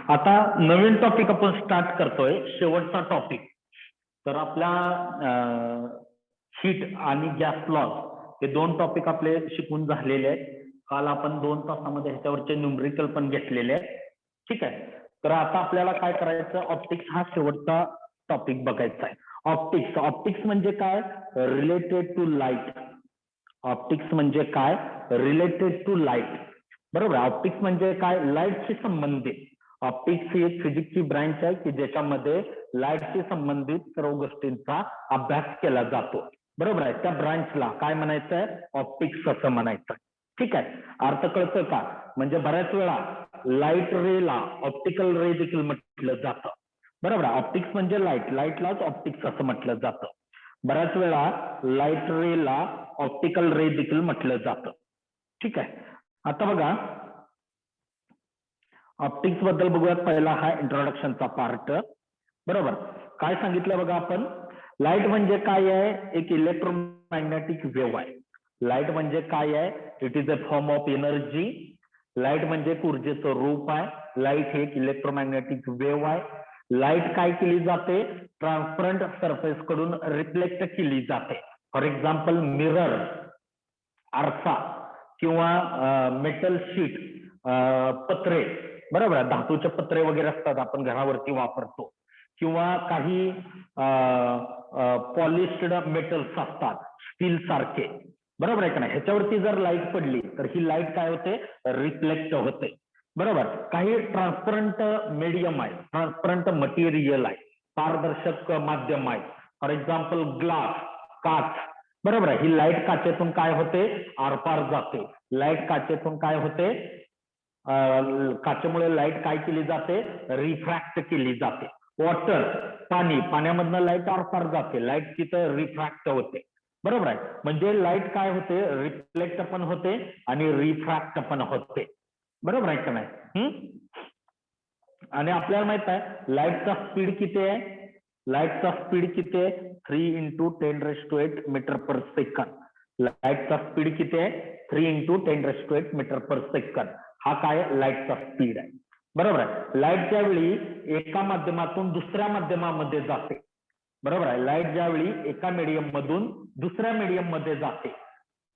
आता नवीन टॉपिक आपण स्टार्ट करतोय, शेवटचा टॉपिक. तर आपल्या हीट आणि गॅस लॉस हे दोन टॉपिक आपले शिकून झालेले आहेत. काल आपण 2 तासामध्ये ह्याच्यावरचे न्यूमरिकल पण घेतलेले आहेत. ठीक आहे. तर आता आपल्याला काय करायचं, ऑप्टिक्स हा शेवटचा टॉपिक बघायचा आहे. ऑप्टिक्स म्हणजे काय? Related to light. ऑप्टिक्स म्हणजे काय? Related to light. बरोबर. ऑप्टिक्स म्हणजे काय? लाईटशी संबंधित. ऑप्टिक्स ही एक फिजिक्सची ब्रांच आहे की ज्याच्यामध्ये लाईटशी संबंधित सर्व गोष्टींचा अभ्यास केला जातो. बरोबर आहे. त्या ब्रांचला काय म्हणायचं आहे? ऑप्टिक्स असं म्हणायचं. ठीक आहे. अर्थ कळतं का? म्हणजे बऱ्याच वेळा लाईट रेला ऑप्टिकल रे देखील म्हटलं जातं. बरोबर आहे. ऑप्टिक्स म्हणजे लाईटलाच ऑप्टिक्स असं म्हटलं जातं. बऱ्याच वेळा लाईट रेला ऑप्टिकल रे देखील म्हटलं जातं. ठीक आहे. आता बघा, ऑप्टिक्स बद्दल बघूयात. पहिला हा इंट्रोडक्शनचा पार्ट. बरोबर. काय सांगितलं बघा आपण? लाईट म्हणजे काय आहे? एक इलेक्ट्रोमॅग्नेटिक वेव्ह आहे. लाईट म्हणजे काय आहे? It is a form of energy. Light म्हणजे ऊर्जेचं रूप आहे. लाईट हे एक इलेक्ट्रोमॅग्नेटिक वेव्ह आहे. लाईट काय केली जाते? ट्रान्सपरंट सरफेस कडून रिफ्लेक्ट केली जाते. फॉर एक्झाम्पल मिरर, आरसा किंवा मेटल शीट, पत्रे. बरोबर आहे. धातूचे पत्रे वगैरे असतात, आपण घरावरती वापरतो. किंवा काही पॉलिश्ड मेटल्स असतात, स्टील सारखे. बरोबर आहे का नाही? ह्याच्यावरती जर लाईट पडली तर ही लाईट काय होते? रिफ्लेक्ट होते. बरोबर. काही ट्रान्सपरंट मीडियम आहे, ट्रान्सपरंट मटेरियल आहे, पारदर्शक माध्यम आहे. फॉर एक्झाम्पल ग्लास, काच. बरोबर आहे. ही लाईट काचेतून काय होते? आरपार जाते. लाईट काचेतून काय होते? काचेमुळे लाईट काय केली जाते? रिफ्रॅक्ट केली जाते. वॉटर, पाण्यामधनं लाईट आरपार जाते. लाईट तिथं रिफ्रॅक्ट होते. बरोबर आहे. म्हणजे लाईट काय होते? रिफ्लेक्ट पण होते आणि रिफ्रॅक्ट पण होते. बरोबर आहे का नाही? आणि आपल्याला माहित आहे लाईटचा स्पीड किती आहे? लाईटचा स्पीड किती आहे? 3 × 10⁸ मीटर पर सेकंद. लाईटचा स्पीड किती आहे? 3 × 10⁸ मीटर पर सेकंद. हा काय? लाईटचा स्पीड आहे. बरोबर आहे. लाईट ज्यावेळी एका माध्यमातून दुसऱ्या माध्यमामध्ये जाते. बरोबर आहे. लाईट ज्यावेळी एका मीडियम मधून दुसऱ्या मीडियम मध्ये जाते.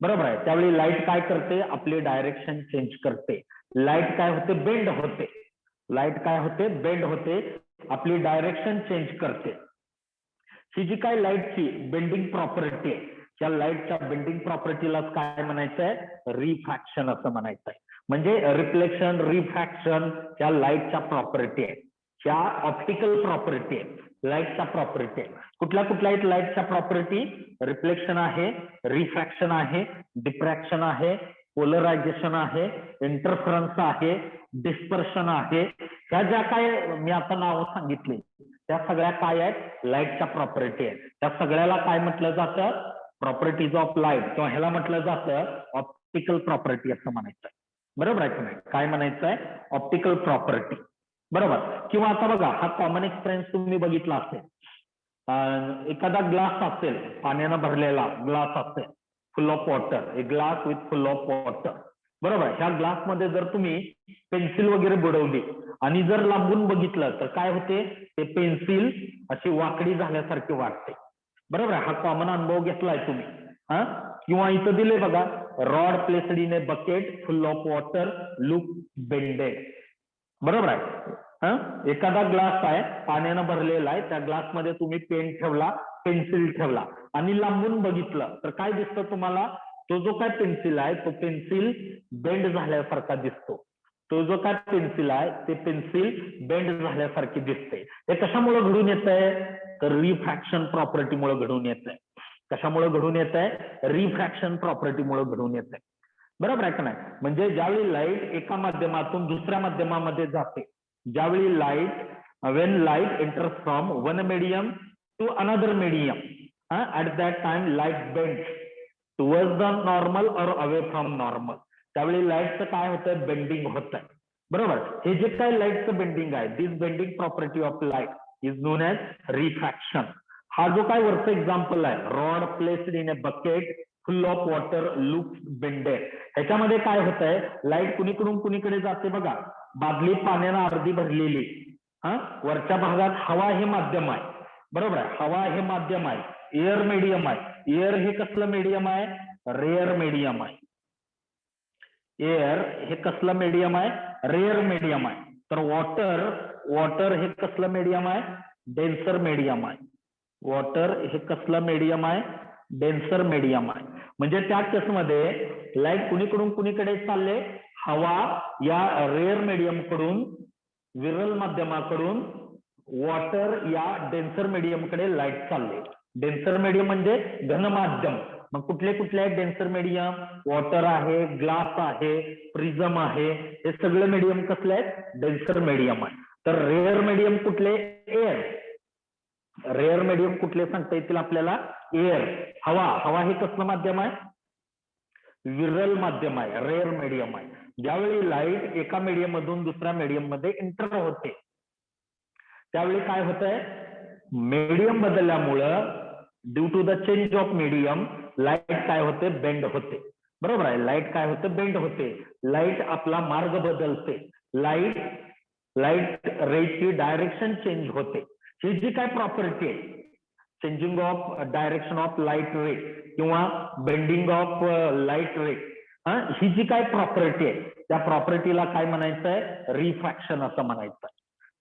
बरोबर आहे. त्यावेळी लाईट काय करते? आपली डायरेक्शन चेंज करते. लाईट काय होते? बेंड होते. लाईट काय होते? बेंड होते. आपली डायरेक्शन चेंज करते. ही जी काय लाईटची बेंडिंग प्रॉपर्टी आहे, त्या लाईटच्या बेंडिंग प्रॉपर्टीलाच काय म्हणायचं आहे? रिफ्रॅक्शन असं म्हणायचं आहे. म्हणजे रिफ्लेक्शन, रिफ्रॅक्शन ह्या लाईटच्या प्रॉपर्टी आहे. ह्या ऑप्टिकल प्रॉपर्टी आहे, लाईटच्या प्रॉपर्टी आहे. कुठल्या आहेत लाईटच्या प्रॉपर्टी? रिफ्लेक्शन आहे, रिफ्रॅक्शन आहे, डिफ्रॅक्शन आहे, पोलरायझेशन आहे, इंटरफरन्स आहे, डिस्पर्शन आहे. ह्या ज्या काय मी आता नावं सांगितली त्या सगळ्या काय आहेत? लाईटच्या प्रॉपर्टी आहेत. त्या सगळ्याला काय म्हटलं जातं? प्रॉपर्टीज ऑफ लाईट, किंवा ह्याला म्हटलं जातं ऑप्टिकल प्रॉपर्टी असं म्हणायचं आहे. बरोबर आहे की नाही? काय म्हणायचं आहे? Optical property. बरोबर. किंवा आता बघा, हा कॉमन एक्सपिरियन्स तुम्ही बघितला असेल. एखादा ग्लास असेल, पाण्यानं भरलेला ग्लास असेल, फुल of water, a glass with full of water. बरोबर. ह्या ग्लासमध्ये जर तुम्ही पेन्सिल वगैरे बुडवली आणि जर लांबून बघितलं तर काय होते? ते पेन्सिल अशी वाकडी झाल्यासारखी वाटते. बरोबर आहे. हा कॉमन अनुभव घेतलाय तुम्ही. किंवा इथं दिले बघा, rod placed in a bucket full of water look bended. बरोबर आहे. एखादा ग्लास आहे, पाण्यानं भरलेला आहे, त्या ग्लासमध्ये तुम्ही पेन ठेवला, पेन्सिल ठेवला आणि लांबून बघितलं तर काय दिसतं तुम्हाला? तो जो काय पेन्सिल आहे तो पेन्सिल बेंड झाल्यासारखा दिसतो. तो जो काय पेन्सिल आहे ते पेन्सिल बेंड झाल्यासारखी दिसते. हे कशामुळे घडून येत आहे? तर रिफ्रॅक्शन प्रॉपर्टीमुळे घडून येत आहे. कशामुळे घडून येत आहे? रिफ्रॅक्शन प्रॉपर्टीमुळे घडून येत आहे. बरोबर आहे का नाही? म्हणजे ज्यावेळी लाईट एका माध्यमातून दुसऱ्या माध्यमामध्ये जाते, ज्यावेळी when light enters from one medium to another medium, at that time light bends towards the normal or away from normal. त्यावेळी लाईटचं काय होतं? बेंडिंग होत आहे. बरोबर. हे जे काय लाईटचं बेंडिंग आहे, this bending property of light is known as refraction. हा जो काय वरचं एक्झाम्पल आहे, rod placed in a bucket full of water looks bended, ह्याच्यामध्ये काय होत आहे? लाईट कुणीकडून कुणीकडे जाते बघा. बादली पाण्यानं अर्धी भरलेली, हा, वरच्या भागात हवा हे माध्यम आहे, बरोबर आहे, हवा हे माध्यम आहे, एअर मीडियम आहे. एअर हे कसलं मीडियम आहे? रेअर मीडियम आहे. एअर हे कसलं मीडियम आहे? रेअर मीडियम आहे. तर वॉटर हे कसलं मीडियम आहे? डेन्सर मीडियम आहे. वॉटर हे कसलं मीडियम आहे? डेन्सर मीडियम आहे. म्हणजे त्या केसमध्ये लाईट कुणीकडून कुणीकडे चालले? हवा या रेअर मीडियम कडून, विरल माध्यमाकडून वॉटर या डेन्सर मीडियम कडे लाईट चालले. डेन्सर मीडियम म्हणजे घन माध्यम. मग कुठले कुठले आहेत डेन्सर मीडियम? वॉटर आहे, ग्लास आहे, प्रिझम आहे, हे सगळे मीडियम कसले आहेत? डेन्सर मीडियम आहे. तर रेअर मीडियम कुठले? एअर. रेअर मीडियम कुठले सांगता येतील आपल्याला? एअर. हवा हे कसलं माध्यम आहे? विरल माध्यम आहे, रेअर मीडियम आहे. ज्यावेळी लाईट एका मीडियम मधून दुसऱ्या मीडियम मध्ये एंटर होते त्यावेळी काय होतंय? मीडियम बदलल्यामुळं due to the change of medium light काय होते? बेंड होते. बरोबर आहे, लाईट काय होते? बेंड होते. लाईट आपला मार्ग बदलते. लाईट रेची डायरेक्शन चेंज होते. ही जी काय प्रॉपर्टी आहे, changing of direction of light ray किंवा बेंडिंग ऑफ लाईट रे, ही जी काय प्रॉपर्टी आहे त्या प्रॉपर्टीला काय म्हणायचंय? रिफ्रॅक्शन असं म्हणायचं.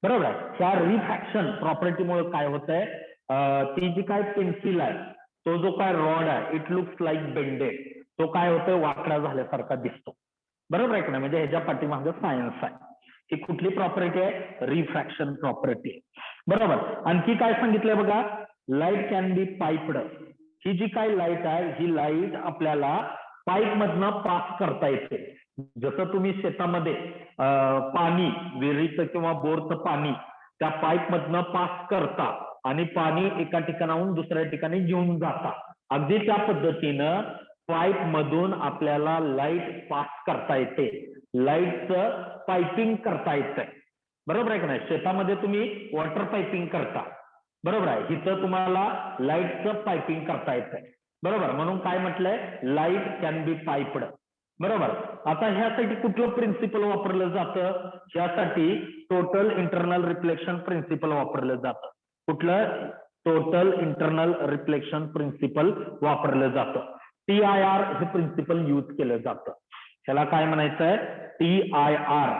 बरोबर आहे. त्या रिफ्रॅक्शन प्रॉपर्टीमुळे काय होतंय? ती जी काय पेन्सिल आहे, तो जो काय रॉड आहे, इट लुक्स लाईक बेंडेड, तो काय होतोय? वाकडा झाल्यासारखा दिसतो. बरोबर आहे का नाही? म्हणजे ह्याच्या पाठीमागे सायन्स आहे. ही कुठली प्रॉपर्टी आहे? रिफ्रॅक्शन प्रॉपर्टी आहे. बरोबर. आणखी काय सांगितलंय बघा? Light can be पाईप्ड. ही जी काय लाईट आहे, ही लाईट आपल्याला पाईप मधनं पास करता येते. जसं तुम्ही शेतामध्ये पाणी, विहिरीचं किंवा बोरचं पाणी त्या पाईप मधनं पास करता आणि पाणी एका ठिकाणाहून दुसऱ्या ठिकाणी घेऊन जाता, अगदी त्या पद्धतीनं पाईप मधून आपल्याला लाईट पास करता येते. लाईटचं पायपिंग करता येतंय. बरोबर आहे का नाही? शेतामध्ये तुम्ही वॉटर पायपिंग करता, बरोबर आहे, इथं तुम्हाला लाईटचं पायपिंग करता येतंय. बरोबर. म्हणून काय म्हटलंय? Light can be piped. बरोबर. आता ह्यासाठी कुठलं प्रिन्सिपल वापरलं जातं? ह्यासाठी टोटल इंटरनल रिफ्लेक्शन प्रिन्सिपल वापरलं जातं. कुठलं? टोटल इंटरनल रिफ्लेक्शन प्रिन्सिपल वापरलं जातं. TIR हे प्रिन्सिपल यूज केलं जातं. ह्याला काय म्हणायचंय? TIR.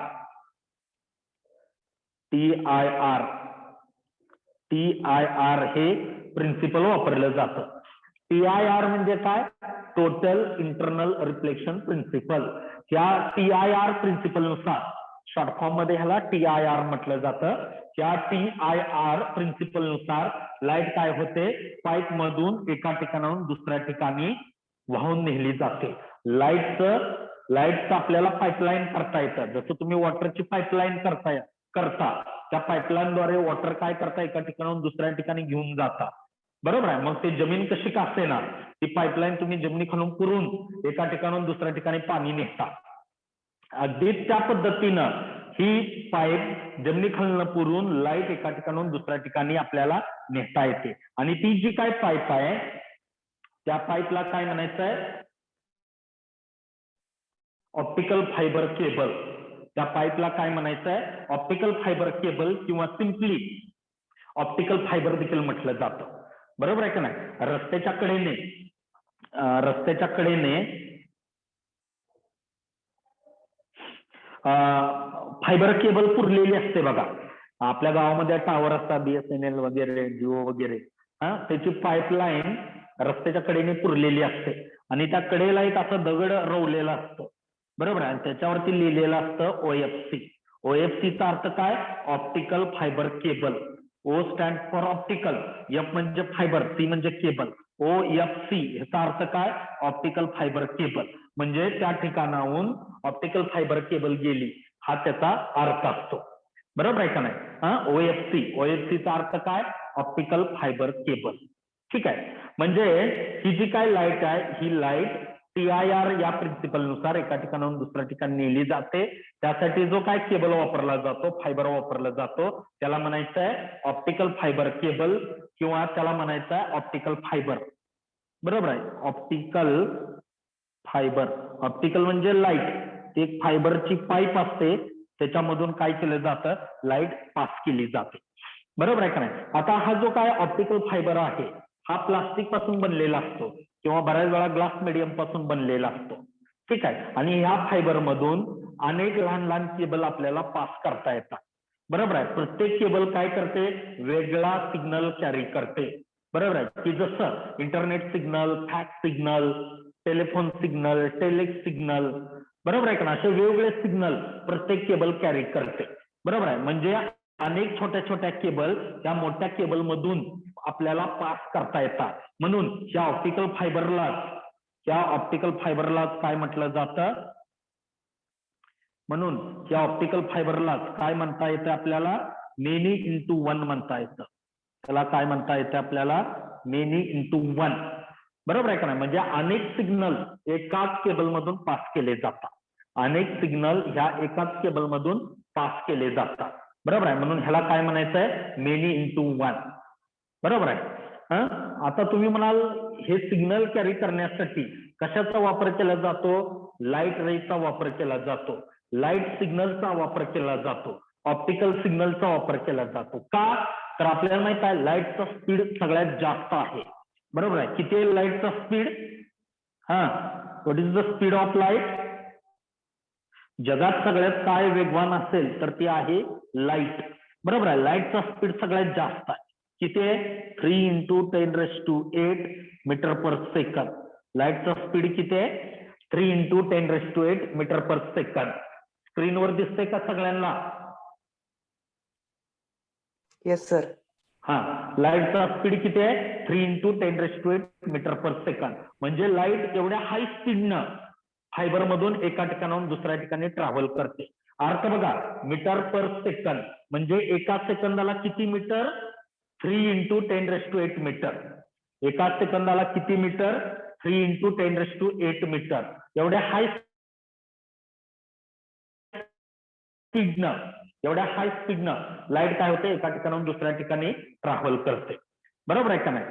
TIR हे प्रिन्सिपल वापरलं जातं. TIR म्हणजे काय? Total internal reflection principle. या TIR प्रिन्सिपल नुसार, शॉर्ट फॉर्म मध्ये ह्याला TIR म्हटलं जातं. या TIR प्रिन्सिपल नुसार लाईट काय होते? पाईप मधून एका ठिकाणाहून दुसऱ्या ठिकाणी वाहून नेली जाते. लाईटचं आपल्याला पाईपलाईन करता येतं. जसं तुम्ही वॉटरची पाईपलाईन करता, त्या पाईपलाईनद्वारे वॉटर काय करता? एका ठिकाणाहून दुसऱ्या ठिकाणी घेऊन जाता. बरोबर आहे. मग ते जमीन कशी का असेना, ती पाईपलाईन तुम्ही जमिनी खालून पुरून एका ठिकाणाहून दुसऱ्या ठिकाणी पाणी नेता. अगदी त्या पद्धतीनं ही पाईप जमिनी खालून पुरून लाईट एका ठिकाणाहून दुसऱ्या ठिकाणी आपल्याला नेता येते. आणि ती जी काय पाईप आहे त्या पाईपला काय म्हणायचंय? Optical fibre cable. त्या पाईपला काय म्हणायचंय? ऑप्टिकल फायबर केबल किंवा सिम्पली ऑप्टिकल फायबर देखील म्हटलं जातं. बरोबर आहे का नाही? रस्त्याच्या कडेने फायबर केबल पुरलेली असते बघा. आपल्या गावामध्ये टावर असतात, BSNL वगैरे, जिओ वगैरे, त्याची पाईपलाईन रस्त्याच्या कडेने पुरलेली असते आणि त्या कडेला एक असं दगड रोवलेला असतो. बरोबर आहे. त्याच्यावरती लिहिलेलं असतं OFC. OFCचा अर्थ काय? Optical fibre cable. O stand for optical, F म्हणजे फायबर, C म्हणजे केबल. OFC ह्याचा अर्थ काय? Optical fibre cable. म्हणजे त्या ठिकाणाहून ऑप्टिकल फायबर केबल गेली, हा त्याचा अर्थ असतो. बरोबर आहे का नाही? OFCचा अर्थ काय? Optical fibre cable. ठीक आहे. म्हणजे ही जी काय लाईट आहे, ही लाईट TIR या प्रिन्सिपल नुसार एका ठिकाणाहून दुसऱ्या ठिकाणी नेली जाते. त्यासाठी जो काय केबल वापरला जातो, फायबर वापरला जातो, त्याला म्हणायचं आहे ऑप्टिकल फायबर केबल किंवा त्याला म्हणायचं आहे ऑप्टिकल फायबर. बरोबर आहे. Optical fibre. ऑप्टिकल म्हणजे लाईट. एक फायबरची पाईप असते, त्याच्यामधून काय केलं जातं, लाईट पास केली जाते. बरोबर आहे का नाही. आता हा जो काय ऑप्टिकल फायबर आहे हा प्लास्टिक पासून बनलेला असतो किंवा बऱ्याच वेळा ग्लास मीडियम पासून बनलेला असतो. ठीक आहे. आणि ह्या फायबर मधून अनेक लहान लहान केबल आपल्याला पास करता येतात. बरोबर आहे. प्रत्येक केबल काय करते, वेगळा सिग्नल कॅरी करते. बरोबर आहे की जसं internet signal, fax signal, telephone signal, telex signal, बरोबर आहे का ना, असे वेगवेगळे सिग्नल प्रत्येक केबल कॅरी करते. बरोबर आहे. म्हणजे अनेक छोट्या छोट्या केबल त्या मोठ्या केबल मधून आपल्याला पास करता येतात. म्हणून या ऑप्टिकल फायबरलाच काय म्हटलं जातं, म्हणून या ऑप्टिकल फायबरलाच काय म्हणता येतं आपल्याला, मेनी इंटू वन म्हणता येतं. त्याला काय म्हणता येतं आपल्याला, मेनी इंटू वन. बरोबर आहे का नाही. म्हणजे अनेक सिग्नल एकाच केबल मधून पास केले जातात. अनेक सिग्नल ह्या एकाच केबल मधून पास केले जातात. बरोबर आहे. म्हणून ह्याला काय म्हणायचंय, मेनी इंटू वन. बरोबर आहे. आता तुम्ही म्हणाल हे सिग्नल कॅरी करण्यासाठी कशाचा वापर केला जातो, लाईट रेचा वापर केला जातो, लाईट सिग्नलचा वापर केला जातो, ऑप्टिकल सिग्नलचा वापर केला जातो. का तर आपल्याला माहित आहे लाईटचा स्पीड सगळ्यात जास्त आहे. बरोबर आहे. किती आहे लाईटचा speed, what is the speed of light. जगात सगळ्यात काय वेगवान असेल तर ती आहे लाईट. बरोबर आहे. लाईटचा स्पीड सगळ्यात जास्त आहे. किती आहे, 3 × 10⁸ मीटर पर सेकंद. लाईटचा स्पीड किती आहे, 3 × 10⁸ मीटर पर सेकंद. स्क्रीनवर दिसतंय का सगळ्यांना. Yes sir. लाईटचा स्पीड किती आहे, 3 × 10⁸ मीटर पर सेकंद. म्हणजे लाईट एवढ्या हाय स्पीडनं फायबर मधून एका ठिकाणाहून दुसऱ्या ठिकाणी ट्रॅव्हल करते. अर्थ बघा, मीटर पर सेकंद म्हणजे एका सेकंदाला किती मीटर, 3 × 10⁸ मीटर. एका सेकंदाला किती मीटर, 3 × 10⁸ मीटर. एवढ्या हाय स्पीडनं लाईट काय होते, एका ठिकाणाहून दुसऱ्या ठिकाणी ट्रॅव्हल करते. बरोबर आहे का नाही.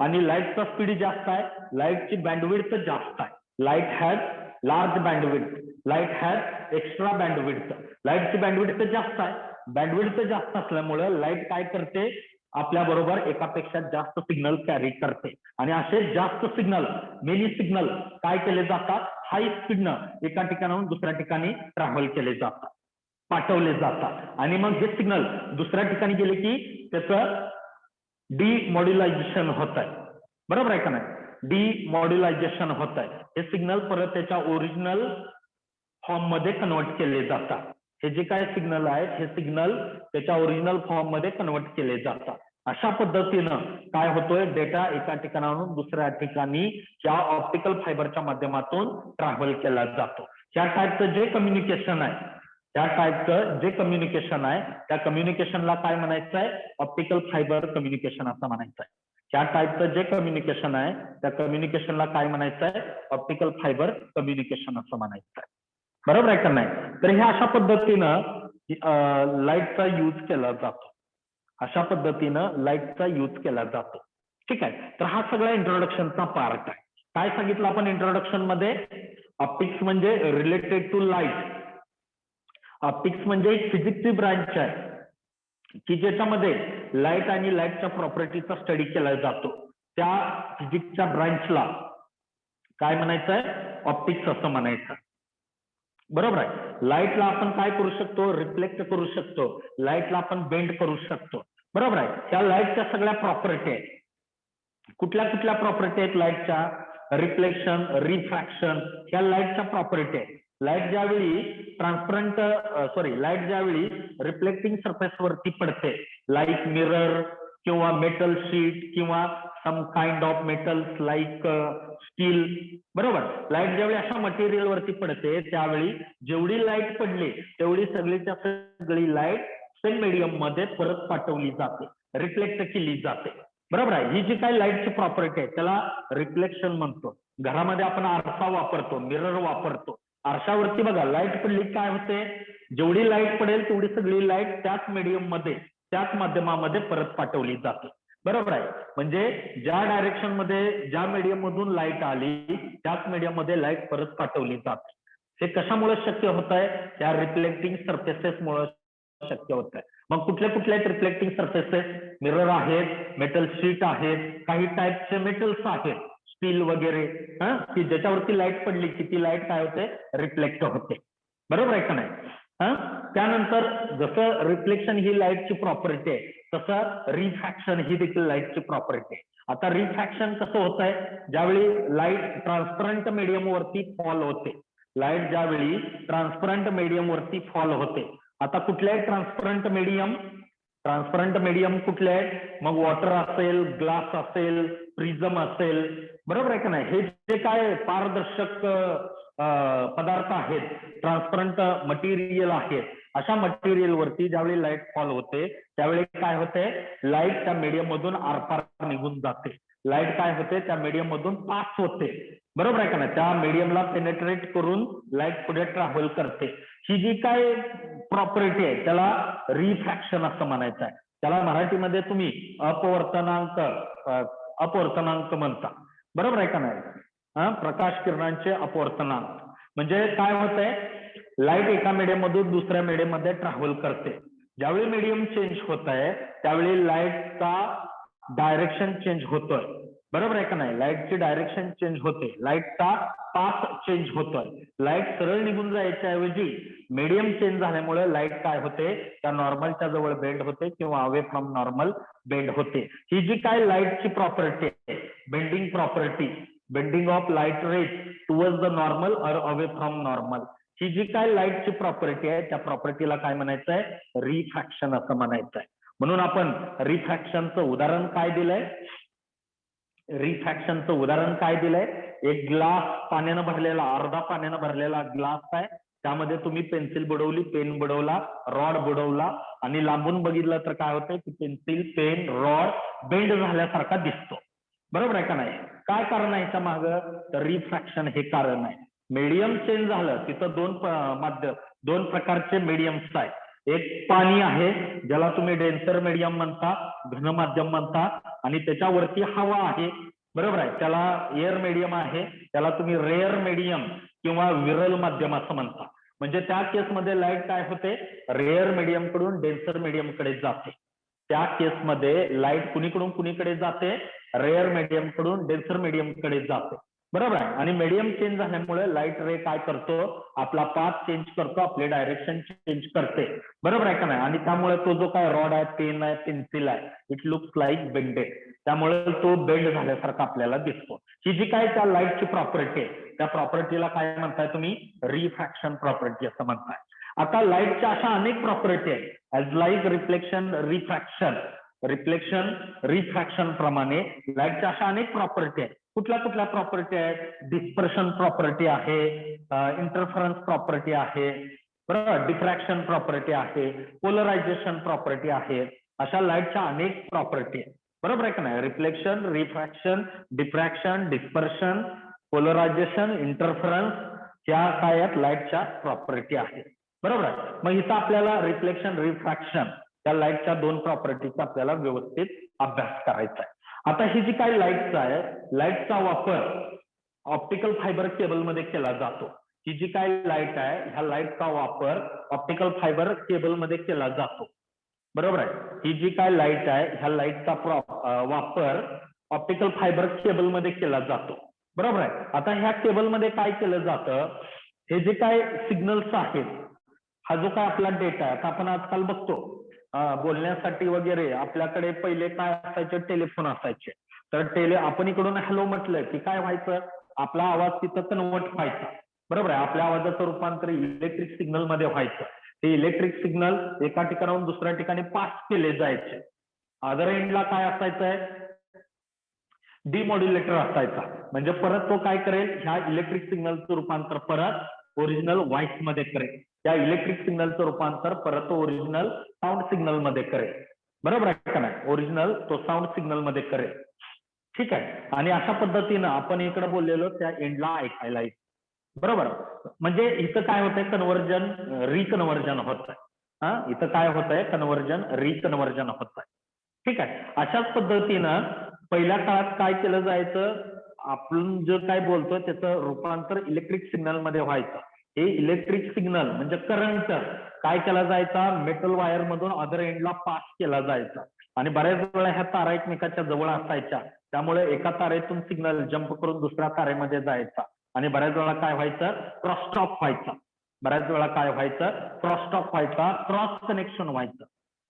आणि लाईटचा स्पीड जास्त आहे, लाईटची बँडविड्थ जास्त आहे. Light has large bandwidth, light has extra bandwidth. लाईटची बँडविड्थ जास्त आहे. बँडविड्थ जास्त असल्यामुळे लाईट काय करते, आपल्या बरोबर एकापेक्षा जास्त सिग्नल कॅरी करते. आणि असे जास्त सिग्नल, मेनी सिग्नल काय केले जातात, हाय स्पीडनं एका ठिकाणाहून दुसऱ्या ठिकाणी ट्रॅव्हल केले जातात, पाठवले जातात. आणि मग हे सिग्नल दुसऱ्या ठिकाणी गेले की त्याचं डिमॉड्युलायझेशन होत आहे. बरोबर आहे का नाही. डिमॉड्युलायझेशन होत आहे. हे सिग्नल परत त्याच्या ओरिजिनल फॉर्म मध्ये कन्वर्ट केले जातात. हे जे काय सिग्नल आहेत हे सिग्नल त्याच्या ओरिजिनल फॉर्म मध्ये कन्वर्ट केले जातात. अशा पद्धतीनं काय होतोय, डेटा एका ठिकाणाहून दुसऱ्या ठिकाणी या ऑप्टिकल फायबरच्या माध्यमातून ट्रॅव्हल केला जातो. ह्या टाईपचं जे कम्युनिकेशन आहे, त्या कम्युनिकेशनला काय म्हणायचं आहे, ऑप्टिकल फायबर कम्युनिकेशन असं म्हणायचं आहे. त्या टाईपचं जे कम्युनिकेशन आहे त्या कम्युनिकेशनला काय म्हणायचं आहे, ऑप्टिकल फायबर कम्युनिकेशन असं म्हणायचं आहे. बरोबर आहे का नाही. तर हे अशा पद्धतीनं लाईटचा यूज केला जातो. अशा पद्धतीनं लाईटचा यूज केला जातो. ठीक आहे. तर हा सगळा इंट्रोडक्शनचा पार्ट आहे. काय सांगितलं आपण इंट्रोडक्शन मध्ये, ऑप्टिक्स म्हणजे रिलेटेड टू लाईट. ऑप्टिक्स म्हणजे एक फिजिक्सची ब्रांच आहे की ज्याच्यामध्ये लाईट आणि लाईटच्या प्रॉपर्टीचा स्टडी केला जातो. त्या फिजिक्सच्या ब्रांचला काय म्हणायचंय, ऑप्टिक्स असं म्हणायचं. बरोबर आहे. लाईटला आपण काय करू शकतो, रिफ्लेक्ट करू शकतो. लाईटला आपण बेंड करू शकतो. बरोबर आहे. त्या लाईटच्या सगळ्या प्रॉपर्टी आहेत. कुठल्या कुठल्या प्रॉपर्टी आहेत लाईटच्या, रिफ्लेक्शन, रिफ्रॅक्शन, ह्या लाईटच्या प्रॉपर्टी आहेत. लाईट ज्यावेळी लाईट ज्यावेळी रिफ्लेक्टिंग सरफेस वरती पडते, लाईक मिरर किंवा मेटल शीट किंवा some kind of metals like steel. बरोबर. लाईट ज्यावेळी अशा मटेरियल वरती पडते त्यावेळी जेवढी लाईट पडली तेवढी सगळीच्या सगळी लाईट सेम मीडियम मध्ये परत पाठवली जाते, रिफ्लेक्ट केली जाते. बरोबर आहे. ही जी काही लाईटची प्रॉपर्टी आहे त्याला रिफ्लेक्शन म्हणतो. घरामध्ये आपण आरसा वापरतो, मिरर वापरतो. आरशावरती बघा लाईट पडली काय होते, जेवढी लाईट पडेल तेवढी सगळी लाईट त्याच मीडियम मध्ये, त्याच माध्यमामध्ये परत पाठवली जाते. बरोबर आहे. म्हणजे ज्या डायरेक्शन मध्ये, ज्या मीडियम मधून लाईट आली त्याच मीडियम मध्ये लाईट परत पाठवली जाते. हे कशामुळे शक्य होत आहे? त्या रिफ्लेक्टिंग सरफेसेसमुळे शक्य होत आहे. मग कुठले कुठले रिफ्लेक्टिंग सरफेसेस? मिरर आहेत, मेटल शीट आहेत, काही टाईपचे मेटल्स आहेत, स्टील वगैरे, की ज्याच्यावरती लाईट पडली की ती लाईट काय होते? रिफ्लेक्ट होते. बरोबर आहे का नाही? त्यानंतर जसं रिफ्लेक्शन ही लाईटची प्रॉपर्टी आहे, तसं रिफ्रॅक्शन ही देखील लाईटची प्रॉपर्टी आहे. आता रिफ्रॅक्शन कसं होत आहे? ज्यावेळी लाईट ट्रान्सपरंट मीडियम वरती फॉल होते, लाईट ज्यावेळी ट्रान्सपरंट मीडियम वरती फॉल होते. आता कुठले आहे ट्रान्सपरंट मीडियम? ट्रान्सपरंट मीडियम कुठले आहेत? मग वॉटर असेल, ग्लास असेल, प्रिझम असेल, बरोबर आहे का नाही? हे जे काय पारदर्शक पदार्थ आहेत, ट्रान्सपरंट मटेरियल आहेत, अशा मटेरियल वरती ज्यावेळी लाईट फॉल होते त्यावेळी काय होते? लाईट त्या मीडियम मधून आरपार निघून जाते. लाईट काय होते? त्या मीडियम मधून पास होते. बरोबर आहे का नाही? त्या मीडियमला पेनेट्रेट करून लाईट पुढे ट्रॅव्हल करते. ही जी काय प्रॉपर्टी आहे त्याला रिफ्रॅक्शन असं म्हणायचं आहे. त्याला मराठीमध्ये तुम्ही अपवर्तनांक म्हणता. बरोबर आहे का नाही? प्रकाश किरणांचे अपवर्तनांक. म्हणजे काय होतंय? लाईट एका मीडियम मधून दुसऱ्या मीडियम मध्ये ट्रॅव्हल करते. ज्यावेळी मीडियम चेंज होत आहे त्यावेळी लाईटचा डायरेक्शन चेंज होतोय. बरोबर आहे का नाही? लाईटची डायरेक्शन चेंज होते, लाईटचा पाथ चेंज होतोय. लाईट सरळ निघून जायच्या ऐवजी मीडियम चेंज झाल्यामुळे लाईट काय होते? त्या नॉर्मलच्या जवळ बेंड होते किंवा अवे फ्रॉम नॉर्मल बेंड होते. ही जी काय लाईटची प्रॉपर्टी आहे, bending property, bending of light rays towards the normal और अवे फ्रॉम नॉर्मल, ही जी काय लाईटची प्रॉपर्टी आहे त्या प्रॉपर्टीला काय म्हणायचं आहे? रिफ्रॅक्शन असं म्हणायचं आहे. म्हणून आपण रिफ्रॅक्शनचं उदाहरण काय दिलंय? रिफ्रॅक्शनचं उदाहरण काय दिलंय? एक ग्लास पाण्यानं भरलेला, अर्धा पाण्यानं भरलेला ग्लास आहे, त्यामध्ये तुम्ही पेन्सिल बुडवली, पेन बुडवला, रॉड बुडवला आणि लांबून बघितलं तर काय होतंय की पेन्सिल, पेन, रॉड बेंड झाल्यासारखा दिसतो. बरोबर आहे का नाही? काय कारण आहे याच्या मागं? तर रिफ्रॅक्शन हे कारण आहे. मीडियम चेंज झालं तिथं दोन प्रकारचे मीडियम्स आहेत. एक पाणी आहे ज्याला तुम्ही डेन्सर मीडियम म्हणता, घन माध्यम म्हणता, आणि त्याच्यावरती हवा आहे. बरोबर आहे? त्याला एअर मीडियम आहे, त्याला तुम्ही रेअर मीडियम किंवा विरल माध्यम असं म्हणता. म्हणजे त्या केसमध्ये लाईट काय होते? रेअर मीडियम कडून डेन्सर मीडियम कडे जाते. त्या केसमध्ये लाईट कुणीकडून कुणीकडे जाते? रेअर मीडियम कडून डेन्सर मीडियम कडे जाते. बरोबर आहे? आणि मीडियम चेंज झाल्यामुळे लाईट रे काय करतो? आपला पाथ चेंज करतो, आपले डायरेक्शन चेंज करते. बरोबर आहे का नाही? आणि त्यामुळे तो जो काय रॉड आहे, पेन आहे, पेन्सिल आहे, इट लुक्स लाईक बेंडेड, त्यामुळे तो बेंड झाल्यासारखा आपल्याला दिसतो. ही जी काय त्या लाईटची प्रॉपर्टी आहे त्या प्रॉपर्टीला काय म्हणताय तुम्ही? रिफ्रॅक्शन प्रॉपर्टी असं म्हणताय. आता लाईटच्या अशा अनेक प्रॉपर्टी आहेत, as like reflection, refraction. Reflection, refraction प्रमाणे लाईटच्या अशा अनेक प्रॉपर्टी आहेत. कुठल्या प्रॉपर्टी आहेत? डिस्पर्शन प्रॉपर्टी आहे, इंटरफरन्स प्रॉपर्टी आहे, बरोबर, डिफ्रॅक्शन प्रॉपर्टी आहे, पोलरायझेशन प्रॉपर्टी आहे. अशा लाईटच्या अनेक प्रॉपर्टी आहेत. बरोबर आहे का नाही? Reflection, refraction, diffraction, dispersion, polarisation, interference, या काय आहेत? लाईटच्या प्रॉपर्टी आहेत. बरोबर आहे? मग इथं आपल्याला रिफ्लेक्शन, रिफ्रॅक्शन त्या लाईटच्या दोन प्रॉपर्टीचा आपल्याला व्यवस्थित अभ्यास करायचा आहे. आता ही जी काही लाईटचा आहे, लाईटचा वापर ऑप्टिकल फायबर केबलमध्ये केला जातो. ही जी काही लाईट आहे ह्या लाईटचा वापर ऑप्टिकल फायबर केबलमध्ये केला जातो. बरोबर आहे? ही जी काय लाईट आहे ह्या लाईटचा वापर ऑप्टिकल फायबर केबलमध्ये केला जातो. बरोबर आहे? आता ह्या केबलमध्ये काय केलं जातं? हे जे काय सिग्नल्स आहेत, हा जो काय आपला डेटा आहे, आता आपण आजकाल बघतो बोलण्यासाठी वगैरे आपल्याकडे पहिले काय असायचे? टेलिफोन असायचे. तर आपण इकडून हॅलो म्हटलं की काय व्हायचं? आपला आवाज तिथं कन्वर्ट व्हायचा. बरोबर आहे? आपल्या आवाजाचं रूपांतर इलेक्ट्रिक सिग्नल मध्ये व्हायचं. ते इलेक्ट्रिक सिग्नल एका ठिकाणाहून दुसऱ्या ठिकाणी पास केले जायचे. अदर एंडला काय असायचंय? डिमॉड्युलेटर असायचा. म्हणजे परत तो काय करेल? ह्या इलेक्ट्रिक सिग्नलचं रूपांतर परत ओरिजिनल व्हॉइस मध्ये करेल. त्या इलेक्ट्रिक सिग्नलचं रूपांतर परत ओरिजिनल साऊंड सिग्नल मध्ये करेल. बरोबर आहे का नाही? ओरिजिनल तो साऊंड सिग्नल मध्ये करेल. ठीक आहे? आणि अशा पद्धतीनं आपण इकडे बोललेलो त्या एंडला ऐकायला येईल. बरोबर? म्हणजे इथं काय होतंय? कन्व्हर्जन, रिकन्व्हर्जन होत आहे. इथं काय होत आहे? कन्व्हर्जन, रिकन्व्हर्जन होत आहे. ठीक आहे? अशाच पद्धतीनं पहिल्या काळात काय केलं जायचं? आपण जे काय बोलतोय त्याचं रूपांतर इलेक्ट्रिक सिग्नल मध्ये व्हायचं. हे इलेक्ट्रिक सिग्नल म्हणजे करंट काय केला जायचा, मेटल वायर मधून अदर एंडला पास केला जायचा. आणि बऱ्याच वेळा ह्या तारा एकमेकाच्या जवळ असायच्या, त्यामुळे एका तारेतून सिग्नल जंप करून दुसऱ्या तारेमध्ये जायचा आणि बऱ्याच वेळा काय व्हायचं, क्रॉसटॉक व्हायचा. बऱ्याच वेळा काय व्हायचं, क्रॉसटॉक व्हायचा, क्रॉस कनेक्शन व्हायचं.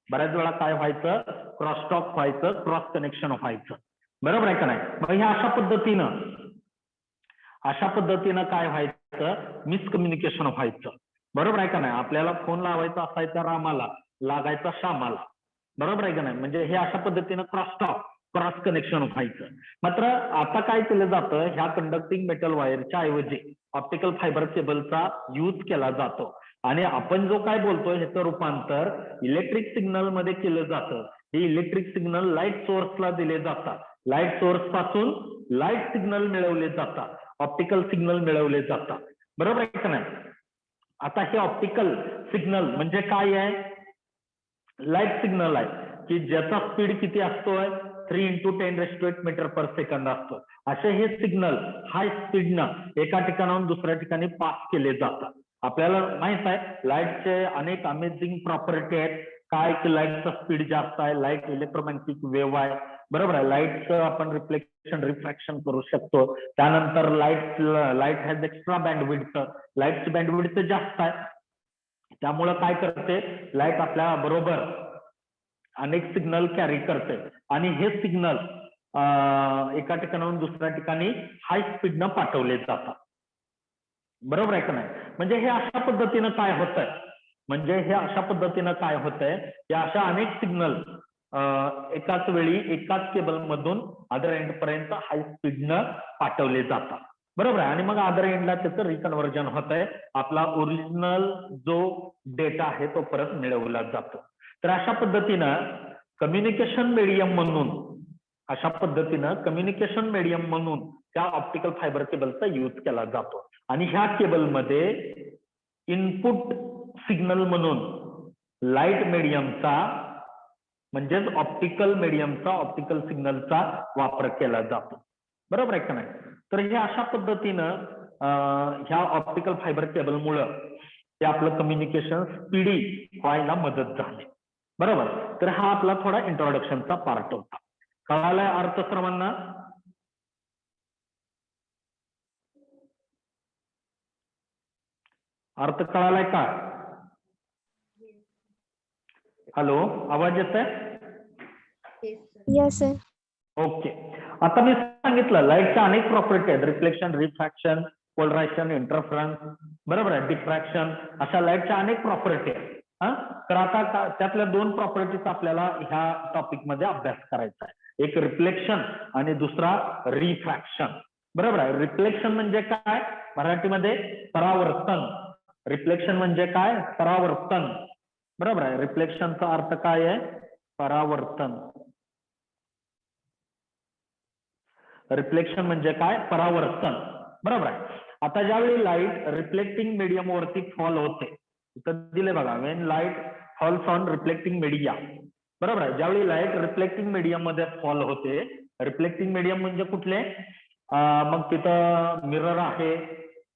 बऱ्याच वेळा काय व्हायचं, क्रॉसटॉक व्हायचं, क्रॉस कनेक्शन व्हायचं. बरोबर आहे का नाही. मग ह्या अशा पद्धतीनं काय व्हायचं, मिसकम्युनिकेशन व्हायचं. बरोबर आहे का नाही. आपल्याला फोन लावायचा असायचा रामाला, लागायचा श्यामाला. बरोबर आहे का नाही. म्हणजे हे अशा पद्धतीनं क्रॉस कनेक्शन व्हायचं. मात्र आता काय केलं जातं, ह्या कंडक्टिंग मेटल वायरच्या ऐवजी ऑप्टिकल फायबर केबलचा यूज केला जातो आणि आपण जो काय बोलतोय ह्याचं रूपांतर इलेक्ट्रिक सिग्नल मध्ये केलं जातं. हे इलेक्ट्रिक सिग्नल लाईट सोर्सला दिले जातात. लाईट सोर्स पासून लाईट सिग्नल मिळवले जातात, ऑप्टिकल सिग्नल मिळवले जातात. बरोबर आहे का नाही. आता हे ऑप्टिकल सिग्नल म्हणजे काय आहे, लाईट सिग्नल आहे की ज्याचा स्पीड किती असतोय, 3 × 10⁻⁸ मीटर पर सेकंद असतो. असे हे सिग्नल हाय स्पीडनं एका ठिकाणाहून दुसऱ्या ठिकाणी पास केले जातात. आपल्याला माहित आहे लाईटचे अनेक अमेझिंग प्रॉपर्टी आहेत. काय की लाईटचा स्पीड जास्त आहे, लाईट इलेक्ट्रोमॅग्नेटिक वेव्ह आहे. बरोबर आहे. लाईटचं आपण रिफ्लेक्शन रिफ्रॅक्शन करू शकतो. त्यानंतर लाईट हॅज एक्स्ट्रा बँडविड्थ, लाईटची बँडविड्थ जास्त आहे. त्यामुळं काय करते, लाईट आपल्या बरोबर अनेक सिग्नल कॅरी करते आणि हे सिग्नल एका ठिकाणाहून दुसऱ्या ठिकाणी हाय स्पीडनं पाठवले जातात. बरोबर आहे का नाही. म्हणजे हे अशा पद्धतीनं काय होतंय, या अशा अनेक सिग्नल एकाच वेळी एकाच केबल मधून अदर एंड पर्यंत हाय स्पीडनं पाठवले जातात. बरोबर आहे. आणि मग अदर एंडला त्याचं रिकन्व्हर्जन होत आहे, आपला ओरिजिनल जो डेटा आहे तो परत मिळवला जातो. तर अशा पद्धतीनं कम्युनिकेशन मीडियम म्हणून त्या ऑप्टिकल फायबर केबलचा यूज केला जातो. आणि ह्या केबलमध्ये इनपुट सिग्नल म्हणून लाईट मीडियमचा म्हणजेच ऑप्टिकल सिग्नलचा वापर केला जातो. बरोबर आहे का नाही. तर हे अशा पद्धतीनं ह्या ऑप्टिकल फायबर केबलमुळं ते आपलं कम्युनिकेशन स्पीडी व्हायला मदत झाली. बरोबर. तर हा आपला थोडा इंट्रोडक्शनचा पार्ट होता. कळालाय अर्थ सर्वांना. अर्थ कळालाय का. हॅलो, आवाज येतोय. Yes sir. ओके. आता मी सांगितलं लाईटच्या अनेक प्रॉपर्टी आहेत, रिफ्लेक्शन, रिफ्रॅक्शन, पोलरायझेशन, इंटरफरन्स. बरोबर आहे. डिफ्रॅक्शन, अशा लाईटच्या अनेक प्रॉपर्टी आहेत. तर आता त्यातल्या 2 प्रॉपर्टीज आपल्याला ह्या टॉपिक मध्ये अभ्यास करायचा आहे. एक रिफ्लेक्शन आणि दुसरा रिफ्रॅक्शन. बरोबर आहे. रिफ्लेक्शन म्हणजे काय, मराठीमध्ये परावर्तन. रिफ्लेक्शन म्हणजे काय, परावर्तन. बरोबर आहे. रिफ्लेक्शनचा अर्थ काय आहे, परावर्तन. रिफ्लेक्शन म्हणजे काय, परावर्तन. बरोबर आहे. आता ज्यावेळी लाईट रिफ्लेक्टिंग मीडियम वरती फॉल होते, इथं दिले बघा, when light falls on reflecting media. बरोबर आहे. ज्यावेळी लाईट रिफ्लेक्टिंग मीडियम मध्ये फॉल होते, रिफ्लेक्टिंग मीडियम म्हणजे कुठले, मग तिथं मिरर आहे.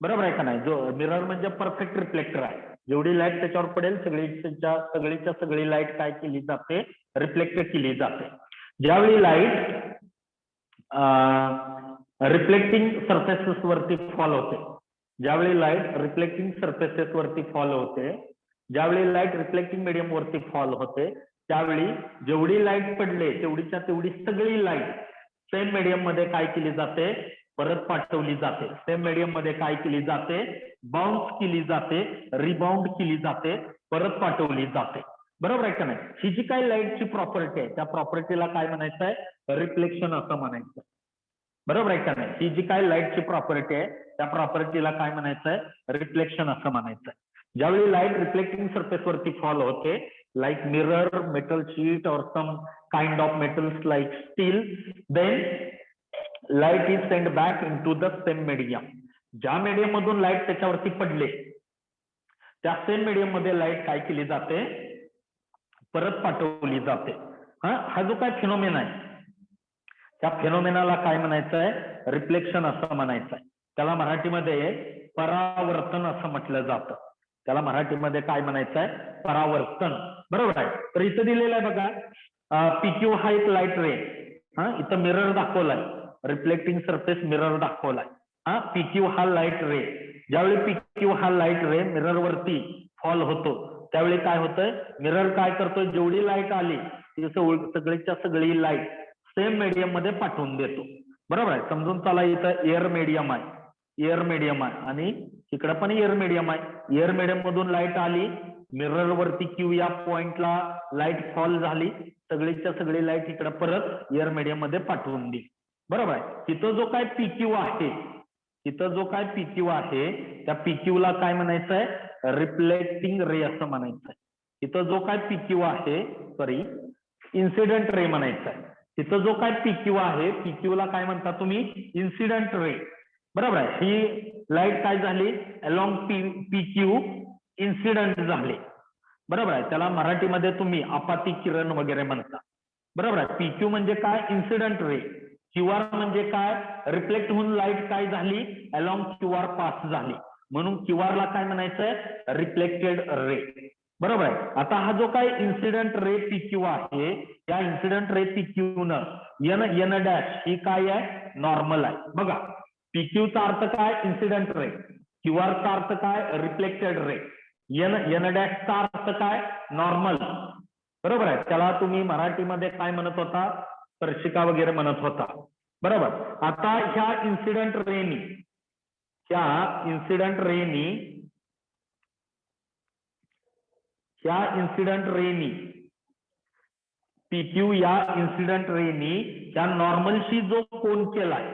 बरोबर आहे का नाही. जो मिरर म्हणजे परफेक्ट रिफ्लेक्टर आहे. जेवढी लाईट त्याच्यावर पडेल सगळी लाईट काय केली जाते, रिफ्लेक्ट केली जाते. ज्यावेळी लाईट रिफ्लेक्टिंग सरफेसेस वरती फॉल होते, ज्यावेळी लाईट रिफ्लेक्टिंग सरफेसेस वरती फॉल होते, ज्यावेळी लाईट रिफ्लेक्टिंग मीडियम वरती फॉल होते, त्यावेळी जेवढी लाईट पडले तेवढी सगळी लाईट सेम मीडियम मध्ये काय केली जाते, परत पाठवली जाते. सेम मीडियम मध्ये काय केली जाते, बाउन्स केली जाते, रिबाउंड केली जाते, परत पाठवली जाते. बरोबर आहे का नाही. ही जी काही लाईटची प्रॉपर्टी आहे त्या प्रॉपर्टीला काय म्हणायचं आहे, रिफ्लेक्शन असं म्हणायचं. बरोबर आहे का नाही. ही जी काही लाईटची प्रॉपर्टी आहे त्या प्रॉपर्टीला काय म्हणायचंय, रिफ्लेक्शन असं म्हणायचंय. ज्यावेळी लाईट रिफ्लेक्टिंग सरफेस वरती फॉल होते, लाईक मिरर, मेटल शीट और some kind of metals like steel, then light is send back in to the same medium. ज्या मीडियम मधून लाईट त्याच्यावरती पडले त्या सेम मीडियम मध्ये लाईट काय केली जाते, परत पाठवली जाते. हा जो काय फिनोमेना आहे त्या फिनोमेनाला काय म्हणायचंय, रिफ्लेक्शन असं म्हणायचंय. त्याला मराठीमध्ये परावर्तन असं म्हटलं जातं. त्याला मराठीमध्ये काय म्हणायचं आहे? परावर्तन. बरोबर आहे. तर इथं दिलेलं आहे बघा, पीक्यू हा एक लाईट रे. हा, इथं मिरर दाखवलाय, रिफ्लेक्टिंग सरफेस मिरर दाखवलाय. हा, पीक्यू हा लाईट रे. ज्यावेळी पीक्यू हा लाईट रे मिरर वरती फॉल होतो त्यावेळी काय होतंय, मिरर काय करतोय, जेवढी लाईट आली ती सगळीच्या सगळी लाईट सेम मीडियम मध्ये पाठवून देतो. बरोबर आहे. समजून चला, इथं एअर मीडियम आहे, एअर मीडियम आहे आणि इकडं पण एअर मीडियम आहे. एअर मीडियम मधून लाईट आली, मिरर वरती क्यू या पॉइंटला लाईट फॉल झाली, सगळीच्या सगळी लाईट इकडे परत एअर मीडियम मध्ये पाठवून दिली. बरोबर आहे. तिथं जो काय पीक्यू आहे, तिथं जो काय पीक्यू आहे त्या पीक्यू ला काय म्हणायचंय? रिफ्लेक्टिंग रे असं म्हणायचंय. तिथं जो काय पीक्यू आहे, सॉरी, इन्सिडेंट रे म्हणायचं आहे. तिथं जो काय पीक्यू आहे, पीक्यू ला काय म्हणता तुम्ही? Incident ray. बरोबर आहे. ही लाईट काय झाली? अलॉंग पीक्यू इन्सिडेंट झाली. बरोबर आहे. त्याला मराठीमध्ये तुम्ही आपाती किरण वगैरे म्हणता. बरोबर आहे. पीक्यू म्हणजे काय? Incident ray. क्यूआर म्हणजे काय? रिफ्लेक्ट होऊन लाईट काय झाली? अलॉंग क्यूआर पास झाली, म्हणून क्यूआर ला काय म्हणायचंय? Reflected ray. बरोबर आहे. आता हा जो काय इन्सिडेंट रे पीक्यू आहे, या इन्सिडेंट रे पीक्यू न एन डॅश ही काय आहे? नॉर्मल आहे. बघा, पीक्यू चा अर्थ काय? Incident ray. क्यूआर चा अर्थ काय? Reflected ray. एन डॅश चा अर्थ काय? नॉर्मल. बरोबर आहे. त्याला तुम्ही मराठीमध्ये काय म्हणत होता? स्पर्शिका वगैरे म्हणत होता. बरोबर. आता ह्या इन्सिडेंट रेनी, ह्या इन्सिडेंट रेनी, ह्या इन्सिडेंट रेनी पीक्यू या इन्सिडेंट रेनी या नॉर्मलशी जो कोन केलाय,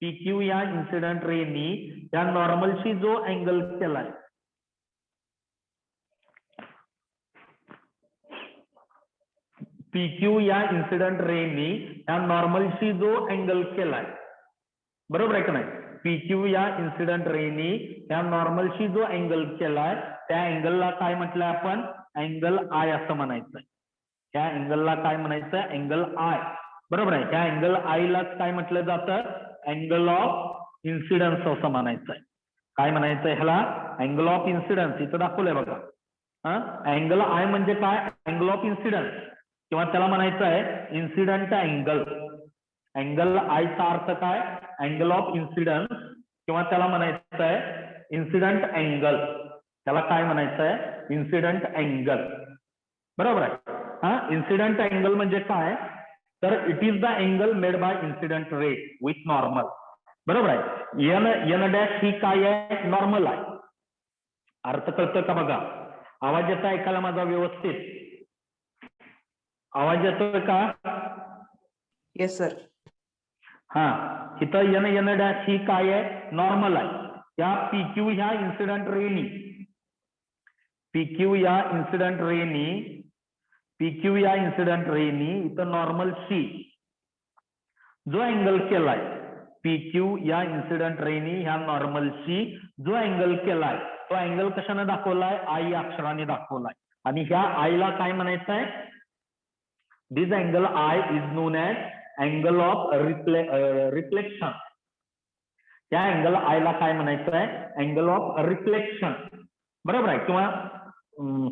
पीक्यू या इन्सिडेंट रेनी या नॉर्मलशी जो अँगल केलाय, पीक्यू या इन्सिडेंट रेनी या नॉर्मलशी जो अँगल केलाय, बरोबर आहे का नाही? पीक्यू या इन्सिडेंट रेनी या नॉर्मलशी जो अँगल केलाय त्या अँगलला काय म्हटलंय आपण? अँगल आय असं म्हणायचंय. त्या अँगलला काय म्हणायचं? Angle I. बरोबर आहे. त्या अँगल आय ला काय म्हटलं जातं? अँगल ऑफ इन्सिडन्स असं म्हणायचंय. काय म्हणायचंय ह्याला? Angle of incidence. इथं दाखवलंय बघा. अँगल आय म्हणजे काय? अँगल ऑफ इन्सिडन्स, किंवा त्याला म्हणायचं आहे इन्सिडंट अँगल. अँगल आयचा अर्थ काय? अँगल ऑफ इन्सिडन्स, किंवा त्याला म्हणायचं आहे इन्सिडंट अँगल. त्याला काय म्हणायचं आहे? Incident angle. बरोबर आहे. हा, इन्सिडंट अँगल म्हणजे काय? तर it is the angle made bye incident ray with normal. बरोबर आहे. एन डॅश ही काय आहे? नॉर्मल आहे. अर्थ कळतं का बघा? आवाज येतो ऐकायला माझा व्यवस्थित? आवाज येतोय का? Yes sir. हा, इथं एन डॅश ही काय आहे? नॉर्मल आहे. या पीक्यू ह्या इन्सिडेंट रेनी, पीक्यू या इन्सिडेंट रेनी, पीक्यू या इन्सिडेंट रेनी इथं नॉर्मल शी जो अँगल केलाय, पीक्यू या इन्सिडेंट रेनी ह्या नॉर्मल शी जो अँगल केलाय तो अँगल कशाने दाखवलाय? आय या अक्षराने दाखवलाय. आणि ह्या आयला काय म्हणायचं आहे? This angle I is known as angle of reflection. त्या अँगल आयला काय म्हणायचं आहे? Angle of reflection. बरोबर आहे. किंवा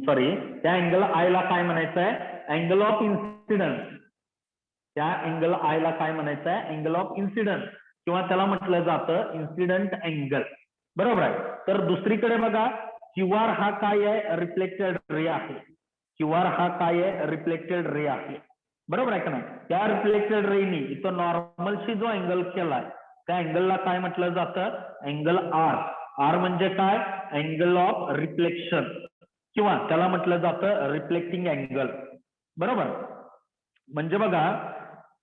सॉरी, त्या अँगल आयला काय म्हणायचं आहे? Angle of incidence. त्या अँगल आयला काय म्हणायचं आहे? अँगल ऑफ इन्सिडन्स, किंवा त्याला म्हटलं जातं इन्सिडंट अँगल. बरोबर आहे. तर दुसरीकडे बघा, क्यूआर हा काय आहे? रिफ्लेक्टेड रे आहे. क्यूआर हा काय आहे? रिफ्लेक्टेड रे आहे. बरोबर आहे का नाही? त्या रिफ्लेक्टेड रेनी इथं नॉर्मलशी जो अँगल केलाय त्या अँगलला काय म्हटलं जातं? Angle R. आर म्हणजे काय? अँगल ऑफ रिफ्लेक्शन, किंवा त्याला म्हटलं जातं रिफ्लेक्टिंग अँगल. बरोबर. म्हणजे बघा,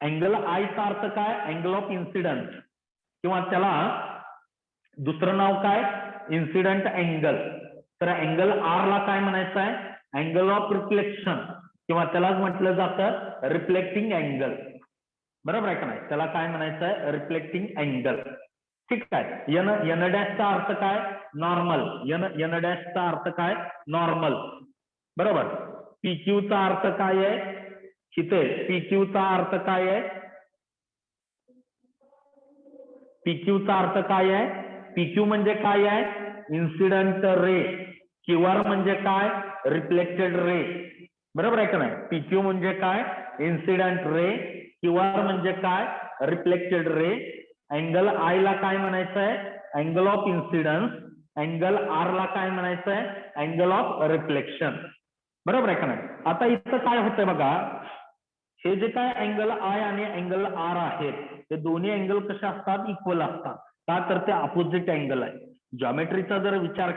अँगल आयचा अर्थ काय? अँगल ऑफ इन्सिडन्स, किंवा त्याला दुसरं नाव काय? Incident angle. तर अँगल आर ला काय म्हणायचं आहे? अँगल ऑफ रिफ्लेक्शन, किंवा त्यालाच म्हटलं जातं रिफ्लेक्टिंग अँगल. बरोबर आहे का नाही? त्याला काय म्हणायचं आहे? Reflecting angle. ठीक आहे. एन डॅशचा अर्थ काय? नॉर्मल. एन डॅशचा अर्थ काय? नॉर्मल. बरोबर. पीक्यू चा अर्थ काय आहे? इथे पीक्यू चा अर्थ काय आहे? पीक्यू चा अर्थ काय आहे? PQ म्हणजे काय आहे? Incident ray. QR म्हणजे काय? Reflected ray. बरोबर आहे का नाही? PQ म्हणजे काय? Incident ray. QR म्हणजे काय? Reflected ray. अँगल I ला काय म्हणायचं आहे? Angle of incidence. Angle R ला काय म्हणायचं आहे? Angle of reflection. बरोबर आहे का नाही? आता इथं काय होतंय बघा, हे जे काय अँगल I आणि अँगल R आहेत ते दोन्ही अँगल कसे असतात? इक्वल असतात. का तर ते अपोजिट अँगल आहे. जॉमेट्रीचा जर विचार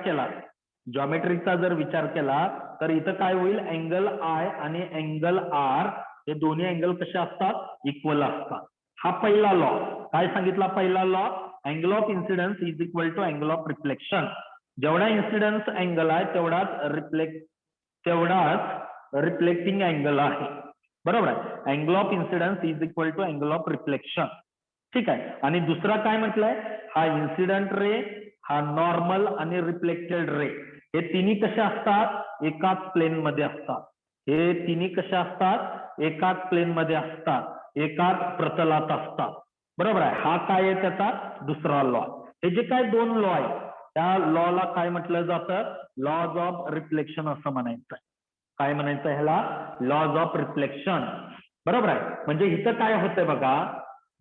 केला तर इथं काय होईल? अँगल I आणि अँगल R हे दोन्ही अँगल कसे असतात? इक्वल असतात. हा पहिला लॉ. काय सांगितला पहिला law? Angle of incidence is equal to angle of reflection. जेवढा इन्सिडन्स अँगल आहे तेवढाच रिफ्लेक्टिंग अँगल आहे. बरोबर आहे? Angle of incidence is equal to angle of reflection. ठीक आहे. आणि दुसरा काय म्हटलंय? हा इन्सिडेंट रे, हा नॉर्मल आणि रिफ्लेक्टेड रे हे तिन्ही कसे असतात? एकाच प्लेन मध्ये असतात. हे तिन्ही कसे असतात? एकाच प्लेन मध्ये असतात, एकाच प्रतलात असतात. बरोबर आहे? हा काय आहे त्याचा दुसरा लॉ. हे जे काय दोन लॉ आहेत त्या लॉला काय म्हटलं जातं? लॉज ऑफ रिफ्लेक्शन असं म्हणायचं. काय म्हणायचं ह्याला? Laws of reflection. बरोबर आहे? म्हणजे इथं काय होतंय बघा,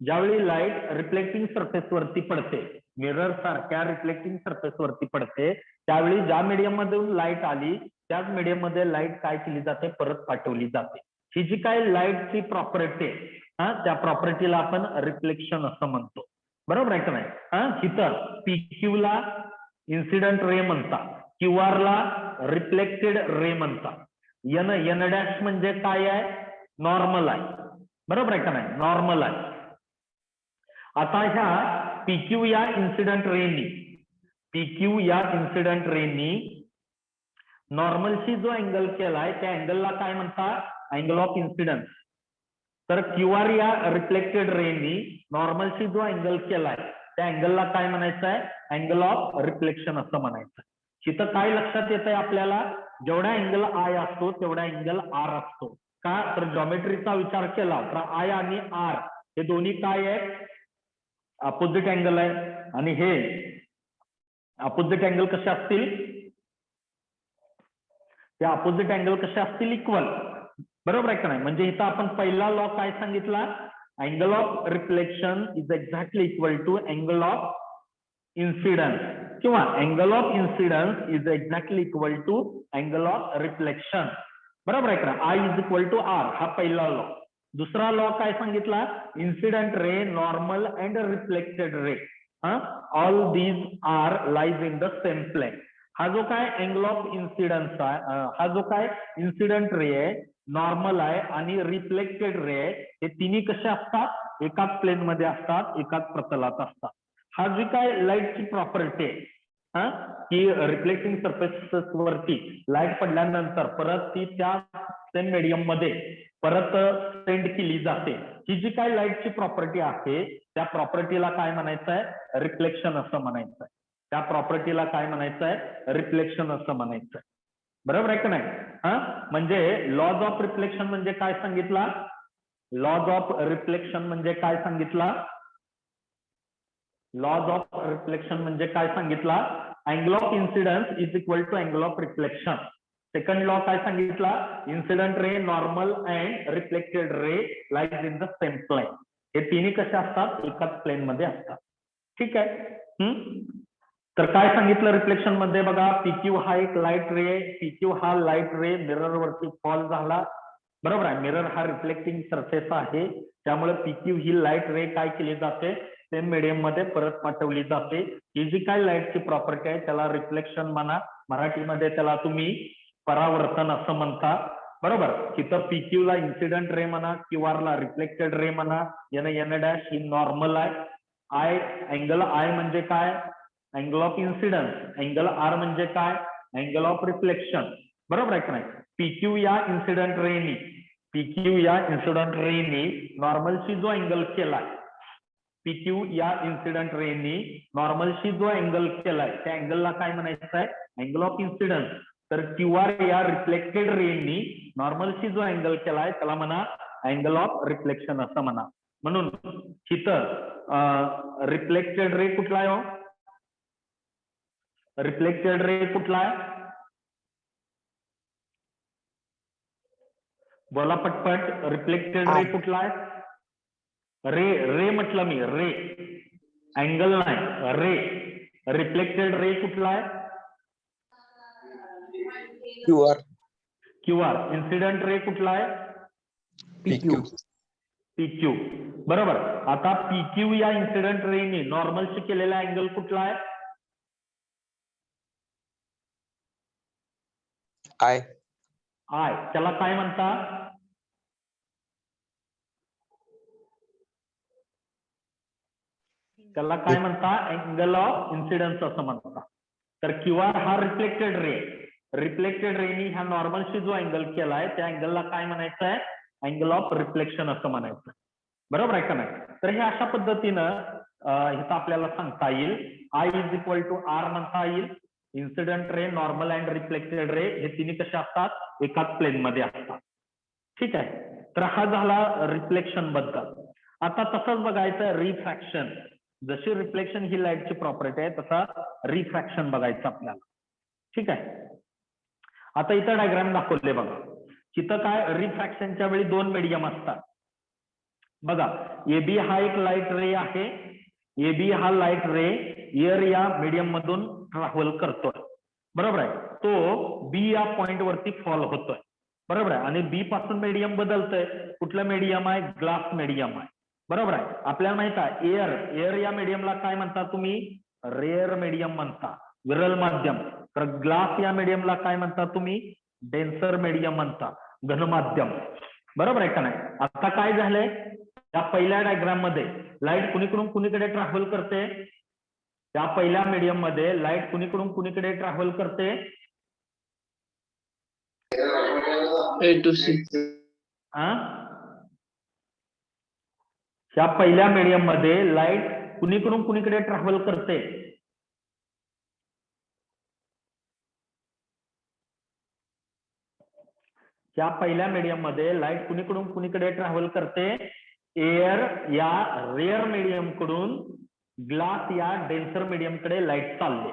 ज्यावेळी लाईट रिफ्लेक्टिंग सरफेस वरती पडते, मिरर सारख्या रिफ्लेक्टिंग सरफेस वरती पडते, त्यावेळी ज्या मीडियम मधून लाईट आली त्याच मीडियम मध्ये लाईट काय केली जाते? परत पाठवली जाते. ही जी काय लाईटची प्रॉपर्टी आहे त्या प्रॉपर्टीला आपण रिफ्लेक्शन असं म्हणतो. बरोबर आहे का नाही? इथं PQ ला इन्सिडेंट रे म्हणतात, QR ला रिफ्लेक्टेड रे म्हणतात. N डॅश म्हणजे काय आहे? नॉर्मल आहे. बरोबर आहे का नाही? नॉर्मल आहे. आता ह्या PQ या इन्सिडेंट रेनी नॉर्मलशी जो अँगल केलाय त्या अँगलला काय म्हणतात? Angle of incidence. तर QR या रिफ्लेक्टेड रेनी नॉर्मलशी जो अँगल केलाय त्या अँगलला काय म्हणायचं आहे? अँगल ऑफ रिफ्लेक्शन असं म्हणायचं. इथं काय लक्षात येत आहे आपल्याला? जेवढा अँगल I असतो तेवढा अँगल R असतो. का तर जॉमेट्रीचा विचार केला तर I आणि R हे दोन्ही काय आहेत? अपोजिट अँगल आहे. आणि हे अपोजिट अँगल कसे असतील? ते अपोजिट अँगल कसे असतील? इक्वल. बरोबर आहे का नाही? म्हणजे इथं आपण पहिला लॉ काय सांगितला? Angle of reflection is exactly equal to angle of incidence, किंवा angle of incidence is exactly equal to angle of reflection. बरोबर आहे का? I is equal to R हा पहिला लॉ. दुसरा लॉ काय सांगितला? Incident ray, normal and reflected ray, all these are lies in the same plane. हा जो काय अँगल ऑफ इन्सिडन्स आहे, हा जो काय इन्सिडेंट रे आहे, नॉर्मल आहे आणि रिफ्लेक्टेड रे आहे, हे तिन्ही कसे असतात? एकाच प्लेन मध्ये असतात, एकाच प्रतलात असतात. हा जी काय लाईटची प्रॉपर्टी आहे की रिफ्लेक्टिंग सरफेस वरती लाईट पडल्यानंतर परत ती त्या सेम मीडियम मध्ये परत सेंड केली जाते, ही जी काय लाईटची प्रॉपर्टी आहे त्या प्रॉपर्टीला काय म्हणायचं आहे? रिफ्लेक्शन असं म्हणायचं आहे. त्या प्रॉपर्टीला काय म्हणायचं आहे? रिफ्लेक्शन असं म्हणायचं आहे. बरोबर आहे का नाही? म्हणजे लॉज ऑफ रिफ्लेक्शन म्हणजे काय सांगितला? लॉज ऑफ रिफ्लेक्शन म्हणजे काय सांगितला? लॉज ऑफ रिफ्लेक्शन म्हणजे काय सांगितला? Angle of incidence is equal to angle of reflection. Second law काय सांगितला? Incident ray, normal and reflected ray lies in the same plane. हे तिन्ही कसे असतात? एकाच प्लेन मध्ये असतात. ठीक आहे. तर काय सांगितलं रिफ्लेक्शन मध्ये बघा? PQ हा एक लाईट रे, PQ हा लाईट रे मिरर वरती फॉल झाला. बरोबर आहे? मिरर हा रिफ्लेक्टिंग सरफेस आहे, त्यामुळे PQ ही लाईट रे काय केली जाते? सेम मीडियम मध्ये परत पाठवली जाते. ही जी काय लाईटची प्रॉपर्टी आहे त्याला रिफ्लेक्शन म्हणा, मराठीमध्ये त्याला तुम्ही परावर्तन असं म्हणता. बरोबर? तिथं PQ ला इन्सिडेंट रे म्हणा, QR ला रिफ्लेक्टेड रे म्हणा, N डॅश ही नॉर्मल आहे. अँगल I म्हणजे काय? Angle of incidence. Angle R म्हणजे काय? Angle of reflection. बरोबर आहे का नाही? PQ या इन्सिडेंट रेनी नॉर्मलशी जो अँगल केलाय, PQ या इन्सिडेंट रेनी नॉर्मलशी जो अँगल केलाय त्या अँगलला काय म्हणायचं आहे? Angle of incidence. तर QR या रिफ्लेक्टेड रेनी नॉर्मलशी जो अँगल केलाय त्याला म्हणा अँगल ऑफ रिफ्लेक्शन असं म्हणा. म्हणून इथं रिफ्लेक्टेड रे कुठला आहे? रिफ्लेक्टेड रे कुठला आहे? बोला पटपट. रिफ्लेक्टेड रे कुठला आहे? रे रे म्हटलं मी, रे अँगल नाही, रे. रिफ्लेक्टेड रे कुठला आहे? QR. क्यूआर. इन्सिडेंट रे कुठला आहे? PQ. पीक्यू. बरोबर. आता पीक्यू या इन्सिडेंट रेनी नॉर्मलशी केलेला अँगल कुठला आहे? I. आय. त्याला काय म्हणता? त्याला काय म्हणता? अँगल ऑफ इन्सिडन्स असं म्हणतात. तर क्यूआर हा रिफ्लेक्टेड रे. रिफ्लेक्टेड रेनी ह्या नॉर्मलशी जो अँगल केलाय त्या अँगलला काय म्हणायचं आहे? अँगल ऑफ रिफ्लेक्शन असं म्हणायचं. बरोबर आहे का नाही? तर हे अशा पद्धतीनं इथं आपल्याला सांगता येईल. I is equal to R म्हणता येईल. Incident ray, normal and reflected ray हे तिन्ही कसे असतात? एकाच प्लेन मध्ये असतात. ठीक आहे. तर हा झाला रिफ्लेक्शन बद्दल. आता तसंच बघायचं रिफ्रॅक्शन. जशी रिफ्लेक्शन ही लाईटची प्रॉपर्टी आहे तसा रिफ्रॅक्शन बघायचं आपल्याला. ठीक आहे. आता इथं डायग्राम दाखवले बघा. तिथं काय रिफ्रॅक्शनच्या वेळी दोन मीडियम असतात. बघा, एबी हा एक लाईट रे आहे. एबी हा लाईट रे एअर या मीडियम मधून ट्रॅव्हल करतोय. बरोबर आहे. तो बी या पॉइंट वरती फॉल होतोय. बरोबर आहे. आणि बी पासून मीडियम बदलतोय. कुठलं मीडियम आहे? ग्लास मीडियम आहे. बरोबर आहे. आपल्याला माहित आहे एअर, एअर या मीडियमला काय म्हणता तुम्ही? रेअर मीडियम म्हणता, विरल माध्यम. तर ग्लास या मीडियमला काय म्हणता तुम्ही? डेन्सर मीडियम म्हणता, घन माध्यम. बरोबर आहे का नाही? आता काय झालंय? त्या पहिल्या डायग्राम मध्ये लाईट कुणीकडून कुणीकडे ट्रॅव्हल करते? त्या पहिल्या मीडियम मध्ये लाईट कुणीकडून कुणीकडे ट्रॅव्हल करते? A to C. त्या पहिल्या मीडियम मध्ये लाईट कुणीकडून कुणीकडे ट्रॅव्हल करते? त्या पहिल्या मीडियम मध्ये लाईट कुणीकडून कुणीकडे ट्रॅव्हल करते? एअर या रेअर मीडियम कडून ग्लास या डेन्सर मीडियम कडे लाईट चालले.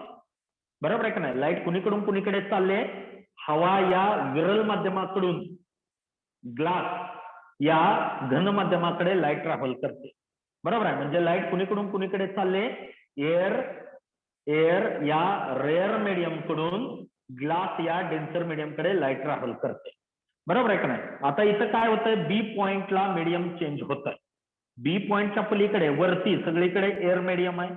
बरोबर आहे का नाही? लाईट कुणीकडून कुणीकडे चालले? हवा या विरल माध्यमाकडून ग्लास या घन माध्यमाकडे लाईट ट्रॅव्हल करते. बरोबर आहे. म्हणजे लाईट कुणीकडून कुणीकडे चालले? एअर या रेअर मीडियम कडून ग्लास या डेन्सर मीडियम कडे लाईट ट्रॅव्हल करते. बरोबर आहे का नाही? आता इथं काय होतंय? बी पॉइंटला मीडियम चेंज होत आहे. बी पॉइंटच्या पलीकडे वरती सगळीकडे एअर मीडियम आहे.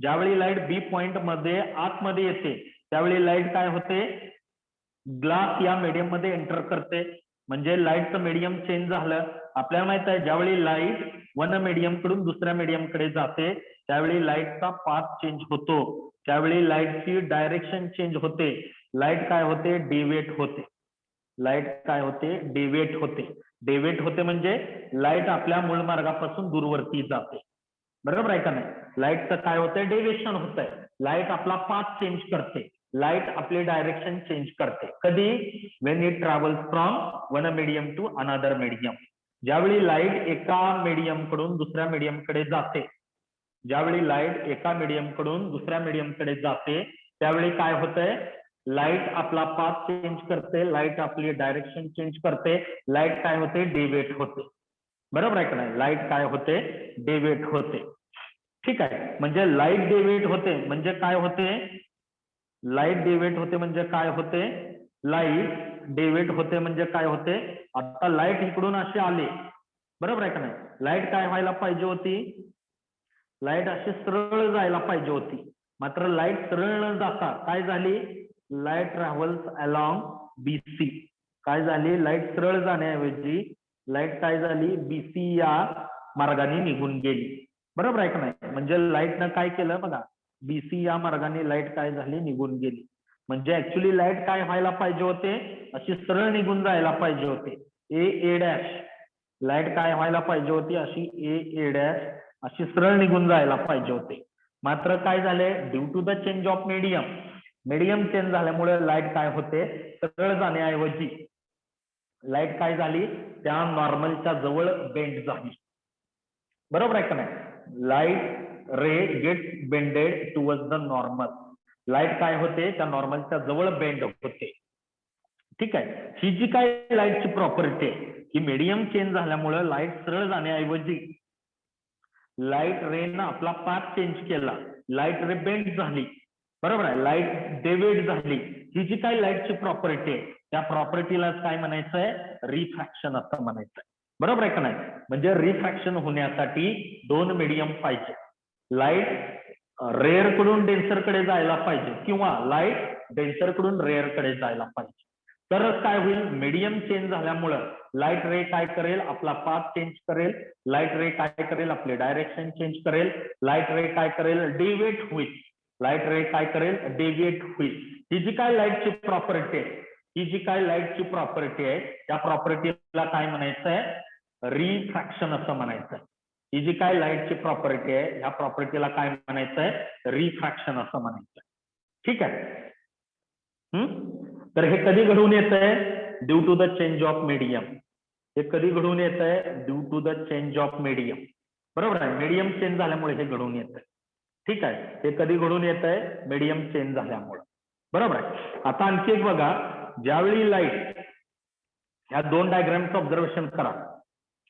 ज्यावेळी लाईट बी पॉइंट मध्ये आतमध्ये येते त्यावेळी लाईट काय होते? ग्लास या मीडियम मध्ये एंटर करते. म्हणजे लाईटचं मीडियम चेंज झालं. आपल्याला माहित आहे ज्यावेळी लाईट वन मीडियम कडून दुसऱ्या मीडियम कडे जाते त्यावेळी लाईटचा पाथ चेंज होतो. त्यावेळी लाईटची डायरेक्शन चेंज होते. लाईट काय होते? डिवेट होते. लाईट काय होते? डिवेट होते. डिवेट होते म्हणजे लाईट आपल्या मूळ मार्गापासून दूरवरती जाते. बरोबर आहे का नाही? लाईटचं काय होतंय? डेव्हिएशन होत आहे. लाईट आपला पाथ चेंज करते. लाईट आपली डायरेक्शन चेंज करते. कधी? When it travels from one medium to another medium. ज्यावेळी लाईट एका मीडियम कडून दुसऱ्या मीडियम कडे जाते, ज्यावेळी लाईट एका मीडियम कडून दुसऱ्या मीडियम कडे जाते त्यावेळी काय होतंय? लाईट आपला पाथ चेंज करते. लाईट आपली डायरेक्शन चेंज करते. लाईट काय होते? डेव्हिएट होते. बरोबर आहे का नाही? लाईट काय होते? डेव्हिएट होते. ठीक आहे. म्हणजे लाईट डेव्हिएट होते म्हणजे काय होते? लाईट डेव्हिएट होते म्हणजे काय होते? लाईट डेव्हिएट होते म्हणजे काय होते? आता लाईट इकडून अशी आली. बरोबर आहे का नाही? लाईट काय व्हायला पाहिजे होती? लाईट अशी सरळ जायला पाहिजे होती. मात्र लाईट सरळ न जाता काय झाली? Light travels along BC. काय झाली? लाईट सरळ जाण्याऐवजी लाईट काय झाली? बीसी या मार्गाने निघून गेली. बरोबर आहे का नाही? म्हणजे लाईटनं काय केलं बघा, बीसी या मार्गाने लाईट काय झाली? निघून गेली. म्हणजे ऍक्च्युली लाईट काय व्हायला पाहिजे होते? अशी सरळ निघून जायला पाहिजे होते. A dash. लाईट काय व्हायला पाहिजे होती? अशी ए डॅश अशी सरळ निघून जायला पाहिजे होते. मात्र काय झाले? Due to the change of medium, medium change झाल्यामुळे लाईट काय होते? सरळ जाण्याऐवजी लाईट काय झाली? त्या नॉर्मलच्या जवळ बेंड झाली. बरोबर आहे का नाही? Light ray gets bended towards the normal. Light काय होते त्या नॉर्मलच्या जवळ बेंड होते. ठीक आहे. ही जी काय लाईटची प्रॉपर्टी आहे ही मीडियम चेंज झाल्यामुळे लाईट सरळ जाण्याऐवजी लाईट रेनं आपला पाथ चेंज केला, लाईट रे बेंड झाली, बरोबर आहे, लाईट डेव्हिएट झाली. ही जी काय लाईटची प्रॉपर्टी आहे त्या प्रॉपर्टीला काय म्हणायचंय, रिफ्रॅक्शन असं म्हणायचंय. बरोबर आहे का नाही? म्हणजे रिफ्रॅक्शन होण्यासाठी दोन मीडियम पाहिजे. लाईट रेअर कडून डेन्सर कडे जायला पाहिजे किंवा लाईट डेन्सर कडून रेअर कडे जायला पाहिजे. तरच काय होईल, मीडियम चेंज झाल्यामुळं लाईट रे काय करेल, आपला पाथ चेंज करेल, लाईट रे काय करेल, आपले डायरेक्शन चेंज करेल, लाईट रे काय करेल, डेव्हिएट होईल, लाईट रे काय करेल, डेव्हिएट होईल. ही जी काय लाईटची प्रॉपर्टी आहे, ही जी काय लाईटची प्रॉपर्टी आहे त्या प्रॉपर्टीला काय म्हणायचंय, रिफ्रॅक्शन असं म्हणायचंय. ही जी काय लाईटची प्रॉपर्टी आहे ह्या प्रॉपर्टीला काय म्हणायचंय, रिफ्रॅक्शन असं म्हणायचंय. ठीक आहे. तर हे कधी घडून येतंय, due to the change of medium. हे कधी घडून येतंय, due to the change of medium. बरोबर आहे, मीडियम चेंज झाल्यामुळे हे घडून येतंय. ठीक आहे. हे कधी घडून येतंय, मीडियम चेंज झाल्यामुळे. बरोबर आहे. आता आणखी एक बघा, ज्यावेळी लाईट, ह्या दोन डायग्रामचं ऑब्झर्वेशन करा,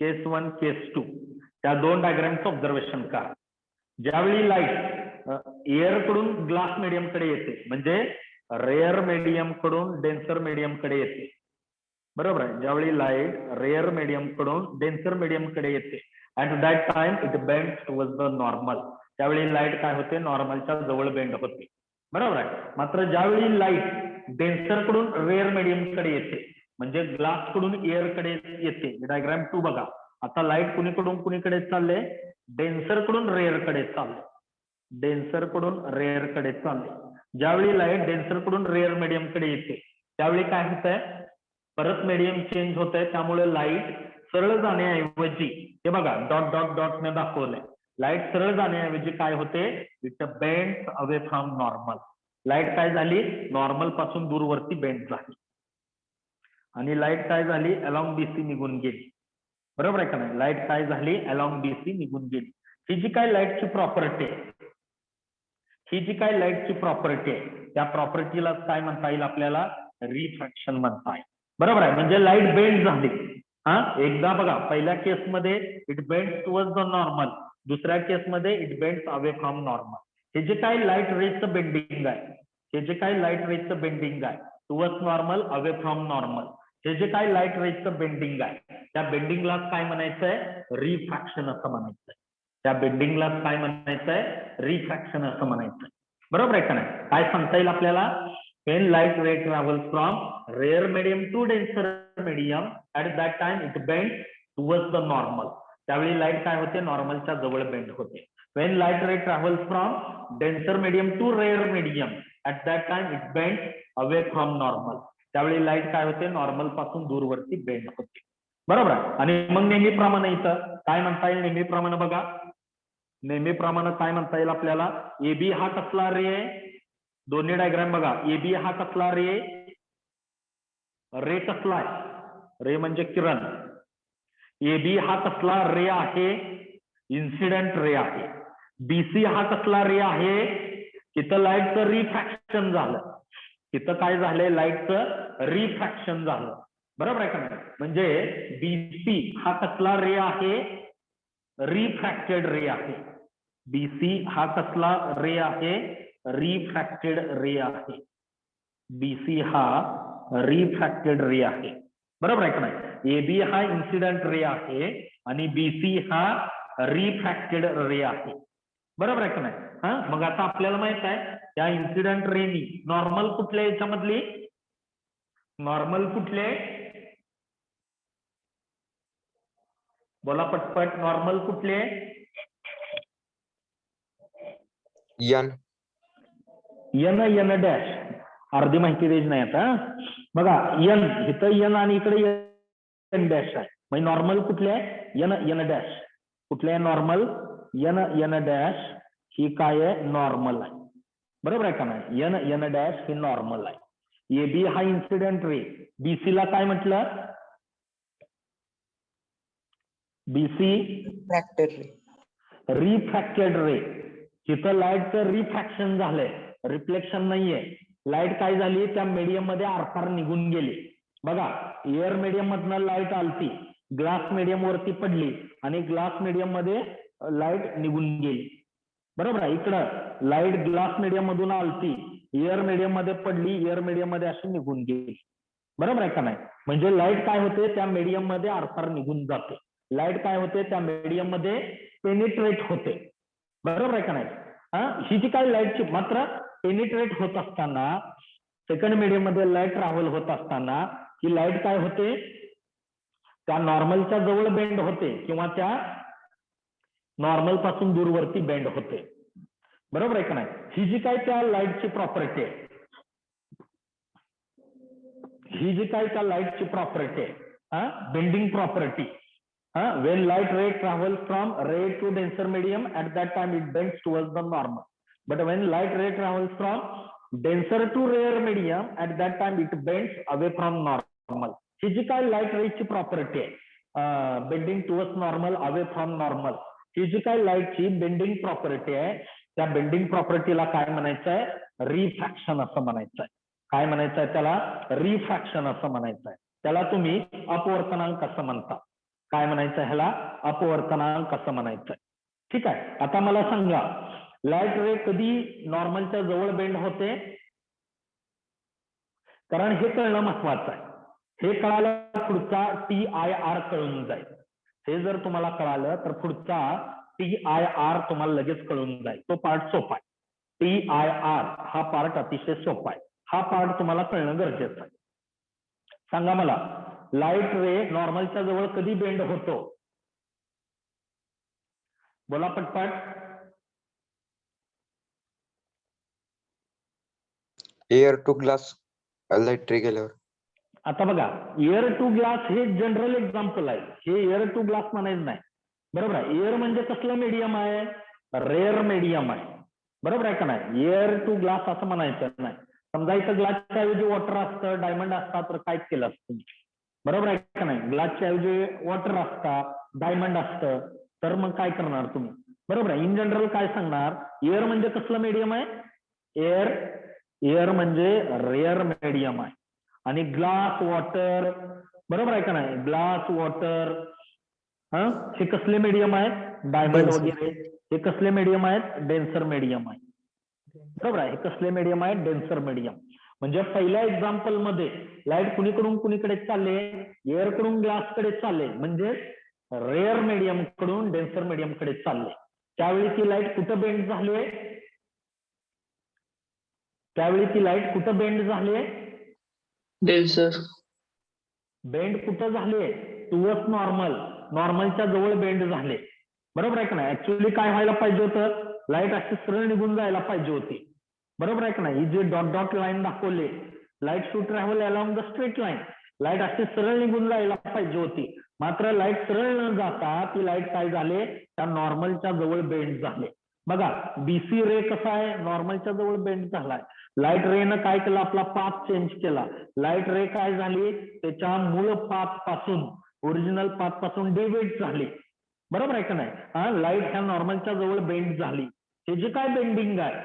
केस 1 केस 2, त्या दोन डायग्रामचं ऑब्झर्वेशन करा. ज्यावेळी लाईट एअर कडून ग्लास मीडियम कडे येते, म्हणजे रेअर मीडियम कडून डेन्सर मीडियम कडे येते. बरोबर आहे. ज्यावेळी लाईट रेअर मीडियम कडून डेन्सर मीडियम कडे येते, at that time it bends towards the normal. त्यावेळी लाईट काय होते, नॉर्मलच्या जवळ बेंड होते. बरोबर आहे. मात्र ज्यावेळी लाईट डेन्सर कडून रेअर मीडियम कडे येते, म्हणजे ग्लास कडून एअर कडे येते, डायग्राम 2 बघा. आता लाईट कुणीकडून कुणीकडे चालले, डेन्सर कडून रेअर कडे चालले, डेन्सर कडून रेअर कडे चालले. ज्यावेळी लाईट डेन्सर कडून रेअर मीडियम कडे येते त्यावेळी काय होत आहे, परत मीडियम चेंज होत आहे, त्यामुळे लाईट सरळ जाण्याऐवजी, हे बघा डॉट डॉट डॉट ने दाखवलंय, लाईट सरळ जाण्याऐवजी काय होते, it bends away from normal. Light काय झाली, नॉर्मल पासून दूरवरती बेंड झाली आणि लाईट काय झाली, अलॉंग बीसी निघून गेली. बरोबर आहे का नाही? लाईट काय झाली, अलॉंग बीसी निघून गेली. ही जी काय लाईटची प्रॉपर्टी आहे, ही जी काय लाईटची प्रॉपर्टी आहे त्या प्रॉपर्टीला काय म्हणता येईल आपल्याला, रिफ्रॅक्शन म्हणता येईल. बरोबर आहे. म्हणजे लाईट बेंड झाली. एकदा बघा, पहिल्या केसमध्ये it bends towards the normal, दुसऱ्या केसमध्ये it bends away from normal. हे जे काय लाईट रेजचं बेंडिंग आहे, हे जे काय लाईट रेजचं बेंडिंग आहे towards normal, away from normal, हे जे काय लाईट रेजचं बेंडिंग आहे त्या बेंडिंगला काय म्हणायचंय, रिफ्रॅक्शन असं म्हणायचंय. त्या बेंडिंगला काय म्हणायचंय, रिफ्रॅक्शन असं म्हणायचंय. बरोबर आहे का नाही? काय सांगता येईल आपल्याला, when light ray travels from rare medium to denser medium at that time it bends towards the normal. त्यावेळी लाईट काय होते, नॉर्मलच्या जवळ बेंड होते. when light ray travels from denser medium to rare medium at that time it bends away from normal. त्यावेळी light काय होते, normal पासून दूरवरती बेंड होते. बरोबर आहे. आणि मग नेहमीप्रमाणे इथं काय म्हणता येईल, नेहमीप्रमाणे बघा, नेहमीप्रमाणे काय म्हणता येईल आपल्याला, एबी हा कसला रे आहे, दोन्ही डायग्राम बघा, एबी हा कसला रे, रे कसला आहे, रे म्हणजे किरण. एबी हा कसला रे आहे, इन्सिडेंट रे आहे. बीसी हा कसला रे आहे, तिथं लाईटचं रिफ्रॅक्शन झालं, तिथं काय झालंय, लाईटचं रिफ्रॅक्शन झालं. बरोबर आहे का नाही? म्हणजे बीसी हा कसला रे आहे, रिफ्रॅक्टेड रे आहे. बीसी हा कसला रे आहे, रिफ्रॅक्टेड रे आहे. बीसी हा रिफ्रॅक्टेड रे आहे. बरोबर आहे का नाही? एबी हा इन्सिडेंट रे आहे आणि बीसी हा रिफ्रॅक्टेड रे आहे. बरोबर आहे का नाही? मग आता आपल्याला माहित आहे त्या इन्सिडेंट रेनी नॉर्मल कुठल्या याच्यामधली, नॉर्मल कुठले, बोला पटपट, नॉर्मल कुठले, यन यन यन डॅश, अर्धी माहिती द्यायची नाही आता. बघा यन, इथं यन आणि इकडे यन डॅश आहे, म्हणजे नॉर्मल कुठले आहे, यन यन डॅश. कुठले आहे नॉर्मल, यन यन डॅश ही काय आहे, नॉर्मल आहे. बरोबर आहे का नाही? यन यन डॅश ही नॉर्मल आहे. एबी हा इन्सिडेंट रे, बीसी ला काय म्हटलं, बीसी रिफ्रॅक्टेड रे, रिफ्रॅक्टेड रे. तिथं लाईटचं रिफ्रॅक्शन झालंय, रिफ्लेक्शन नाहीये. लाईट काय झाली त्या मीडियम मध्ये आरपार निघून गेली. बघा एअर मीडियम मधनं लाईट आलती, ग्लास मीडियम वरती पडली आणि ग्लास मीडियम मध्ये लाईट निघून गेली. बरोबर आहे. इकडं लाईट ग्लास मीडियम मधून आलती, एअर मीडियम मध्ये पडली, एअर मीडियम मध्ये अशी निघून गेली. बरोबर आहे का नाही. म्हणजे लाईट काय होते त्या मीडियम मध्ये आरपार निघून जाते. लाईट काय होते त्या मीडियम मध्ये पेनिट्रेट होते. बरोबर आहे का नाही. ही जी काय लाईटची मात्र पेनिट्रेट होत असताना सेकंड मीडियम मध्ये लाईट ट्रॅव्हल होत असताना ही लाईट काय होते त्या नॉर्मलच्या जवळ बेंड होते किंवा त्या नॉर्मल पासून दूरवरती बेंड होते. बरोबर आहे का नाही. ही जी काय त्या लाईटची प्रॉपर्टी आहे, ही जी काय त्या लाईटची प्रॉपर्टी आहे bending property. when light ray travels from ray to denser medium at that time it bends towards the normal, but when light ray travels from denser to rarer medium at that time it bends away from normal. ही जी काय light रेची प्रॉपर्टी आहे bending towards normal away from normal, ही जी काय लाईटची बेंडिंग प्रॉपर्टी आहे त्या बेंडिंग प्रॉपर्टीला काय म्हणायचं आहे रिफ्रॅक्शन असं म्हणायचं आहे. काय म्हणायचं आहे त्याला रिफ्रॅक्शन असं म्हणायचं आहे. त्याला तुम्ही अपवर्तनांक असं म्हणता. काय म्हणायचं ह्याला अपवर्तनांक असं म्हणायचं. ठीक आहे. आता मला सांगा लाईट रे कधी नॉर्मलच्या जवळ बेंड होते, कारण हे कळणं महत्वाचं आहे. हे कळालं पुढचा TIR कळून जाईल. हे जर तुम्हाला कळालं तर पुढचा TIR तुम्हाला लगेच कळून जाईल. तो पार्ट सोपा आहे. TIR हा पार्ट अतिशय सोपा आहे. हा पार्ट तुम्हाला कळणं गरजेचं आहे. सांगा मला लाईट रे नॉर्मलच्या जवळ कधी बेंड होतो, बोला पटपट. एअर टू ग्लास लाईट रे गेल्यावर. आता बघा एअर टू ग्लास हे जनरल एक्झाम्पल आहे. हे एअर टू ग्लास म्हणायचं नाही. बरोबर आहे. एअर म्हणजे कसलं मीडियम आहे रेअर मीडियम आहे. बरोबर आहे का नाही. एअर टू ग्लास असं म्हणायचं नाही. समजा इथं ग्लासच्या ऐवजी वॉटर असतं डायमंड असतात तर काय केलं असतं. बरोबर आहे का नाही. ग्लासच्या ऐवजी वॉटर असतात डायमंड असतं तर मग काय करणार तुम्ही. बरोबर आहे. इन जनरल काय सांगणार एअर म्हणजे कसलं मीडियम आहे एअर म्हणजे रेअर मीडियम आहे. आणि ग्लास वॉटर बरोबर आहे का नाही ग्लास वॉटर हे कसले मीडियम आहेत डायमंड वगैरे हे कसले मीडियम आहेत डेन्सर मीडियम आहे. बरोबर आहे. हे कसले मीडियम आहेत डेन्सर मीडियम. म्हणजे पहिल्या एक्झाम्पल मध्ये लाईट कुणीकडून कुणीकडे चालले एअर कडून ग्लास कडे चालले म्हणजे रेअर मीडियम कडून डेन्सर मीडियम कडे चालले. त्यावेळी ती लाईट कुठं बेंड झाली त्यावेळी ती लाईट कुठं बेंड झाली डेन्सर. बेंड कुठं झाले टुवर्ड्स नॉर्मल नॉर्मलच्या जवळ बेंड झाले. बरोबर आहे का नाही. ऍक्च्युअली काय व्हायला पाहिजे होतं लाईट अशी सरळ निघून जायला पाहिजे होती. बरोबर आहे का नाही. ही जे डॉट डॉट लाईन दाखवले light should travel along the straight line. Light अशी सरळ निघून जायला पाहिजे होती. मात्र लाईट सरळ न जाता ती लाईट काय झाले त्या नॉर्मलच्या जवळ बेंड झाले. बघा बीसी रे कसा आहे नॉर्मलच्या जवळ बेंड झालाय. लाईट रेनं काय केलं आपला पाथ चेंज केला. लाईट रे काय झाली त्याच्या मूळ पाथ पासून ओरिजिनल पाथ पासून डेव्हिएट झाली. बरोबर आहे का नाही. लाईट ह्या नॉर्मलच्या जवळ बेंड झाली. हे जे काय बेंडिंग आहे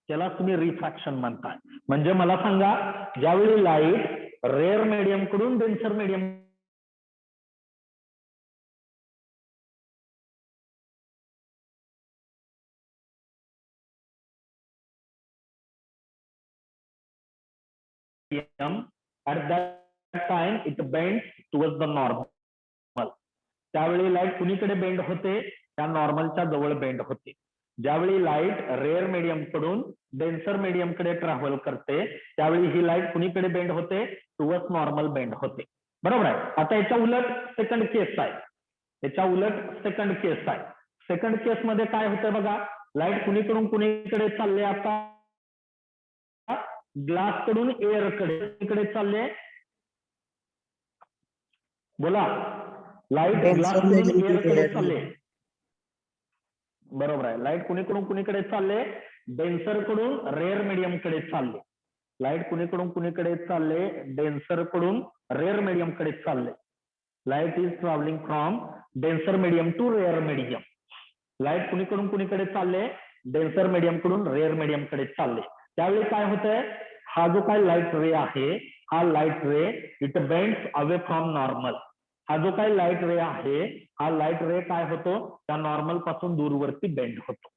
त्याला तुम्ही रिफ्रॅक्शन म्हणताय. म्हणजे मला सांगा ज्यावेळी लाईट रेअर मीडियम कडून denser medium at that time it bends towards the normal. त्यावेळी लाईट कुणीकडे बेंड होते त्या नॉर्मलच्या जवळ बेंड होते. ज्यावेळी लाईट रेअर मीडियम कडून डेन्सर मीडियम कडे ट्रॅव्हल करते त्यावेळी ही लाईट कुणीकडे बेंड होते टुवर्ड्स नॉर्मल बेंड होते. बरोबर आहे. आता याच्या उलट सेकंड केस आहे. याच्या उलट सेकंड केस आहे. सेकंड केस मध्ये काय होतं बघा लाईट कुणीकडून कुणीकडे चालले आता ग्लास कडून एअर कडे चालले. बोला लाईट ग्लास कडून एअर कडे चालले. बरोबर आहे. लाईट कुणीकडून कुणीकडे चालले डेन्सर कडून रेअर मीडियम कडे चालले. लाईट कुणीकडून कुणीकडे चालले डेन्सर कडून रेअर मीडियम कडे चालले. Light is travelling from denser medium to rare medium. Light कुणीकडून कुणीकडे चालले डेन्सर मीडियम कडून रेअर मीडियम कडे चालले. त्यावेळी काय होतंय, हा जो काय लाईट रे आहे, हा light ray it bends away from normal. हा जो काही लाईट रे आहे, हा लाईट रे काय होतो, त्या नॉर्मल पासून दूरवरती बेंड होतो.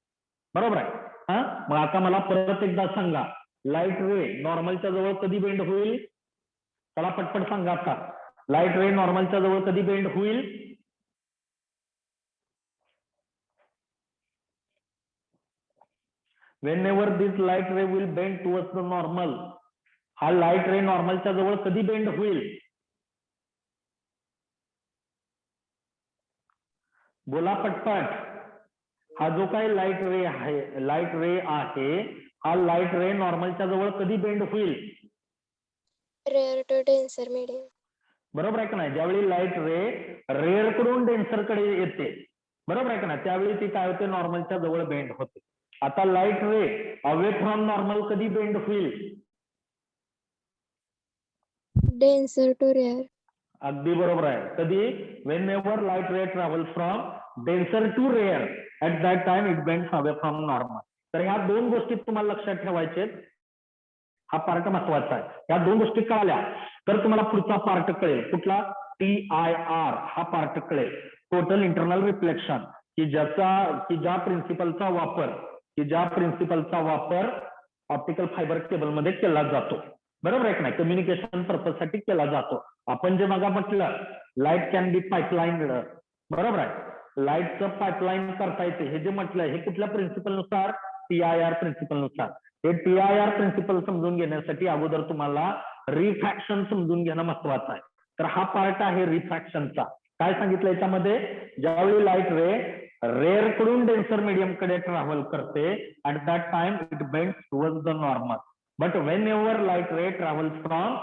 बरोबर आहे. हा, मग आता मला परत एकदा सांगा, लाईट रे नॉर्मलच्या जवळ कधी बेंड होईल? चला पटपट सांगा आता, लाईट रे नॉर्मलच्या जवळ कधी बेंड होईल? whenever this light ray will bend towards the normal. हा लाईट रे नॉर्मलच्या जवळ कधी बेंड होईल? बोला पटपट. हा जो काही लाईट रे आहे, हा लाईट रे नॉर्मलच्या जवळ कधी बेंड होईल? Rare to denser medium. बरोबर आहे का नाही? ज्यावेळी लाईट रे रेअर कडून डेन्सर कडे येते, बरोबर आहे का नाही, त्यावेळी ती काय होते, नॉर्मलच्या जवळ बेंड होते. आता light ray away from normal कधी बेंड होईल? Denser to rare. अगदी बरोबर आहे. कधी? Whenever light ray travel from denser to rare, at that time it bends away from normal. तर ह्या दोन गोष्टी तुम्हाला लक्षात ठेवायचे. हा पार्ट महत्वाचा आहे. ह्या दोन गोष्टी कळाल्या तर तुम्हाला पुढचा पार्ट कळेल. कुठला? TIR हा पार्ट कळेल, टोटल इंटरनल रिफ्लेक्शन, की ज्या प्रिन्सिपलचा वापर ऑप्टिकल फायबर केबल मध्ये केला जातो. बरोबर आहे की नाही? कम्युनिकेशन पर्पज साठी केला जातो. आपण जे मग म्हटलं लाईट कॅन बी पाईपलाईन, बरोबर आहे, लाईटचं पाईपलाईन करता येते, हे जे म्हटलं हे कुठल्या प्रिन्सिपल नुसार? TIR प्रिन्सिपल नुसार. हे TIR प्रिन्सिपल समजून घेण्यासाठी अगोदर तुम्हाला रिफ्रॅक्शन समजून घेणं महत्वाचं आहे. तर हा पार्ट आहे रिफ्रॅक्शनचा. काय सांगितलं याच्यामध्ये? ज्यावेळी लाईट रे रेअर कडून डेन्सर मीडियम कडे ट्रॅव्हल करते, at that time it bends towards the normal. But whenever light ray travels from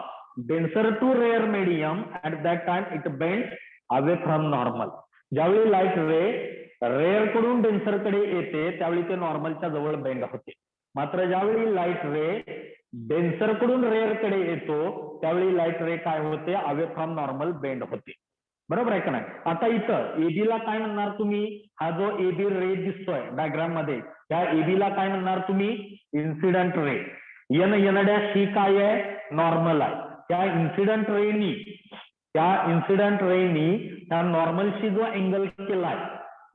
denser to rare medium, at that time it bends away from normal. ज्यावेळी light ray rare कडून denser कडे येते, त्यावेळी ते नॉर्मलच्या जवळ bend होते. मात्र ज्यावेळी लाईट रे डेन्सर कडून रेअर कडे येतो, त्यावेळी लाईट रे काय होते? अवे फ्रॉम नॉर्मल बेंड होते. बरोबर आहे का नाही? आता इथं एबी ला काय म्हणणार तुम्ही? हा जो एबी रे दिसतोय डायग्राम मध्ये, त्या एबी ला काय म्हणणार तुम्ही? Incident ray. एन डॅश ही काय आहे? नॉर्मल आहे. त्या इन्सिडेंट रेनी त्या नॉर्मलशी जो अँगल केलाय,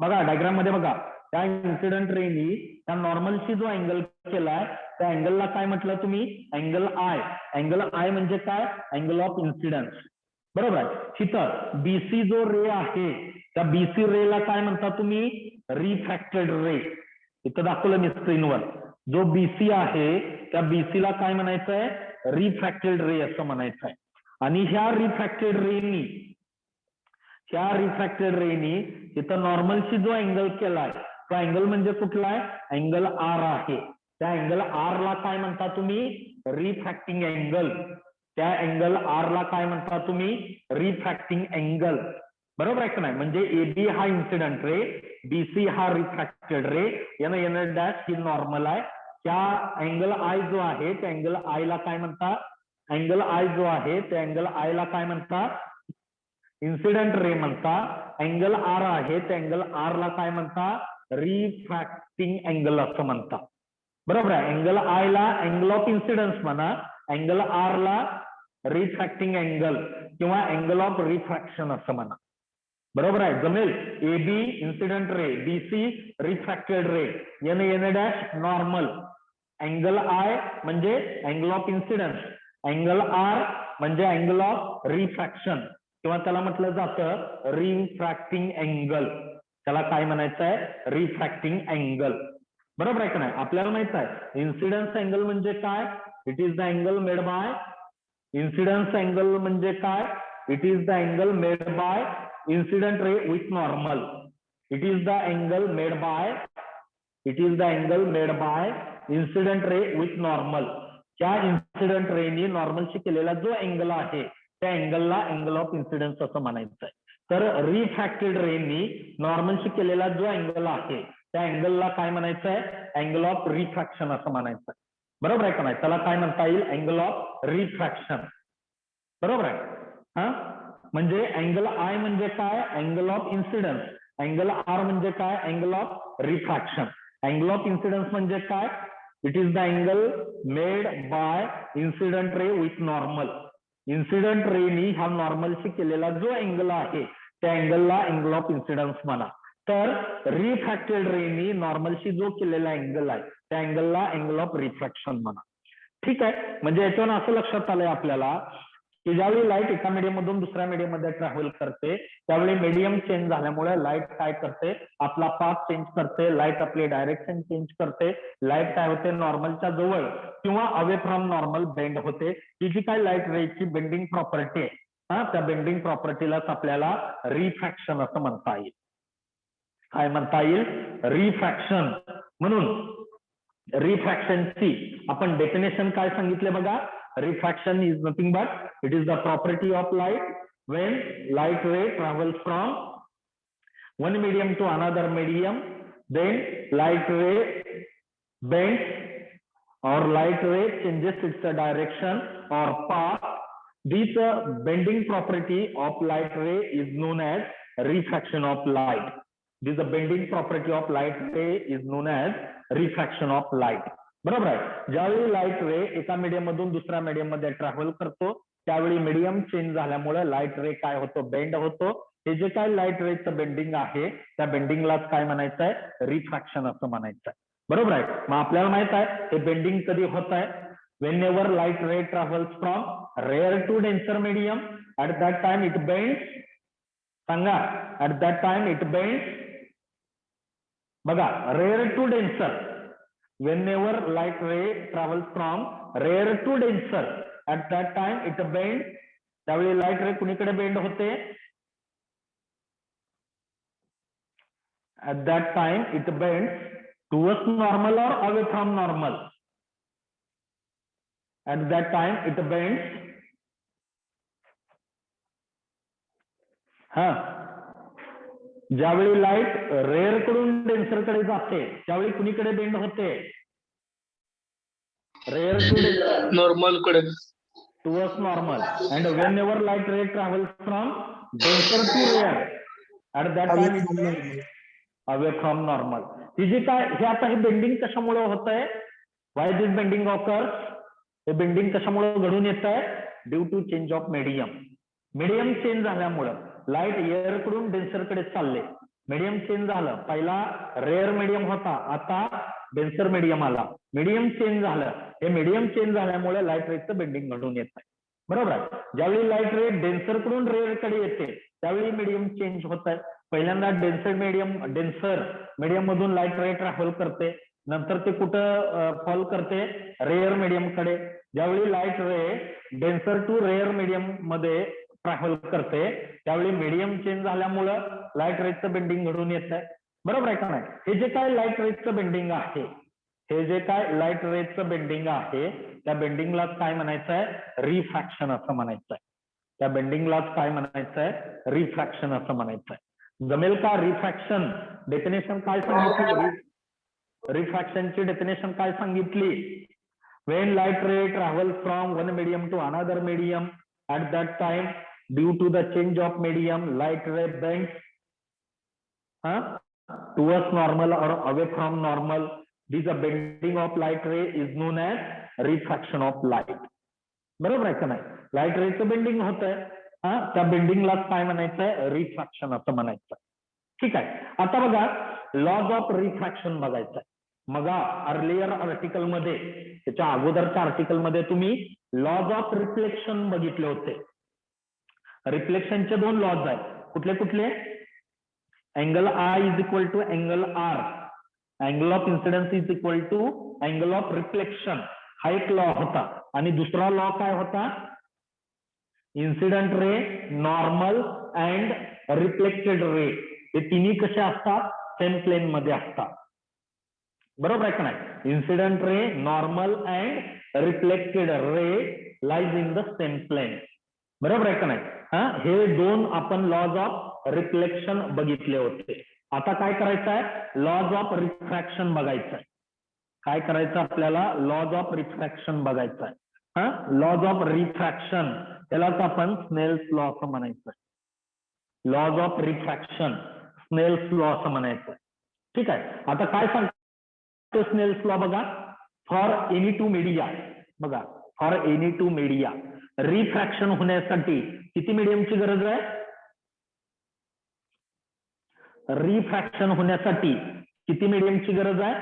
बघा डायग्राम मध्ये बघा, त्या इन्सिडेंट रेनी त्या नॉर्मलशी जो अँगल केलाय, त्या अँगलला काय म्हटलं तुम्ही? Angle I. अँगल आय म्हणजे काय? Angle of incidence. बरोबर आहे. तिथं बीसी जो रे आहे, त्या बीसी रे ला काय म्हणता तुम्ही? रिफ्रॅक्टेड रे. इथं दाखवलं मी स्क्रीनवर. जो बीसी आहे त्या बीसी ला काय म्हणायचंय? रिफ्रॅक्टेड रे असं म्हणायचंय. आणि ह्या रिफ्रॅक्टेड रेनी इथं नॉर्मलशी जो अँगल केलाय, तो अँगल म्हणजे कुठला आहे? अँगल आर आहे. त्या अँगल आर ला काय म्हणता तुम्ही? Refracting angle. त्या अँगल आर ला काय म्हणता तुम्ही? Refracting angle. बरोबर आहे का नाही? म्हणजे एबी हा इन्सिडेंट रे, बीसी हा रिफ्रॅक्टेड रे, एन डॅश ही नॉर्मल आहे. त्या अँगल आय जो आहे त्या अँगल आय ला काय म्हणता? अँगल आय जो आहे त्या अँगल आय ला काय म्हणता? इन्सिडेंट रे म्हणता. अँगल आर आहे त्या अँगल आर ला काय म्हणता? रिफ्रॅक्टिंग अँगल असं म्हणता. बरोबर आहे. अँगल आय ला अँगल ऑफ इन्सिडन्स म्हणा, अँगल आर ला रिफ्रॅक्टिंग अँगल किंवा अँगल ऑफ रिफ्रॅक्शन असं म्हणा. बरोबर आहे? जमेल? AB incident ray, BC refracted ray, N dash normal, angle I म्हणजे angle of incidence, angle R म्हणजे अँगल ऑफ रिफ्रॅक्शन किंवा त्याला म्हटलं जातं रिफ्रॅक्टिंग अँगल. त्याला काय म्हणायचं आहे? Refracting angle. बरोबर आहे का नाही? आपल्याला माहित आहे इन्सिडन्स अँगल म्हणजे काय? It is the angle made bye incidence angle म्हणजे काय? It is the angle made bye incident ray with normal. It is the angle made by incident ray with normal. त्या इन्सिडेंट रेनी नॉर्मलशी केलेला जो angle आहे त्या अँगलला angle of incidence असं म्हणायचं आहे. तर रिफ्रॅक्टेड रेनी नॉर्मलशी केलेला जो अँगल आहे त्या अँगलला काय म्हणायचं आहे? अँगल ऑफ रिफ्रॅक्शन असं म्हणायचं आहे. बरोबर आहे का नाही? त्याला काय म्हणता येईल? Angle of refraction. बरोबर आहे? हा, म्हणजे अँगल आय म्हणजे काय? Angle of incidence. Angle R म्हणजे काय? Angle of refraction. Angle of incidence म्हणजे काय? It is the angle made by incident ray with normal. Incident रेनी हा नॉर्मलशी केलेला जो अँगल आहे त्या अँगलला अँगल ऑफ इन्सिडन्स म्हणा. तर रिफ्रॅक्टेड रेनी नॉर्मलशी जो केलेला अँगल आहे त्या अँगलला अँगल ऑफ रिफ्रॅक्शन म्हणा. ठीक आहे. म्हणजे याच्यावर असं लक्षात आलंय आपल्याला की ज्यावेळी लाईट एका मीडियम मधून दुसऱ्या मीडियम मध्ये ट्रॅव्हल करते त्यावेळी मीडियम चेंज झाल्यामुळे लाईट काय करते, आपला पाथ चेंज करते, लाईट आपली डायरेक्शन चेंज करते, लाईट काय होते नॉर्मलच्या जवळ किंवा अवे फ्रॉम नॉर्मल बेंड होते. ही जी काय लाईट रेची बेंडिंग प्रॉपर्टी आहे त्या बेंडिंग प्रॉपर्टीलाच आपल्याला रिफ्रॅक्शन असं म्हणता येईल. काय म्हणता येईल? रिफ्रॅक्शन. म्हणून रिफ्रॅक्शनची आपण डेफिनेशन काय सांगितले बघा. Refraction is nothing but it is the property of light when light ray travels from one medium to another medium, then light ray bends or light ray changes its direction or path. This bending property of light ray is known as refraction of light. This bending property of light ray is known as refraction of light. बरोबर आहे. ज्यावेळी light रे एका medium मधून दुसऱ्या medium मध्ये travel करतो त्यावेळी medium change झाल्यामुळे लाईट रे काय होतो, बेंड होतो. हे जे काय लाईट रेचं बेंडिंग आहे त्या बेंडिंगलाच काय म्हणायचं आहे, रिफ्रॅक्शन असं म्हणायचं आहे. बरोबर आहे. मग आपल्याला माहित आहे हे बेंडिंग कधी होत आहे, whenever light ray travels from rare to denser medium at that time it bends. सांगा, at that time it bends. बघा, rare to denser. Whenever light ray travels from rare to denser, at that time it bends. त्यावेळी light रे कुणीकडे bend होते? At that time it bends towards normal or away from normal. At that time it bends. हा, ज्यावेळी light rare कडून denser कडे जाते त्यावेळी कुणीकडे बेंड होते? रेअर टू डेन्सर, नॉर्मल कडे. Towards normal. And whenever light ray travels from denser to rare at that time away from normal. ही जी काय हे आता हे बेंडिंग कशामुळे होत आहे? Why this bending occurs? हे बेंडिंग कशामुळे घडून येत आहे? Due to change of medium. Medium change झाल्यामुळं लाईट एअर कडून डेन्सर कडे चालले. मीडियम चेंज झालं. पहिला रेअर मीडियम होता, आता डेन्सर मीडियम आला. मीडियम चेंज झालं. हे मीडियम चेंज झाल्यामुळे लाईट रेचं बेंडिंग घडून येत आहे. बरोबर आहे. ज्यावेळी लाईट रे डेन्सर कडून रेअर कडे येते त्यावेळी मीडियम चेंज होत आहे. पहिल्यांदा डेन्सर मीडियम मधून लाईट रे ट्रॅव्हल करते, नंतर ते कुठं फॉल करते? रेअर मीडियम कडे. ज्यावेळी light ray denser to rare medium मध्ये ट्रॅव्हल करते त्यावेळी मीडियम चेंज झाल्यामुळं लाईट रेचं बेंडिंग घडून येत आहे. बरोबर आहे का नाही? हे जे काय लाईट रेचं बेंडिंग आहे, हे जे काय लाईट रेचं बेंडिंग आहे त्या बेंडिंगलाच काय म्हणायचं आहे? रिफ्रॅक्शन असं म्हणायचं आहे. त्या बेंडिंगलाच काय म्हणायचं आहे? रिफ्रॅक्शन असं म्हणायचं आहे. जमेल का? रिफ्रॅक्शन डेफिनेशन काय सांगितली? रिफ्रॅक्शनची डेफिनेशन काय सांगितली? When light ray travels from one medium to another medium, at that time, due to the change of medium, light ray bends towards normal or away from normal. This bending of light ray is known as refraction of light. बरोबर आहे का नाही? Light रेचं bending होत आहे, त्या बेंडिंगलाच काय म्हणायचंय? रिफ्रॅक्शन असं म्हणायचं. ठीक आहे. आता बघा, लॉज ऑफ रिफ्रॅक्शन बघायचं आहे. मग अर्लियर आर्टिकल मध्ये, त्याच्या अगोदरच्या आर्टिकल मध्ये तुम्ही लॉज ऑफ रिफ्लेक्शन बघितले होते. रिफ्लेक्शनचे दोन लॉज आहेत. कुठले कुठले? Angle I is equal to angle R, angle of incidence is equal to angle of reflection, हा एक लॉ होता. आणि दुसरा लॉ काय होता? Incident ray, normal and reflected ray, हे तिन्ही कसे असतात? सेम प्लेन मध्ये असतात. बरोबर आहे का नाही? Incident ray, normal and reflected ray lies in the same plane. बरोबर आहे का नाही? हे दोन आपण लॉज ऑफ रिफ्लेक्शन बघितले होते. आता काय करायचं आहे? लॉज ऑफ रिफ्रॅक्शन बघायचं आहे. काय करायचं आपल्याला? लॉज ऑफ रिफ्रॅक्शन बघायचं आहे. लॉज ऑफ रिफ्रॅक्शन, त्यालाच आपण स्नेल्स लॉ असं म्हणायचं. Laws of refraction, Snell's law असं म्हणायचं. ठीक आहे. आता काय सांगतो स्नेल्स लॉ बघा. फॉर एनी टू मीडिया, बघा for any two media refraction होण्यासाठी किती मीडियमची गरज आहे? रिफ्रॅक्शन होण्यासाठी किती मीडियमची गरज आहे?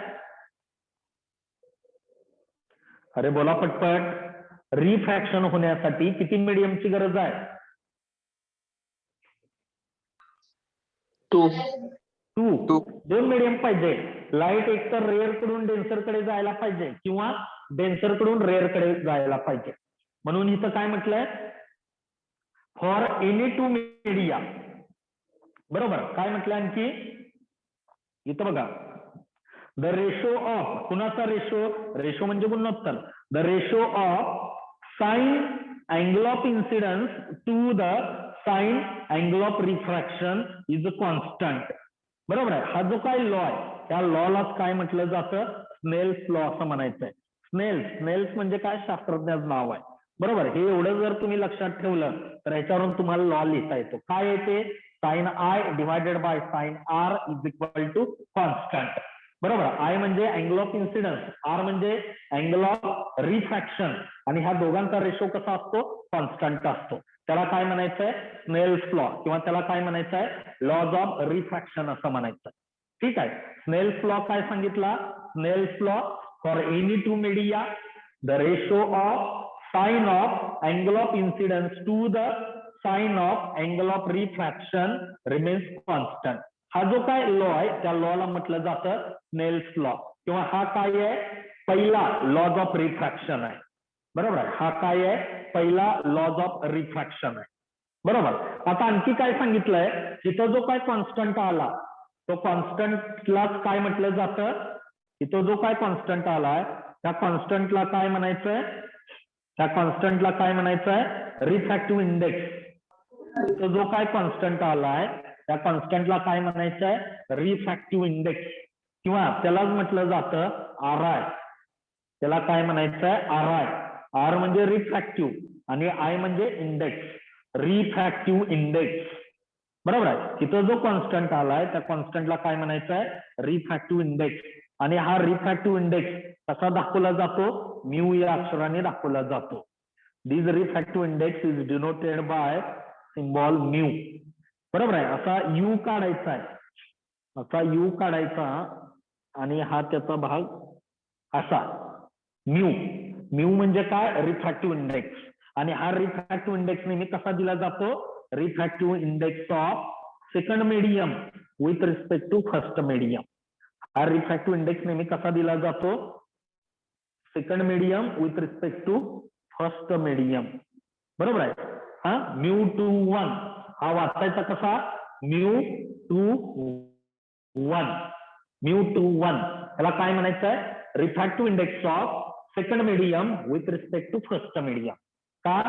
अरे बोला पटपट, रिफ्रॅक्शन होण्यासाठी किती मीडियमची गरज आहे? 2. 2. 2 मीडियम पाहिजे. लाईट एकतर रेअर कडून डेन्सर कडे जायला पाहिजे किंवा डेन्सर कडून रेअर कडे जायला पाहिजे. म्हणून इथं काय म्हटलंय? For any two media. बरोबर. काय म्हटलं आणखी इथं बघा, द रेशो ऑफ, कुणाचा रेशो? रेशो म्हणजे गुणोत्तर. The ratio of sine angle of incidence to the sine angle of refraction is constant. बरोबर आहे. हा जो काय लॉ आहे त्या लॉलाच काय म्हटलं जातं? स्नेल्स लॉ असं म्हणायचंय. स्नेल्स म्हणजे काय? शास्त्रज्ञाचं नाव आहे. बरोबर. हे एवढं जर तुम्ही लक्षात ठेवलं तर ह्याच्यावरून तुम्हाला लॉ लिहिता येतो. काय येते? Sine I divided by sine R is equal to constant. बरोबर. आय म्हणजे अँगल ऑफ इन्सिडन्स, आर म्हणजे अँगल ऑफ रिफ्रॅक्शन, आणि ह्या दोघांचा रेशो कसा असतो? कॉन्स्टंट असतो. त्याला काय म्हणायचंय? स्नेल्स लॉ, किंवा त्याला काय म्हणायचंय? लॉज ऑफ रिफ्रॅक्शन असं म्हणायचं. ठीक आहे. स्नेल्स लॉ काय सांगितला? Snell's law for any two media the ratio of sine of angle of incidence to the sine of angle of refraction remains constant. हा जो काय लॉ आहे त्या लॉला म्हटलं जातं स्नेल्स लॉ, किंवा हा काय आहे? पहिला लॉज ऑफ रिफ्रॅक्शन आहे. बरोबर आहे. हा काय आहे? पहिला लॉज ऑफ रिफ्रॅक्शन आहे. बरोबर. आता आणखी काय सांगितलंय? तिथं जो काय कॉन्स्टंट आला तो कॉन्स्टंटला काय म्हटलं जातं? इथं जो काय कॉन्स्टंट आलाय त्या कॉन्स्टंटला काय म्हणायचंय? त्या कॉन्स्टंटला काय म्हणायचंय? Refractive index. इथं जो काय कॉन्स्टंट आलाय त्या कॉन्स्टंटला काय म्हणायचंय? रिफ्रॅक्टिव्ह इंडेक्स, किंवा त्यालाच म्हटलं जातं आर आय. त्याला काय म्हणायचंय? R I. आर म्हणजे रिफ्रॅक्टिव्ह आणि आय म्हणजे इंडेक्स. Refractive index. बरोबर आहे. तिथं जो कॉन्स्टंट आलाय त्या कॉन्स्टंटला काय म्हणायचंय? Refractive index. आणि हा रिफ्रॅक्टिव्ह इंडेक्स कसा दाखवला जातो? म्यू या अक्षराने दाखवला जातो. This refractive index is denoted by symbol mu. बरोबर आहे. असा यू काढायचा आहे, असा यू काढायचा, आणि हा त्याचा भाग असा म्यू. म्यू म्हणजे काय? Refractive index. आणि हा रिफ्रॅक्टिव्ह इंडेक्स नेहमी कसा दिला जातो? Refractive index of second medium with respect to first medium. हा रिफ्रॅक्टिव्ह इंडेक्स नेहमी कसा दिला जातो? Second medium with respect to first medium. बरोबर आहे. हा म्यू टू 1 हा वाचायचा कसा? Mu two 1. म्यू टू 1 त्याला काय म्हणायचंय? Refractive index of second medium with respect to first medium. का?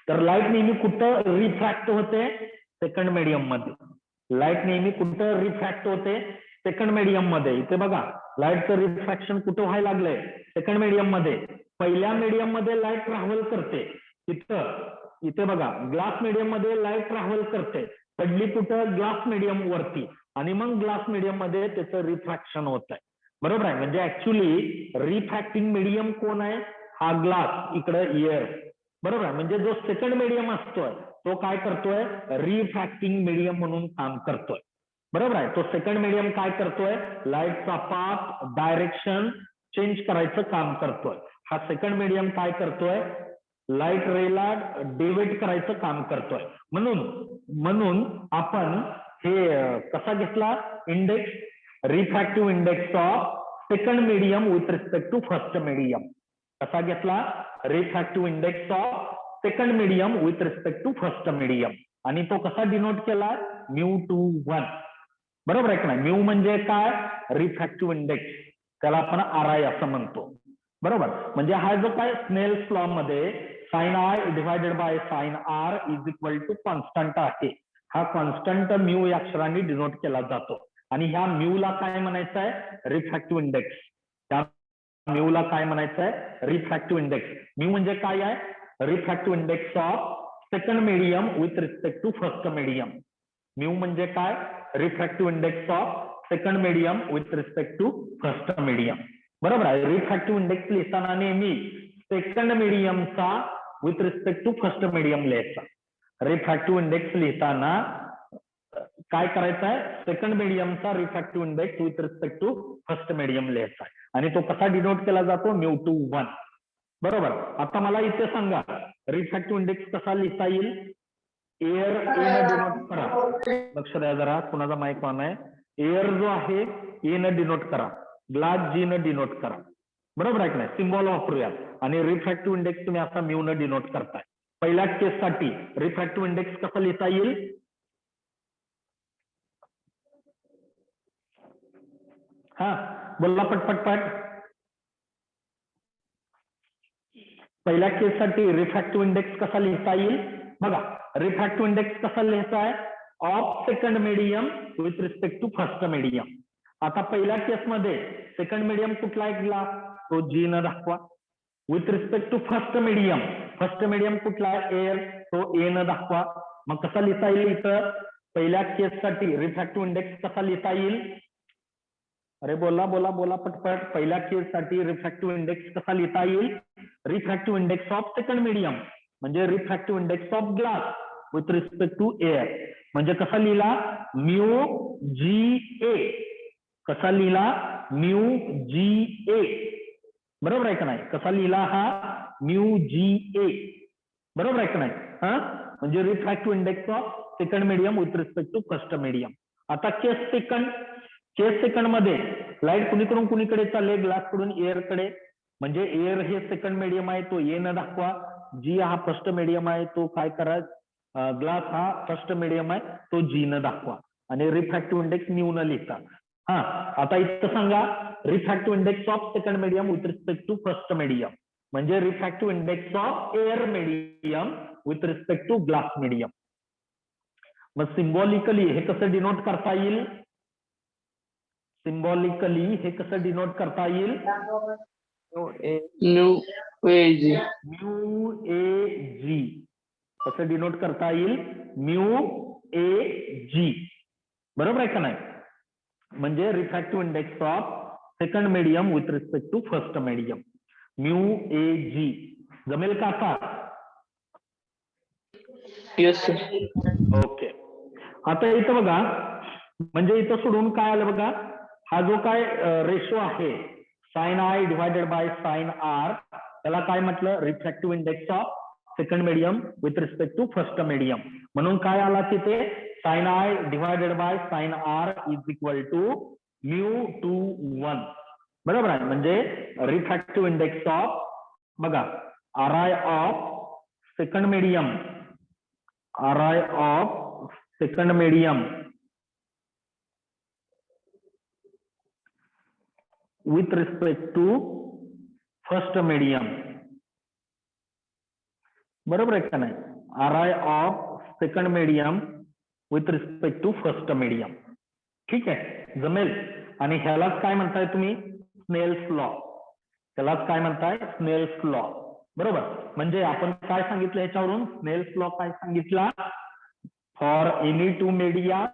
तर लाईट नेहमी कुठं रिफ्रॅक्ट होते? सेकंड मीडियम मध्ये. लाईट नेहमी कुठं रिफ्रॅक्ट होते? सेकंड मीडियम मध्ये. इथे बघा लाईटचं रिफ्रॅक्शन कुठं व्हायला लागलंय? सेकंड मीडियम मध्ये. पहिल्या मीडियम मध्ये लाईट ट्रॅव्हल करते. इथे बघा ग्लास मीडियम मध्ये लाईट ट्रॅव्हल करते, पडली कुठं? ग्लास मीडियम वरती, आणि मग ग्लास मीडियम मध्ये त्याचं रिफ्रॅक्शन होत आहे. बरोबर आहे. म्हणजे ऍक्च्युली रिफ्रॅक्टिंग मीडियम कोण आहे? हा ग्लास, इकडं एअर. बरोबर आहे. म्हणजे जो सेकंड मीडियम असतोय तो काय करतोय? रिफ्रॅक्टिंग मीडियम म्हणून काम करतोय. बरोबर आहे. तो सेकंड मीडियम काय करतोय? लाईटचा पाथ डायरेक्शन चेंज करायचं काम करतोय. हा सेकंड मीडियम काय करतोय? लाईट रेला डिव्हेट करायचं काम करतोय. म्हणून आपण हे कसा घेतला index? Refractive index of second medium with respect to first medium. कसा घेतला? Refractive index of second medium with respect to first medium. आणि तो कसा डिनोट केला? Mu two 1. बरोबर आहे की नाही? म्यू म्हणजे काय? Refractive index. त्याला आपण आर आय असं म्हणतो. बरोबर. म्हणजे हा जो काय स्नेल्स लॉ मध्ये sine I divided by sine R is equal to constant आहे. हा कॉन्स्टंट म्यू या अक्षरांनी डिनोट केला जातो. आणि ह्या म्यूला काय म्हणायचं आहे? Refractive index. त्या म्यूला काय म्हणायचं आहे? Refractive index. म्यू म्हणजे काय आहे? Refractive index of second medium with respect to first medium. Mu म्हणजे काय? Refractive index of second medium with respect to first medium. बरोबर आहे. रिफ्रॅक्टिव्ह इंडेक्स लिहिताना नेहमी सेकंड मीडियमचा with respect to first medium लिहायचा. रिफ्रॅक्टिव्ह इंडेक्स लिहिताना काय करायचं आहे, सेकंड मीडियमचा refractive index with respect to first medium लिहायचा आहे. आणि तो कसा डिनोट केला जातो, μ2 बरोबर. आता मला इथे सांगा रिफ्रॅक्टिव्ह इंडेक्स कसा लिहिता येईल. एअर ए न डिनोट करा. लक्ष द्या जरा, कुणाचा माईक ऑन आहे. एअर जो आहे ए न डिनोट करा, ग्लास जी न डिनोट करा. बरोबर आहे की नाही. सिम्बॉल वापरूया आणि रिफ्रॅक्टिव्ह इंडेक्स तुम्ही असा म्यू न डिनोट करताय. पहिल्या केससाठी रिफ्रॅक्टिव्ह इंडेक्स कसा लिहिता येईल. हा बोलला पटपट. पहिल्या केससाठी रिफ्रॅक्टिव्ह इंडेक्स कसा लिहिता येईल बघा. रिफ्रॅक्टिव्ह इंडेक्स कसा लिहायचा आहे, of second medium with respect to first medium. आता पहिल्या केसमध्ये सेकंड मीडियम कुठला आहे, ग्लास, तो जी न दाखवा. With respect to first medium कुठला आहे, एअर, तो ए न दाखवा. मग कसा लिहिता येईल इथं पहिल्या केससाठी रिफ्रॅक्टिव्ह इंडेक्स कसा लिहिता येईल. अरे बोला पटपट. पहिल्या केससाठी रिफ्रॅक्टिव्ह इंडेक्स कसा लिहिता येईल. Refractive index of second medium म्हणजे refractive index of glass with respect to air म्हणजे कसा लिहिला, μ(Ga). कसा लिहिला, μ(Ga). बरोबर आहे का नाही. कसा लिहिला हा, μ(Ga). बरोबर आहे का नाही. हा म्हणजे refractive index of second medium with respect to first medium. आता केस सेकंड मध्ये लाईट कुणीकडून कुणीकडे चालले, ग्लास कडून एअर कडे. म्हणजे एअर हे सेकंड मीडियम आहे, तो ए न दाखवा. जी हा फर्स्ट मीडियम आहे, तो काय करा, ग्लास हा फर्स्ट मीडियम आहे, तो जी न दाखवा. आणि रिफ्रॅक्टिव्ह इंडेक्स म्यू न लिहिता. हा आता इथं सांगा refractive index of second medium with respect to first medium म्हणजे refractive index of air medium with respect to glass medium. मग सिम्बॉलिकली हे कसं डिनोट करता येईल. सिम्बॉलिकली हे कसं डिनोट करता येईल. μAG. μAG कसं डिनोट करता येईल, μAG. बरोबर आहे का नाही. म्हणजे refractive index of second medium with respect to first medium μAG. जमेल का आता. Yes sir. ओके. आता इथं बघा, म्हणजे इथं सोडून काय आलं बघा, हा जो काय रेशो आहे sine I divided by sine R, त्याला काय म्हटलं, refractive index of second medium with respect to first medium. म्हणून काय आला तिथे, sine I divided by sine R is equal to μ(2 बरोबर आहे. म्हणजे रिफ्रॅक्टिव्ह इंडेक्स ऑफ बघा R I of second medium, R I of second medium with respect to first medium. बरोबर आहे का नाही. R I of second medium with respect to first medium. ठीक आहे, जमेल. आणि ह्यालाच काय म्हणताय तुम्ही, स्नेल्स लॉ. त्यालाच काय म्हणताय, स्नेल्स लॉ. बरोबर. म्हणजे आपण काय सांगितलं याच्यावरून, स्नेल्स लॉ काय सांगितला, फॉर एनी टू मीडिया,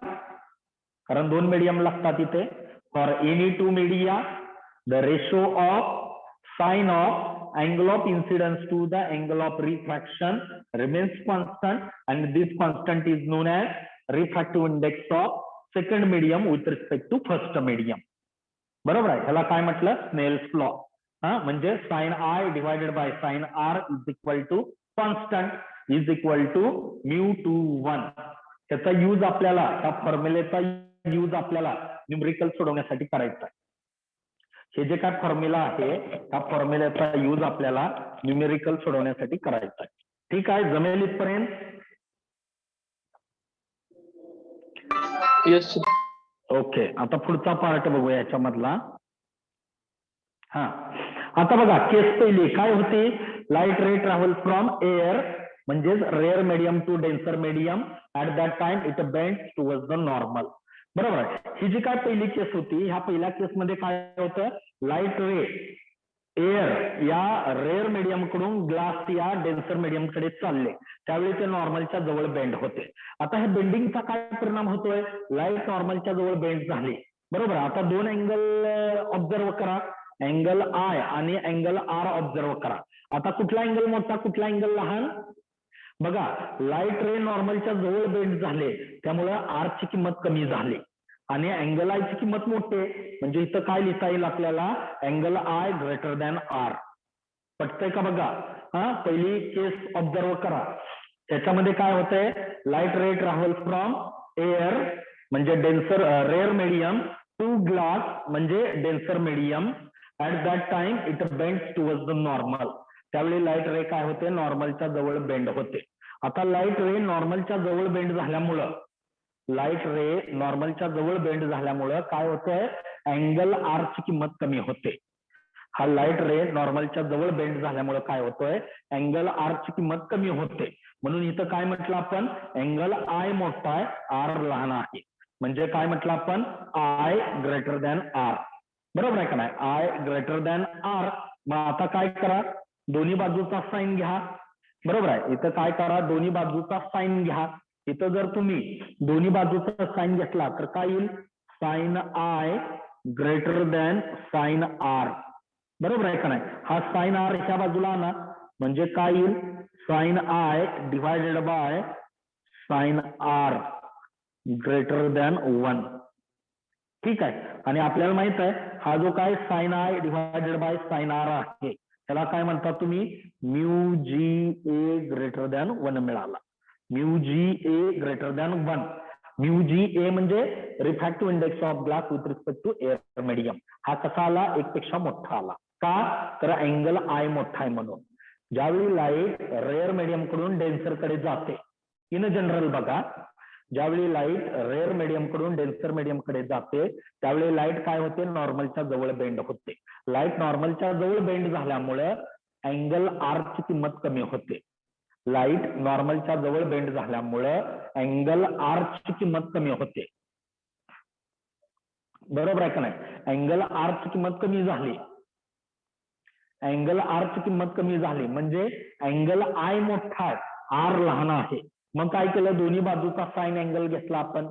कारण दोन मीडियम लागतात इथे, for any two media the ratio of sine of angle of incidence to the angle of refraction remains constant and this constant is known as refractive index of second medium with respect to first medium. बरोबर आहे. ह्याला काय म्हटलं, Snell's law. हा म्हणजे sine I divided by sine R is equal to constant is equal to μ(2 त्याचा use आपल्याला, त्या फॉर्म्युलेचा यूज आपल्याला न्यूमेरिकल सोडवण्यासाठी करायचा आहे. हे जे काय फॉर्म्युला आहे त्या फॉर्म्युल्याचा यूज आपल्याला न्यूमेरिकल सोडवण्यासाठी करायचा आहे. ठीक आहे, जमेल इथपर्यंत. Yes sir. ओके. आता पुढचा पार्ट बघूया याच्यामधला. हा आता बघा केस पहिली काय होती, light ray travel from air म्हणजेच rare medium to denser medium at that time it bends towards the normal. बरोबर आहे. ही जी काय पहिली केस होती, ह्या पहिल्या केसमध्ये काय होतं, लाईट रे एअर या रेअर मीडियम कडून ग्लास या डेन्सर मीडियम कडे चालले, त्यावेळी ते नॉर्मलच्या जवळ बेंड होते. आता हे बेंडिंगचा काय परिणाम होतोय, लाईट नॉर्मलच्या जवळ बेंड झाली. बरोबर. आता दोन अँगल ऑब्झर्व करा. अँगल आय आणि अँगल आर ऑब्झर्व करा. आता कुठला अँगल मोठा कुठला अँगल लहान बघा. लाईट रे नॉर्मलच्या जवळ बेंड झाले त्यामुळे आर ची किंमत कमी झाली आणि अँगल आय ची किंमत मोठी आहे. म्हणजे इथं काय लिहिता येईल आपल्याला angle i greater than r. पटतंय का बघा. हा पहिली केस ऑब्झर्व करा. त्याच्यामध्ये काय होतंय light ray travel from air म्हणजे denser rare medium to glass म्हणजे denser medium. At that time it bends towards the normal. त्यावेळी लाईट रे काय होते नॉर्मलच्या जवळ बेंड होते. आता लाईट रे नॉर्मलच्या जवळ बेंड झाल्यामुळं काय होतंय अँगल आर ची किंमत कमी होते. हा लाईट रे नॉर्मलच्या जवळ बेंड झाल्यामुळे काय होतोय अँगल आर ची किंमत कमी होते. म्हणून इथं काय म्हटलं आपण अँगल आय मोठा आहे आर लहान आहे. म्हणजे काय म्हटलं आपण आय ग्रेटर दॅन आर. बरोबर आहे का नाही आय ग्रेटर दॅन आर. मग आता काय करा दोन्ही बाजूचा साइन घ्या. बरोबर आहे इथं काय करा दोन्ही बाजूचा साइन घ्या. इथं जर तुम्ही दोन्ही बाजूचा साइन घेतला तर काय येईल sine I greater than sine R. बरोबर आहे का नाही. हा साइन आर ह्या बाजूला आणा म्हणजे काय येईल sine I divided by sine R greater than 1. ठीक आहे. आणि आपल्याला माहित आहे हा जो काय sine I divided by sine R आहे त्याला काय म्हणता तुम्ही mu G A greater than 1 मिळाला. Mu G A greater than 1. Mu G A म्हणजे refractive index of glass with respect to air medium. हा कसा आला एक पेक्षा मोठा आला का तर अँगल आय मोठा आहे म्हणून. ज्यावेळी लाईट रेअर मीडियम कडून डेन्सर कडे जाते इन जनरल बघा ज्यावेळी लाईट रेअर मीडियम कडून डेन्सर मीडियम कडे जाते त्यावेळी लाईट काय होते नॉर्मलच्या जवळ बेंड होते. लाईट नॉर्मलच्या जवळ बेंड झाल्यामुळे अँगल आर ची किंमत कमी होते. लाईट नॉर्मलच्या जवळ बेंड झाल्यामुळे अँगल आर ची किंमत कमी होते. बरोबर आहे का नाही. अँगल आर ची किंमत कमी झाली. अँगल आर ची किंमत कमी झाली म्हणजे अँगल आय मोठा आहे आर लहान आहे. मग काय केलं दोन्ही बाजूचा साइन अँगल घेतला आपण.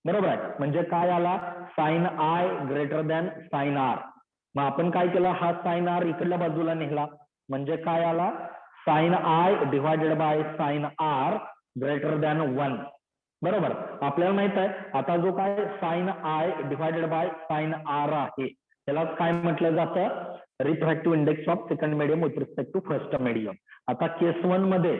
बरोबर आहे म्हणजे काय आला sine I greater than sine R. मग आपण काय केलं हा साइन आर इकडल्या बाजूला नेला म्हणजे काय आला sine I divided by sine R greater than 1. बरोबर आपल्याला माहित आहे आता जो काय sine I divided by sine R आहे त्याला काय म्हटलं जातं refractive index of second medium with respect to first medium. आता केस 1 मध्ये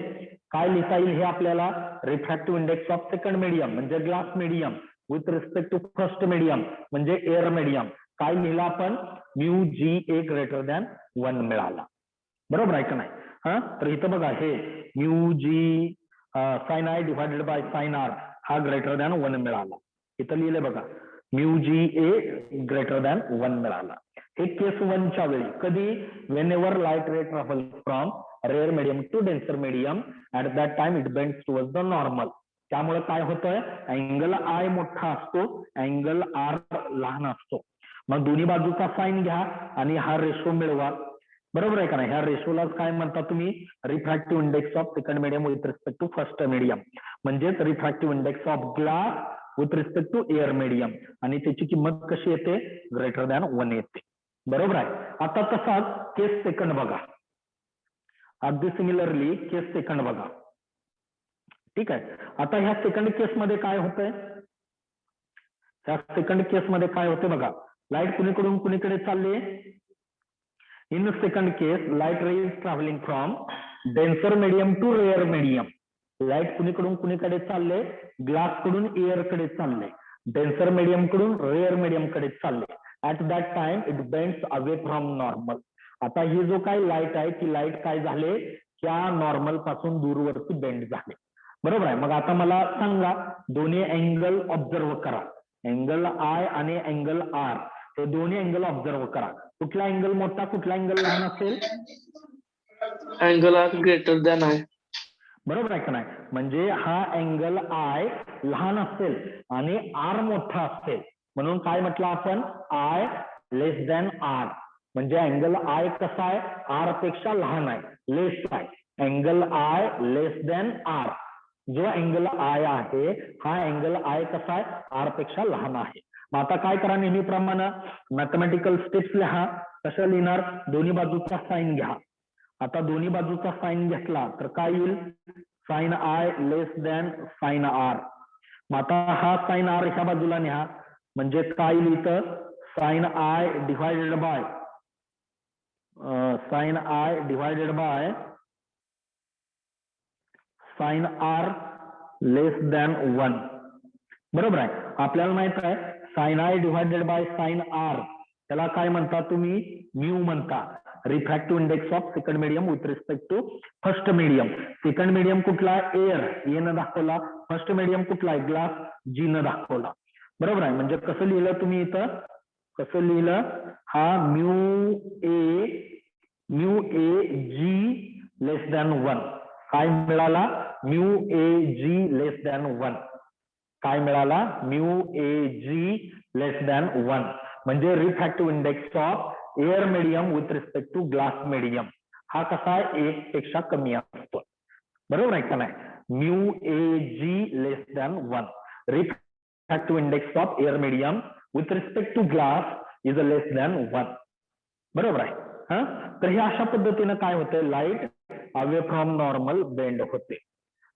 काय लिहिता येईल हे आपल्याला refractive index of second medium म्हणजे glass medium with respect to first medium म्हणजे एअर मीडियम काय लिहिला आपण mu G A greater than 1 मिळाला. बरोबर आहे का नाही. हा तर इथं बघा हे mu G sine I divided by sine R हा ग्रेटर दॅन 1 मिळाला. इथं लिहिले बघा mu G A greater than 1 मिळाला. हे केस 1 च्या वेळी कधी whenever light ray travel from rare medium to denser medium at that time it bends towards the normal. त्यामुळे काय होतंय अँगल आय मोठा असतो अँगल आर लहान असतो. मग दोन्ही बाजूचा साइन घ्या आणि हा रेशो मिळवा. बरोबर आहे का नाही. ह्या रेशोला काय म्हणता तुम्ही refractive index of second medium with respect to first medium म्हणजेच refractive index of glass with respect to air medium आणि त्याची किंमत कशी येते ग्रेटर दॅन 1 येते. बरोबर आहे. आता तसाच केस सेकंड बघा अगदी सिमिलरली केस सेकंड बघा. ठीक आहे. आता ह्या सेकंड केस मध्ये काय होतंय ह्या सेकंड केस मध्ये काय होते बघा लाईट कुणीकडून कुणीकडे चालली. In second case light ray is travelling from denser medium to rare medium. Light कुणीकडून कुणीकडे चालले ग्लास कडून एअर कडे चालले डेन्सर मीडियम कडून रेअर मीडियम कडे चालले. At that time it bends away from normal. आता ही जो काय लाईट आहे ती लाईट काय झाले त्या नॉर्मल पासून दूरवरती बेंड झाले. बरोबर आहे. मग आता मला सांगा दोन्ही अँगल ऑब्झर्व करा अँगल आय आणि अँगल आर हे दोन्ही अँगल ऑब्झर्व करा. कुठला अँगल मोठा कुठला अँगल लहान असेल angle R greater than I. बरोबर आहे का नाही. म्हणजे हा अँगल आय लहान असेल आणि आर मोठा असेल म्हणून काय म्हटलं आपण आय लेस दॅन आर म्हणजे अँगल आय कसा आहे आर पेक्षा लहान आहे लेस आहे. Angle I less than R जो अँगल आय आहे हा अँगल आय कसा आहे आर पेक्षा लहान आहे. मग आता काय करा नेहमीप्रमाणे मॅथमॅटिकल स्टेप्स लिहा कसं लिहिणार? दोन्ही बाजूचा साइन घ्या. आता दोन्ही बाजूचा साइन घेतला तर काय येईल? Sine I less than sine R. मग आता हा साइन आर ह्या बाजूला न्या म्हणजे काय येईल इथं? Sine I divided by sine I divided by sine R less than 1. बरोबर आहे. आपल्याला माहित आहे sine I divided by sine R त्याला काय म्हणता तुम्ही? म्यू म्हणता. Refractive index of second medium with respect to first medium. Second medium कुठला आहे? एअर, ए न दाखवला. फर्स्ट मीडियम कुठला आहे? ग्लास, जी न दाखवला. बरोबर आहे. म्हणजे कसं लिहिलं तुम्ही इथं? कसं लिहिलं? हा mu A G less than 1. काय मिळाला? Mu A G less than 1. काय मिळाला? Mu A G less than 1. म्हणजे refractive index of air medium with respect to glass medium हा कसा आहे? 1 पेक्षा कमी असतो. बरोबर आहे का नाही? Mu A G less than 1. Refractive index of air medium with respect to glass is a less than 1. बरोबर आहे. हा, तर हे अशा पद्धतीनं काय होतंय? Light away from normal bend होते.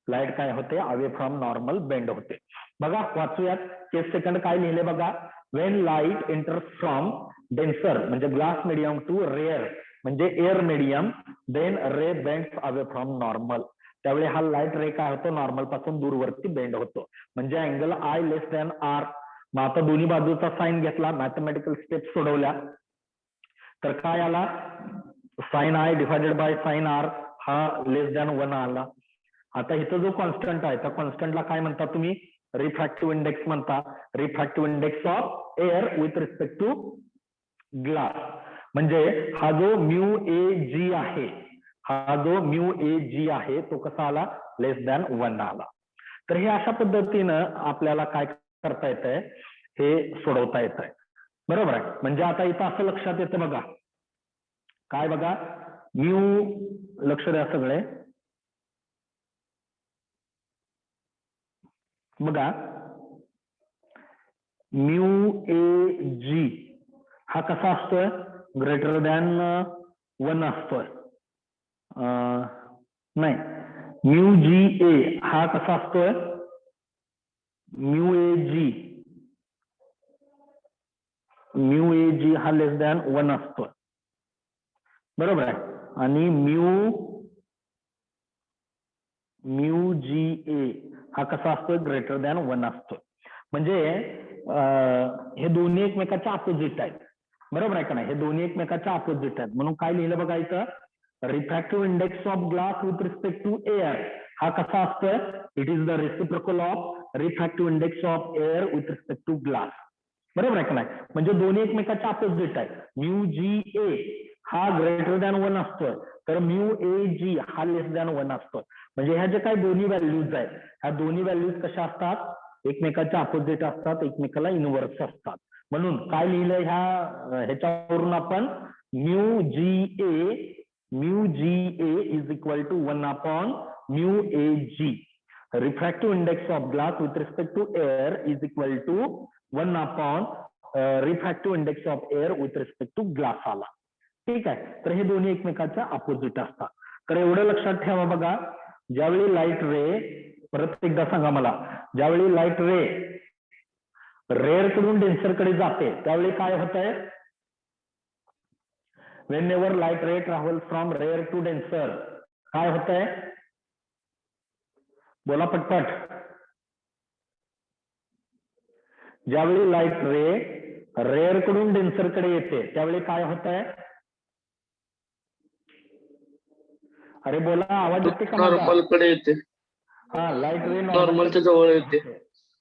लाईट काय होते? अवे फ्रॉम नॉर्मल बेंड होते. बघा वाचूयात. केस सेकंड काय लिहिले बघा. When light enters from denser म्हणजे ग्लास मीडियम टू रेअर म्हणजे air medium then ray bends away from normal. त्यावेळी हा लाईट रे काय होतो? नॉर्मल पासून दूरवरती बेंड होतो. म्हणजे angle I less than R. मग आता दोन्ही बाजूचा साइन घेतला, मॅथमॅटिकल स्टेप सोडवल्या तर काय आला? Sine I divided by sine R हा लेस दॅन 1 आला. आता इथं जो कॉन्स्टंट आहे त्या कॉन्स्टंटला काय म्हणता तुम्ही? रिफ्रॅक्टिव्ह इंडेक्स म्हणता. Refractive index of air with respect to glass. म्हणजे हा जो म्यू ए जी आहे, हा जो म्यू ए जी आहे तो कसा आला? लेस दॅन 1 आला. तर हे अशा पद्धतीनं आपल्याला काय करता येतंय? हे सोडवता येत आहे. बरोबर आहे. म्हणजे आता इथं असं लक्षात येतं बघा. काय बघा? म्यू, लक्ष द्या सगळे बघा. म्यू ए जी हा कसा असतोय? ग्रेटर दॅन 1 असतोय. नाही, म्यू जी ए हा कसा असतोय? म्यू ए जी हा लेस दॅन 1 असतोय. बरोबर आहे. आणि म्यू जी ए हा कसा असतोय? ग्रेटर दॅन 1 असतोय. म्हणजे हे दोन्ही एकमेकाच्या अपोजिट आहेत. बरोबर आहे का नाही? हे दोन्ही एकमेकाच्या अपोजिट आहेत. म्हणून काय लिहिलं बघा इथं? Refractive index of glass with respect to air हा कसा असतोय? It is the reciprocal of refractive index of air with respect to glass. बरोबर आहे का नाही? म्हणजे दोन्ही एकमेकाच्या अपोजिट आहेत. म्यू जी ए हा ग्रेटर दॅन 1 असतोय तर म्यू ए जी हा लेस दॅन 1 असतोय. म्हणजे ह्या जे काही दोन्ही व्हॅल्यूज आहेत ह्या दोन्ही व्हॅल्यूज कशा असतात? एकमेकाच्या अपोजिट असतात, एकमेकाला इनव्हर्स असतात. म्हणून काय लिहिलंय ह्याच्यावरून आपण? Mu G A is equal to 1 upon mu A G. Refractive index of glass with respect to air is equal to 1 upon refractive index of air with respect to glass आला. ठीक आहे. तर हे दोन्ही एकमेकाच्या अपोजिट असतात. तर एवढं लक्षात ठेवा बघा. ज्यावेळी लाईट रे, परत एकदा सांगा मला, ज्यावेळी लाईट रे रेअर कडून डेन्सर कडे जाते त्यावेळी काय होत आहे? Whenever light ray travel from rare to denser काय होत आहे? बोला पटपट. ज्यावेळी लाईट रे रेअर कडून डेन्सर कडे येते त्यावेळी काय होत आहे? अरे बोला, आवाज येते का? नॉर्मल कडे येते. हा, लाईट रे नॉर्मलच्या जवळ येते.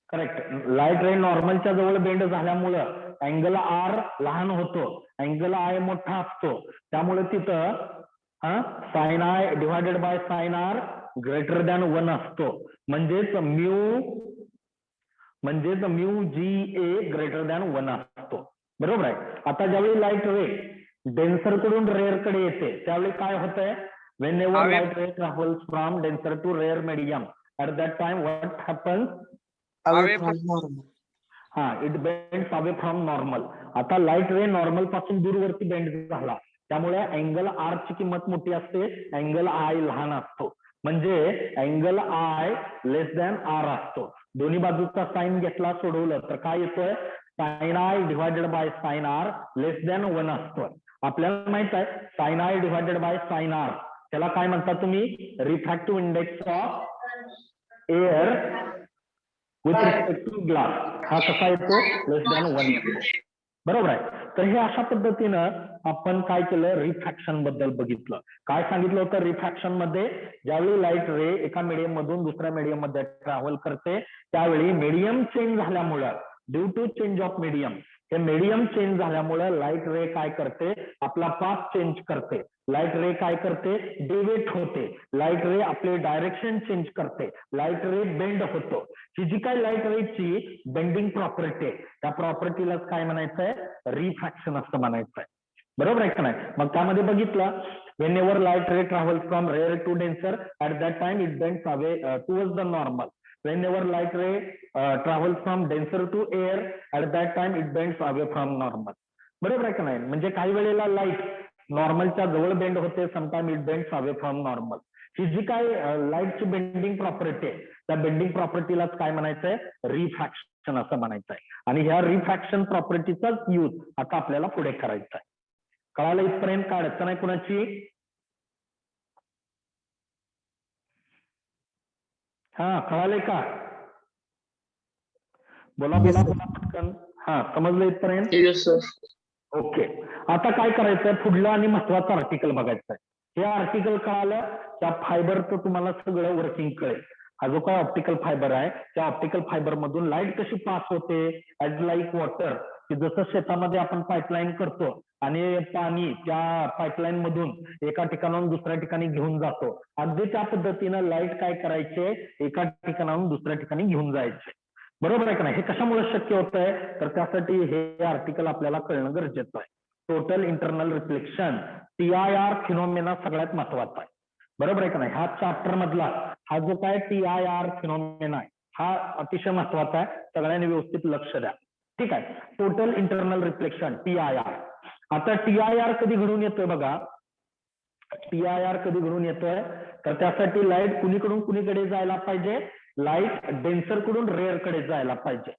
करेक्ट. लाईट रे नॉर्मलच्या जवळ बेंड झाल्यामुळं अँगल आर लहान होतो, अँगल आय मोठा असतो. त्यामुळे तिथं sine I divided by sine R greater than 1 असतो. म्हणजेच mu G A greater than 1 असतो. बरोबर आहे. आता ज्यावेळी लाईट रे डेन्सर कडून रेअर कडे येते त्यावेळी काय होतंय? whenever light ray travels from denser to rare medium at that time what happens? Away from normal. हा it bends away from normal. आता लाईट रे नॉर्मल पासून दूरवरती बेंड झाला त्यामुळे अँगल आर ची किंमत मोठी असते, अँगल आय लहान असतो. म्हणजे angle I less than R असतो. दोन्ही बाजूचा साइन घेतला सोडवलं तर काय येतोय, sine I divided by sine R less than 1 असतोय. आपल्याला माहित आहे sine I divided by sine R त्याला काय म्हणता तुम्ही, refractive index of air with respect to glass. हा कसा येतो, लेस दॅन 1 येतो. बरोबर आहे. तर हे अशा पद्धतीनं आपण काय केलं, रिफ्रॅक्शन बद्दल बघितलं. काय सांगितलं होतं रिफ्रॅक्शन मध्ये, ज्यावेळी लाईट रे एका मीडियम मधून दुसऱ्या मीडियम मध्ये ट्रॅव्हल करते त्यावेळी मीडियम चेंज झाल्यामुळं, due to change of medium, हे मीडियम चेंज झाल्यामुळे लाईट रे काय करते, आपला पाथ चेंज करते. लाईट रे काय करते, डिवेट होते. लाईट रे आपले डायरेक्शन चेंज करते. लाईट रे बेंड होतो. ही जी काय लाईट रेची बेंडिंग प्रॉपर्टी आहे त्या प्रॉपर्टीलाच काय म्हणायचंय, रिफ्रॅक्शन असं म्हणायचंय. बरोबर आहे का नाही. मग त्यामध्ये बघितलं, whenever light ray travel from rare to denser at that time it bends away towards the normal. whenever light ray travels from denser to air at that time it bends away from normal. बरोबर आहे का नाही. म्हणजे काही वेळेला light नॉर्मलच्या जवळ bend होते, sometime it bends away from normal. ही जी काय लाईटची बेंडिंग प्रॉपर्टी आहे त्या बेंडिंग प्रॉपर्टीलाच काय म्हणायचंय, रिफ्रॅक्शन असं म्हणायचंय. आणि ह्या रिफ्रॅक्शन प्रॉपर्टीचाच यूज आता आपल्याला पुढे करायचा आहे. कळालं इथपर्यंत, काय अडचण आहे कुणाची? हा कळाले का, बोला बोला बोला पटकन. हा समजलं इथपर्यंत? Yes sir. ओके. आता काय करायचंय, पुढलं आणि महत्वाचं आर्टिकल बघायचंय. हे आर्टिकल कळालं त्या फायबरचं तुम्हाला सगळं वर्किंग कळेल. हा जो काय ऑप्टिकल फायबर आहे त्या ऑप्टिकल फायबर मधून लाईट कशी पास होते, ऍज लाईक वॉटर, की जसं शेतामध्ये आपण पाईपलाईन करतो आणि पाणी त्या पाईपलाईन मधून एका ठिकाणाहून दुसऱ्या ठिकाणी घेऊन जातो, अगदी त्या पद्धतीनं लाईट काय करायचे, एका ठिकाणाहून दुसऱ्या ठिकाणी घेऊन जायचे. बरोबर आहे का नाही. हे कशामुळे शक्य होत आहे, तर त्यासाठी हे आर्टिकल आपल्याला कळणं गरजेचं आहे. Total internal reflection, TIR phenomena सगळ्यात महत्वाचा आहे. बरोबर आहे का नाही. हा चॅप्टर मधला हा जो काय TIR फिनॉमिना आहे हा अतिशय महत्वाचा आहे. सगळ्यांनी व्यवस्थित लक्ष द्या. ठीक आहे. Total internal reflection TIR. आता TIR कधी घडून येतोय बघा, TIR कधी घडून येतोय, तर त्यासाठी लाईट कुणीकडून कुणीकडे जायला पाहिजे, लाईट डेन्सर कडून रेअर कडे जायला पाहिजे.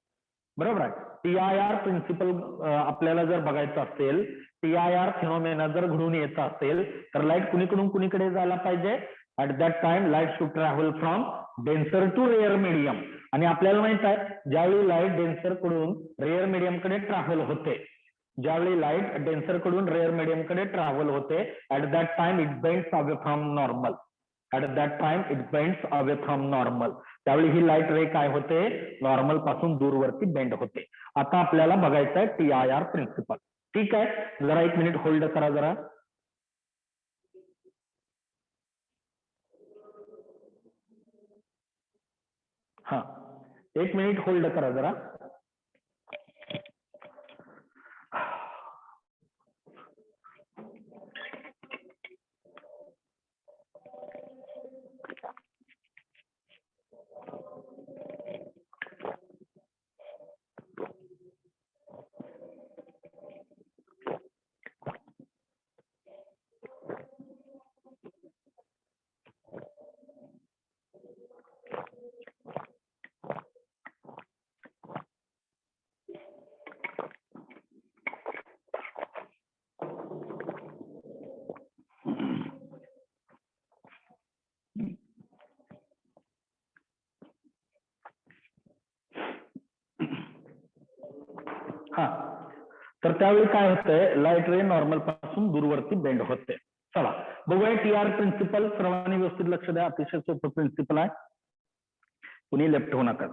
बरोबर आहे. TIR प्रिन्सिपल आपल्याला जर बघायचं असेल, TIR फिनॉमिना जर घडून येत असेल तर लाईट कुणीकडून कुणीकडे जायला पाहिजे, at that time light should travel from denser to rare medium. आणि आपल्याला माहित आहे ज्यावेळी लाईट डेन्सर कडून रेअर मीडियम कडे ट्रॅव्हल होते, ज्यावेळी लाईट डेन्सर कडून रेअर मीडियम कडे ट्रॅव्हल होते, at that time it bends away from normal. At that time it bends away from normal. त्यावेळी ही लाईट रे काय होते, नॉर्मल पासून दूरवरती बेंड होते. आता आपल्याला बघायचं आहे TIR प्रिन्सिपल. ठीक आहे. जरा 1 मिनिट होल्ड करा जरा. हा 1 मिनिट होल्ड करा जरा. हा तर त्यावेळी काय होतंय, लाईट रे नॉर्मल पासून दूरवरती बेंड होते. चला बघूया TIR प्रिन्सिपल. सर्वांनी व्यवस्थित लक्ष द्या. अतिशय सोपं प्रिन्सिपल आहे, कुणी लेफ्ट होऊ नका.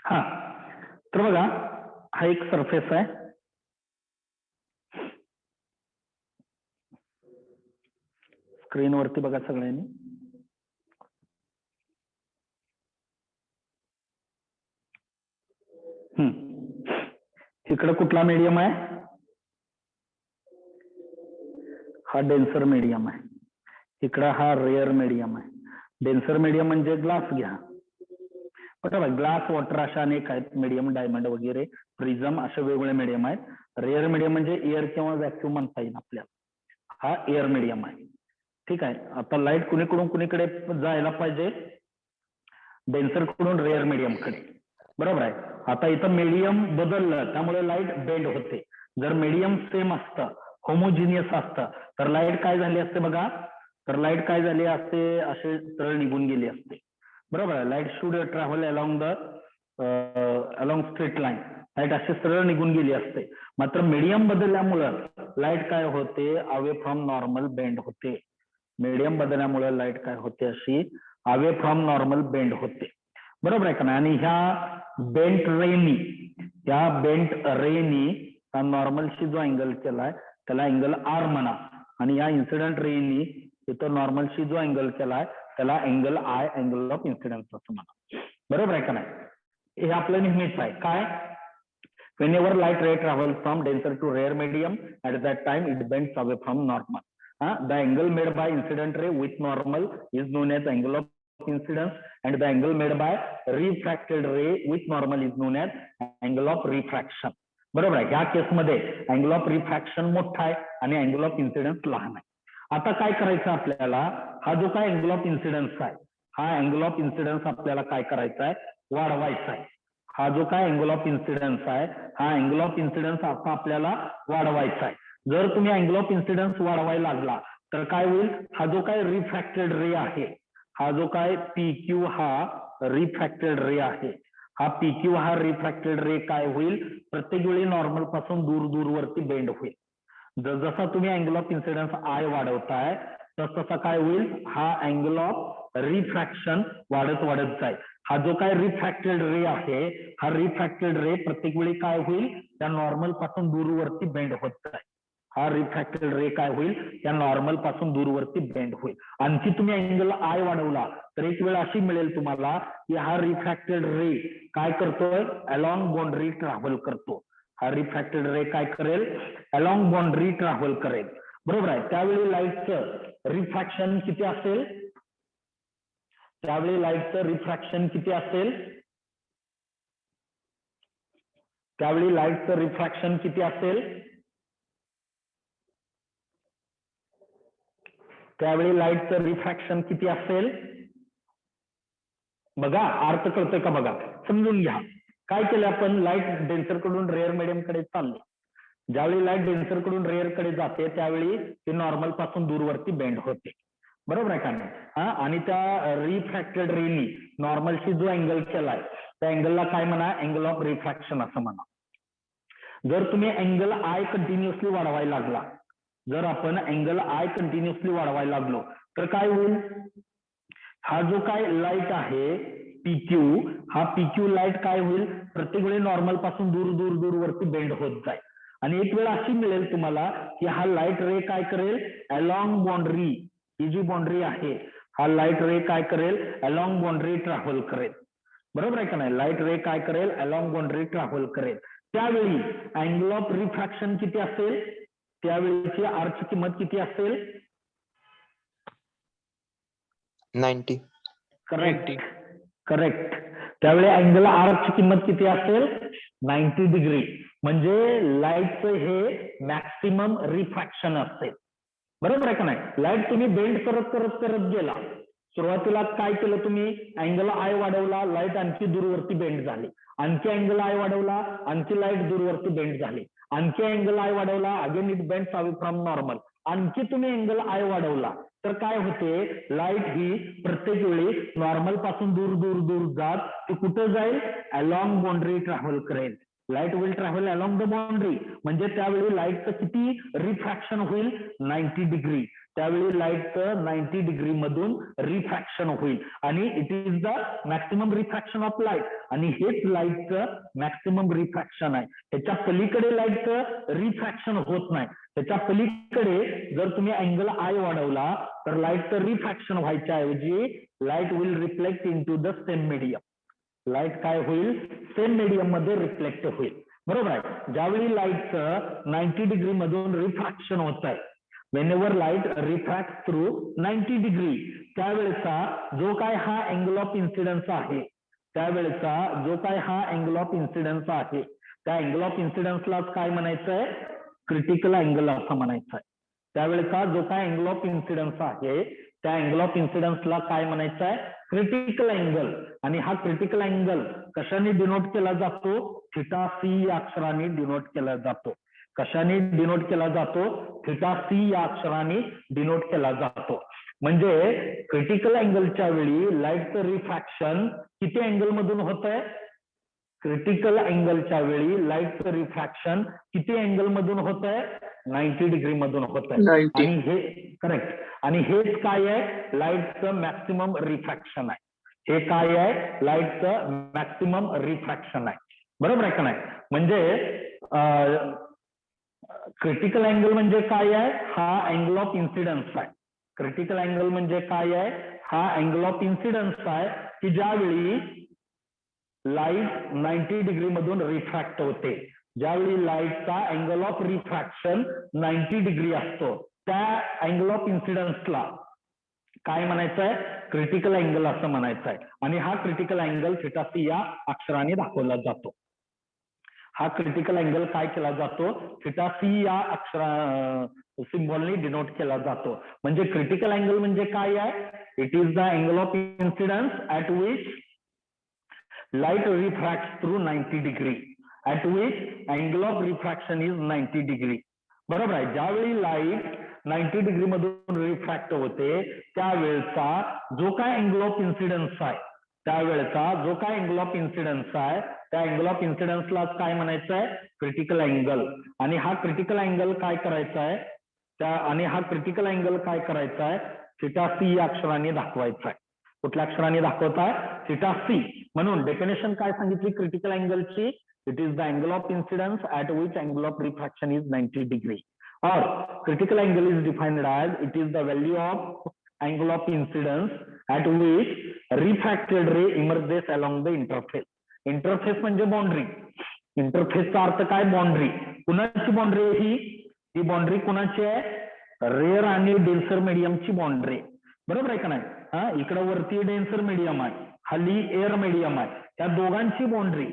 हा तर बघा हा एक सरफेस आहे, स्क्रीन वरती बघा सगळ्यांनी. इकडे कुठला मीडियम आहे, हा डेन्सर मीडियम आहे. इकडं हा रेअर मीडियम आहे. डेन्सर मीडियम म्हणजे ग्लास घ्या, बरोबर. ग्लास, वॉटर अशा अनेक आहेत मीडियम, डायमंड वगैरे, प्रिझम असे वेगवेगळे मीडियम आहेत. रेअर मीडियम म्हणजे एअर किंवा व्हॅक्युम म्हणता येईल आपल्याला. हा एअर मीडियम आहे. ठीक आहे. आता लाईट कुणीकडून कुणीकडे जायला पाहिजे? डेन्सर कडून रेअर मीडियम कडे, बरोबर आहे. आता इथं मीडियम बदललं त्यामुळे लाईट बेंड होते. जर मीडियम सेम असतं, होमोजिनियस असतं, तर लाईट काय झाली असते बघा, तर लाईट काय झाली असते, असे सरळ निघून गेली असते, बरोबर आहे. Light should travel along straight line, light अशी सरळ निघून गेली असते. मात्र मीडियम बदलल्यामुळं लाईट काय होते, अवे फ्रॉम नॉर्मल बेंड होते. मीडियम बदलल्यामुळे लाईट काय होते, अशी अवे फ्रॉम नॉर्मल बेंड होते, बरोबर आहे का नाही. आणि ह्या बेंट रेनी नॉर्मलशी जो अँगल केलाय त्याला अँगल आर म्हणा, आणि या इन्सिडेंट रेनी इथं नॉर्मलशी जो अँगल केलाय त्याला angle I, angle of incidence असं म्हणा, बरोबर आहे का नाही. हे आपलं नेहमीच आहे. काय? whenever light ray travels from denser to rare medium, at that time it bends away from normal. The angle made by incident ray with normal is known as angle of incidence, and the angle made by refracted ray with normal is known as angle of refraction. बरोबर आहे. ह्या केसमध्ये angle of refraction मोठा आहे आणि angle of incidence लहान आहे. आता काय करायचं आपल्याला, हा जो काय अँगल ऑफ इन्सिडन्स आहे, हा अँगल ऑफ इन्सिडन्स आपल्याला काय करायचा आहे, वाढवायचा आहे. हा जो काय अँगल ऑफ इन्सिडन्स आहे, हा अँगल ऑफ इन्सिडन्स असा आपल्याला वाढवायचा आहे. जर तुम्ही अँगल ऑफ इन्सिडन्स वाढवायला लागला तर काय होईल, हा जो काय रिफ्रॅक्टेड रे आहे, हा जो काय PQ हा रिफ्रॅक्टेड रे आहे, हा PQ हा रिफ्रॅक्टेड रे काय होईल, प्रत्येक वेळी नॉर्मल पासून दूर दूरवरती बेंड होईल. जसा तुम्ही अँगल ऑफ इन्सिडन्स आय वाढवताय तसा काय होईल, हा अँगल ऑफ रिफ्रॅक्शन वाढत वाढत जाईल. हा जो काय रिफ्रॅक्टेड रे आहे, हा रिफ्रॅक्टेड रे प्रत्येक वेळी काय होईल, त्या नॉर्मल पासून दूरवरती बेंड होत जाईल. हा रिफ्रॅक्टेड रे काय होईल, त्या नॉर्मल पासून दूरवरती बेंड होईल. आणखी तुम्ही अँगल आय वाढवला तर एक वेळ अशी मिळेल तुम्हाला की हा रिफ्रॅक्टेड रे काय करतोय, अलॉंग बाउंड्री ट्रॅव्हल करतो. हा रिफ्रॅक्टेड रे काय करेल, अलॉंग बाउंड्री ट्रॅव्हल करेल, बरोबर आहे. त्यावेळी लाईटचं रिफ्रॅक्शन किती असेल, त्यावेळी लाईटचं रिफ्रॅक्शन किती असेल, त्यावेळी लाईटचं रिफ्रॅक्शन किती असेल, त्यावेळी लाईटचं रिफ्रॅक्शन किती असेल, बघा अर्थ कळतोय का बघा, समजून घ्या. काय केलं आपण, लाईट डेन्सर कडून रेअर मीडियम कडे चालली. ज्यावेळी लाईट डेन्सर कडून रेअर कडे जाते त्यावेळी ती नॉर्मल पासून दूरवरती बेंड होते, बरोबर आहे का नाही. आणि त्या रिफ्रॅक्टेड रेनी नॉर्मलशी जो अँगल केलाय त्या अँगलला काय म्हणा, अँगल ऑफ रिफ्रॅक्शन असं म्हणा. जर तुम्ही अँगल आय कंटिन्युअसली वाढवायला लागला, जर आपण अँगल आय कंटिन्युअसली वाढवायला लागलो तर काय होईल, हा जो काय लाईट आहे PQ, हा PQ लाईट काय होईल, प्रत्येक वेळी नॉर्मल पासून दूर दूर दूरवरती बेंड होत जाईल. आणि एक वेळ अशी मिळेल तुम्हाला की हा लाईट रे काय करेल, अलॉंग बाउंड्री, ही जी बाउंड्री आहे, हा लाईट रे काय करेल, अलॉंग बाउंड्री ट्रॅव्हल करेल, बरोबर आहे का नाही. लाईट रे काय करेल, अलॉंग बाउंड्री ट्रॅव्हल करेल. त्यावेळी अँगल ऑफ रिफ्रॅक्शन किती असेल, त्यावेळीची आर ची किंमत किती असेल, 90. करेक्ट. त्यावेळी अँगल आर ची किंमत किती असेल, 90 डिग्री. म्हणजे लाईटचं हे मॅक्सिमम रिफ्रॅक्शन असेल, बरोबर आहे का नाही. लाईट तुम्ही बेंड करत करत करत गेला, सुरुवातीला काय केलं तुम्ही, अँगल आय वाढवला, लाईट आणखी दूरवरती बेंड झाली. आणखी अँगल आय वाढवला, आणखी लाईट दूरवरती बेंड झाली. आणखी अँगल आय वाढवला, again it bends away from normal. आणखी तुम्ही अँगल आय वाढवला तर काय होते, लाईट ही प्रत्येक वेळी नॉर्मल पासून दूर दूर दूर जात ती कुठं जाईल, अलॉंग बाउंड्री ट्रॅव्हल करेल. Light will travel along the boundary, म्हणजे त्यावेळी लाईटचं किती रिफ्रॅक्शन होईल, 90 डिग्री. त्यावेळी लाईटचं 90 डिग्री मधून रिफ्रॅक्शन होईल आणि it is the maximum refraction of light. आणि हेच लाईटचं मॅक्सिमम रिफ्रॅक्शन आहे. त्याच्या पलीकडे लाईटचं रिफ्रॅक्शन होत नाही. त्याच्या पलीकडे जर तुम्ही अँगल आय वाढवला तर लाईटचं रिफ्रॅक्शन व्हायच्या ऐवजी light will reflect in to the same medium. Light काय होईल, सेम मीडियम मध्ये रिफ्लेक्ट होईल, बरोबर आहे. ज्यावेळी लाईटचं 90 डिग्री मधून रिफ्रॅक्शन होत आहे whenever light refract through 90 degree, त्यावेळेचा जो काय हा अँगल ऑफ इन्सिडन्स आहे, त्यावेळेचा जो काय हा अँगल ऑफ इन्सिडन्स आहे, त्या अँगल ऑफ इन्सिडन्सलाच काय म्हणायचंय, क्रिटिकल अँगल असं म्हणायचं आहे. त्यावेळेचा जो काय अँगल ऑफ इन्सिडन्स आहे त्या अँगल ऑफ इन्सिडन्सला काय म्हणायचं आहे, क्रिटिकल अँगल. आणि हा क्रिटिकल अँगल कशाने डिनोट केला जातो, थिटा सी या अक्षराने डिनोट केला जातो. कशाने डिनोट केला जातो, थिटा सी या अक्षराने डिनोट केला जातो. म्हणजे क्रिटिकल अँगलच्या वेळी लाईटचं रिफ्रॅक्शन किती अँगल मधून होत आहे, क्रिटिकल अँगलच्या वेळी लाईटचं रिफ्रॅक्शन किती अँगल मधून होत आहे, 90 डिग्री मधून होत आहे. 90. आणि हे करेक्ट, आणि हेच काय आहे, लाईटचं मॅक्सिमम रिफ्रॅक्शन आहे. हे काय आहे, लाईटचं मॅक्सिमम रिफ्रॅक्शन आहे. बरोबर आहे का नाही. म्हणजे क्रिटिकल अँगल म्हणजे काय आहे, हा अँगल ऑफ इन्सिडन्स आहे. क्रिटिकल अँगल म्हणजे काय आहे, हा अँगल ऑफ इन्सिडन्स आहे की ज्यावेळी लाईट 90 डिग्री मधून रिफ्रॅक्ट होते. ज्यावेळी लाईटचा अँगल ऑफ रिफ्रॅक्शन 90 डिग्री असतो त्या अँगल ऑफ इन्सिडन्सला काय म्हणायचं आहे, क्रिटिकल अँगल असं म्हणायचं आहे. आणि हा क्रिटिकल अँगल थिटा सी या अक्षराने दाखवला जातो. हा क्रिटिकल अँगल काय केला जातो, थिटा सी या सिम्बॉलने डिनोट केला जातो. म्हणजे क्रिटिकल अँगल म्हणजे काय आहे, it is the angle of incidence at which light refracts through 90 degree, at which angle of refraction is 90 degree. बरोबर आहे. ज्यावेळी लाईट 90 डिग्री मधून रिफ्रॅक्ट होते त्यावेळेचा जो काय अँगल ऑफ इन्सिडन्स आहे, त्यावेळेचा जो काय अँगल ऑफ इन्सिडन्स आहे त्या अँगल ऑफ इन्सिडन्सला काय म्हणायचं आहे, क्रिटिकल अँगल. आणि हा क्रिटिकल अँगल काय करायचा आहे, हा क्रिटिकल अँगल काय करायचा आहे, थिटा सी या अक्षराने दाखवायचा आहे. कुठल्या अक्षराने दाखवताय, थिटा सी. म्हणून डेफिनेशन काय सांगितली क्रिटिकल अँगलची, it is the angle of incidence at which angle of refraction is 90 degree. और critical angle is defined as it is the value of angle of incidence at which refracted ray emerges along the interface. Interface म्हणजे boundary. इंटरफेसचा अर्थ काय, boundary. कुणाची boundary आहे ही boundary कुणाची आहे, rare आणि डेन्सर मीडियमची बाउंड्री. बरोबर आहे का नाही. हा, इकडे वरती डेन्सर मीडियम आहे, खाली एअर मीडियम आहे, त्या दोघांची बाउंड्री.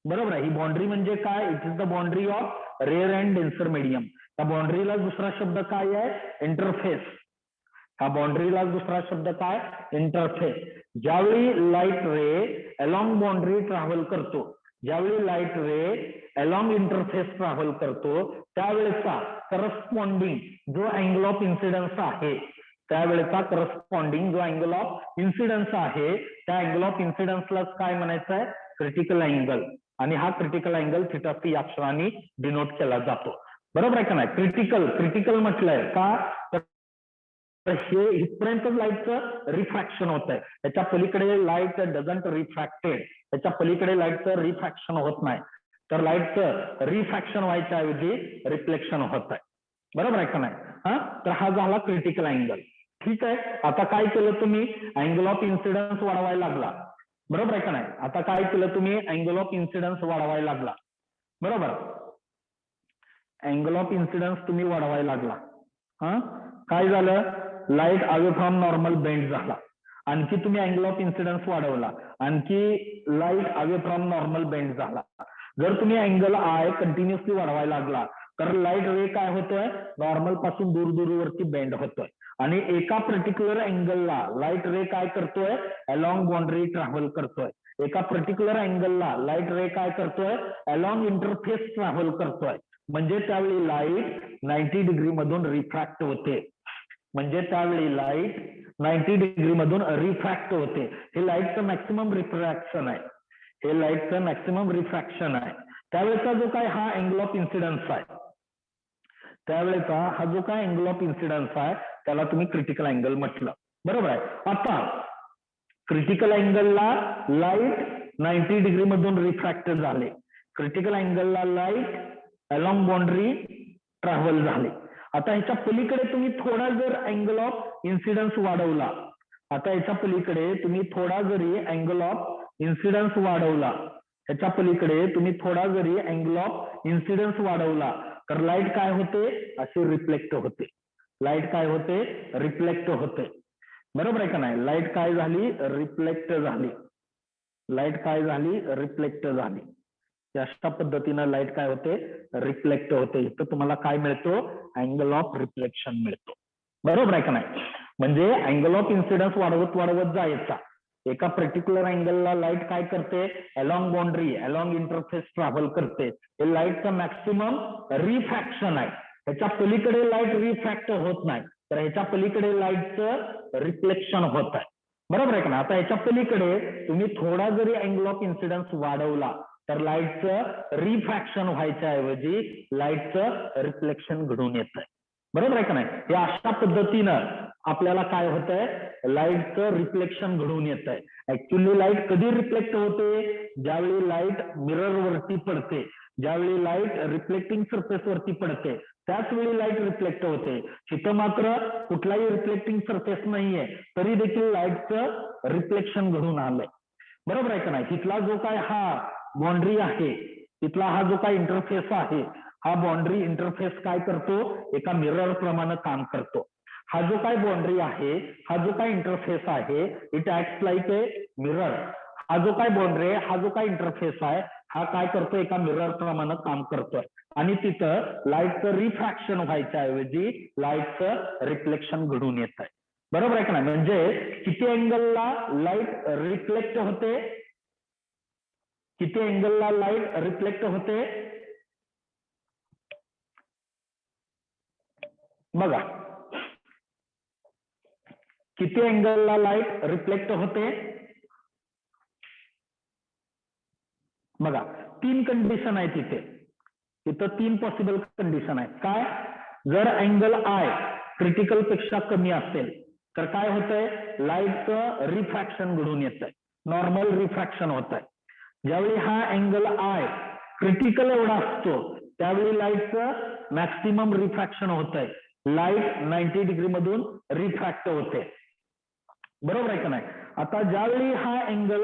बरोबर आहे. ही बाउंड्री म्हणजे काय, it is the boundary of rare and denser medium. त्या बाउंड्रीला दुसरा शब्द काय आहे, इंटरफेस. त्या बाउंड्रीला दुसरा शब्द काय, इंटरफेस. ज्यावेळी लाईट रे अलॉंग बाउंड्री ट्रॅव्हल करतो, ज्यावेळी लाईट रे अलॉंग इंटरफेस ट्रॅव्हल करतो त्यावेळेचा करस्पॉन्डिंग जो अँगल ऑफ इन्सिडन्स आहे, त्यावेळेचा करस्पॉन्डिंग जो अँगल ऑफ इन्सिडन्स आहे त्या अँगल ऑफ इन्सिडन्सलाच काय म्हणायचं आहे, क्रिटिकल अँगल. आणि हा क्रिटिकल अँगल थिटा सी अक्षराने डिनोट केला जातो. बरोबर आहे का नाही. क्रिटिकल म्हटलंय का, तर हे इथपर्यंत लाईटचं रिफ्रॅक्शन होत आहे, त्याच्या पलीकडे लाईट डझंट रिफ्रॅक्टेड, त्याच्या पलीकडे लाईटचं रिफ्रॅक्शन होत नाही. तर लाईटचं रिफ्रॅक्शन व्हायच्या ऐवजी रिफ्लेक्शन होत आहे. बरोबर आहे का नाही. हा, तर हा झाला क्रिटिकल अँगल. ठीक आहे. आता काय केलं तुम्ही, अँगल ऑफ इन्सिडन्स वाढवायला लागला. बरोबर आहे का नाही. आता काय केलं तुम्ही, अँगल ऑफ इन्सिडन्स वाढवायला लागला. बरोबर, अँगल ऑफ इन्सिडन्स तुम्ही वाढवायला लागला. हा, काय झालं, light away from normal bend झाला. आणखी तुम्ही अँगल ऑफ इन्सिडन्स वाढवला, आणखी light away from normal bend झाला. जर तुम्ही अँगल आय कंटिन्युअसली वाढवायला लागला तर लाईट रे काय होतोय, नॉर्मल पासून दूरवरती बेंड होतोय. आणि एका पर्टिक्युलर अँगलला लाईट रे काय करतोय, अलॉंग बाउंड्री ट्रॅव्हल करतोय. एका पर्टिक्युलर अँगलला लाईट रे काय करतोय, अलॉंग इंटरफेस ट्रॅव्हल करतोय. म्हणजे त्यावेळी लाईट 90 डिग्री मधून रिफ्रॅक्ट होते. म्हणजे त्यावेळी लाईट 90 डिग्री मधून रिफ्रॅक्ट होते. हे लाईटचं मॅक्सिमम रिफ्रॅक्शन आहे. हे लाईटचं मॅक्सिमम रिफ्रॅक्शन आहे. त्यावेळेचा जो काय हा अँगल ऑफ इन्सिडन्स आहे, त्यावेळेचा हा जो काय अँगल ऑफ इन्सिडन्स आहे त्याला तुम्ही क्रिटिकल अँगल म्हटलं. बरोबर आहे. आता क्रिटिकल अँगलला लाईट 90 डिग्री मधून रिफ्रॅक्ट झाले. क्रिटिकल अँगलला लाईट अलॉंग बाउंड्री ट्रॅव्हल झाले. आता ह्याच्या पलीकडे तुम्ही थोडा जर अँगल ऑफ इन्सिडन्स वाढवला, आता याच्या पलीकडे तुम्ही थोडा जरी अँगल ऑफ इन्सिडन्स वाढवला, ह्याच्या पलीकडे तुम्ही थोडा जरी अँगल ऑफ इन्सिडन्स वाढवला तर लाईट काय होते, अशी रिफ्लेक्ट होते. लाईट काय होते रिफ्लेक्ट होते. बरोबर आहे का नाही. लाईट काय झाली रिफ्लेक्ट झाली. लाईट काय झाली रिफ्लेक्ट झाली. अशा पद्धतीनं लाईट काय होते रिफ्लेक्ट होते. इथं तुम्हाला काय मिळतो अँगल ऑफ रिफ्लेक्शन मिळतो. बरोबर आहे का नाही. म्हणजे अँगल ऑफ इन्सिडन्स वाढवत वाढवत जायचा. एका पर्टिक्युलर अँगलला लाईट काय करते along boundary along interface travel करते. हे लाईटचं मॅक्सिमम रिफ्रॅक्शन आहे. ह्याच्या पलीकडे लाईट रिफ्रॅक्ट होत नाही तर ह्याच्या पलीकडे लाईटचं रिफ्लेक्शन होत आहे. बरोबर आहे का ना. आता ह्याच्या पलीकडे तुम्ही थोडा जरी अँगल ऑफ इन्सिडन्स वाढवला तर लाईटचं रिफ्रॅक्शन व्हायच्या ऐवजी लाईटचं रिफ्लेक्शन घडून येत आहे. बरोबर आहे का नाही. हे अशा पद्धतीनं आपल्याला काय होतंय लाईटचं रिफ्लेक्शन घडून येत आहे. ऍक्च्युअली लाईट कधी रिफ्लेक्ट होते ज्यावेळी लाईट मिरर वरती पडते. ज्यावेळी लाईट रिफ्लेक्टिंग सरफेस वरती पडते त्याच वेळी लाईट रिफ्लेक्ट होते. तिथं मात्र कुठलाही रिफ्लेक्टिंग सरफेस नाहीये तरी देखील लाईटचं रिफ्लेक्शन घडून आलंय. बरोबर आहे का नाही. तिथला जो काय हा बाउंड्री आहे तिथला हा जो काय इंटरफेस आहे हा बाउंड्री इंटरफेस काय करतो एका मिरर प्रमाणे काम करतो. हा जो काय बाउंड्री आहे हा जो काय इंटरफेस आहे it act like a mirror. हा जो काय बाउंड्री आहे हा जो काय इंटरफेस आहे हा काय करतो एका मिरर प्रमाणे काम करतोय आणि तिथं लाईटचं रिफ्रॅक्शन व्हायच्या ऐवजी लाईटचं रिफ्लेक्शन घडून येत आहे. बरोबर आहे का नाही. म्हणजे किती अँगलला लाईट रिफ्लेक्ट होते किती अँगलला लाईट रिफ्लेक्ट होते बघा. किती अँगलला लाईट रिफ्लेक्ट होते बघा. 3 कंडिशन आहे तिथे. तिथं 3 पॉसिबल कंडिशन आहे. काय जर अँगल आय क्रिटिकल पेक्षा कमी असेल तर काय होतंय लाईटचं रिफ्रॅक्शन घडून येत आहे. नॉर्मल रिफ्रॅक्शन होत आहे. ज्यावेळी हा अँगल आय क्रिटिकल एवढा असतो त्यावेळी लाईटचं मॅक्सिमम रिफ्रॅक्शन होत आहे. लाईट 90 डिग्री मधून रिफ्रॅक्ट होते. बरोबर आहे का नाही. आता ज्यावेळी हा अँगल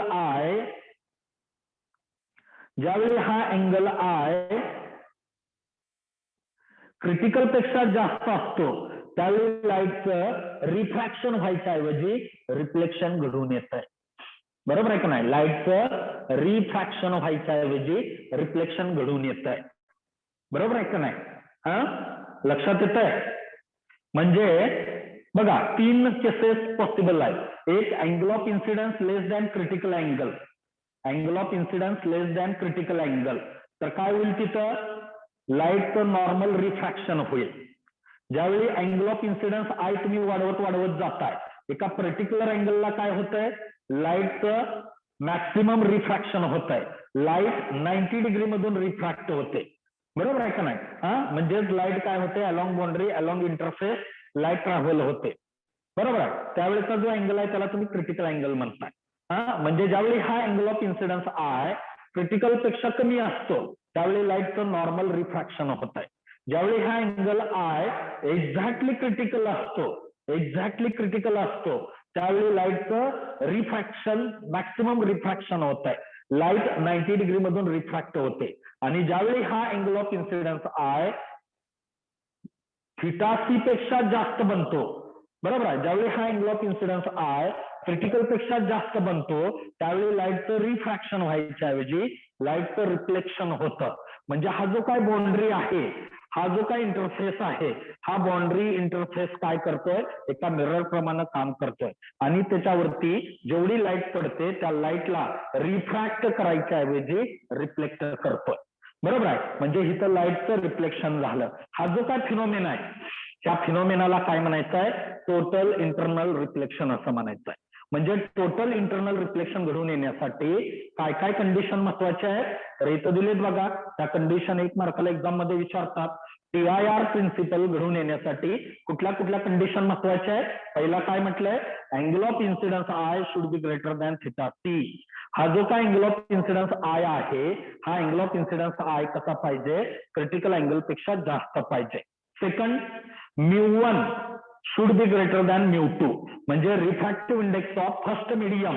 आय क्रिटिकल पेक्षा जास्त असतो त्यावेळी लाईटचं रिफ्रॅक्शन व्हायच्या ऐवजी रिफ्लेक्शन घडून येत आहे. बरोबर आहे का नाही. लाईटचं रिफ्रॅक्शन व्हायच्या ऐवजी रिफ्लेक्शन घडून येत आहे. बरोबर आहे का नाही. लक्षात येत आहे. म्हणजे बघा 3 केसेस पॉसिबल आहेत. एक angle of incidence less than critical angle. Angle of incidence less than critical angle तर काय होईल तिथं लाईटचं नॉर्मल रिफ्रॅक्शन होईल. ज्यावेळी अँगल ऑफ इन्सिडन्स आय तुम्ही वाढवत वाढवत जाताय एका पर्टिक्युलर अँगलला काय होतंय लाईटचं मॅक्सिमम रिफ्रॅक्शन होत आहे. लाईट 90 डिग्री मधून रिफ्रॅक्ट होते. बरोबर आहे का नाही. म्हणजेच लाईट काय होते along boundary along interface light travel होते. बरोबर आहे. त्यावेळेचा जो अँगल आहे त्याला तुम्ही क्रिटिकल अँगल म्हणताय. म्हणजे ज्यावेळी हा angle of incidence I critical पेक्षा कमी असतो त्यावेळी लाईटचं नॉर्मल रिफ्रॅक्शन होत आहे. ज्यावेळी हा अँगल आय एक्झॅक्टली क्रिटिकल असतो त्यावेळी लाईटचं रिफ्रॅक्शन मॅक्सिमम रिफ्रॅक्शन होत आहे. लाईट 90 डिग्री मधून रिफ्रॅक्ट होते आणि ज्यावेळी हा angle of incidence I theta C पेक्षा जास्त बनतो. बरोबर आहे. ज्यावेळी हा angle of incidence I critical पेक्षा जास्त बनतो त्यावेळी लाईटचं रिफ्रॅक्शन व्हायच्या ऐवजी लाईटचं रिफ्लेक्शन होतं. म्हणजे हा जो काय बाउंड्री आहे हा जो काय इंटरफेस आहे हा बाउंड्री इंटरफेस काय करतोय एका मिरर प्रमाणे काम करतोय आणि त्याच्यावरती जेवढी लाईट पडते त्या लाईटला रिफ्रॅक्ट करायच्या ऐवजी रिफ्लेक्ट करतोय. बरोबर आहे. म्हणजे इथं लाईटचं रिफ्लेक्शन झालं. हा जो काय फिनोमेना आहे त्या फिनोमेनाला काय म्हणायचं आहे टोटल इंटरनल रिफ्लेक्शन असं म्हणायचं आहे. म्हणजे टोटल इंटरनल रिफ्लेक्शन घडून येण्यासाठी काय काय कंडिशन महत्वाच्या आहेत तर इथं दिलेत बघा. त्या कंडिशन 1 मार्काला एक्झाम मध्ये विचारतात. TIR प्रिन्सिपल घडून येण्यासाठी कुठल्या कुठल्या कंडिशन महत्वाच्या आहेत. पहिला काय म्हटलंय angle of incidence I should be greater than theta C. हा जो काय अँगल ऑफ इन्सिडन्स आय आहे हा अँगल ऑफ इन्सिडन्स आय कसा पाहिजे क्रिटिकल अँगल पेक्षा जास्त पाहिजे. Second μ1 should be greater than μ2 म्हणजे refractive index of first medium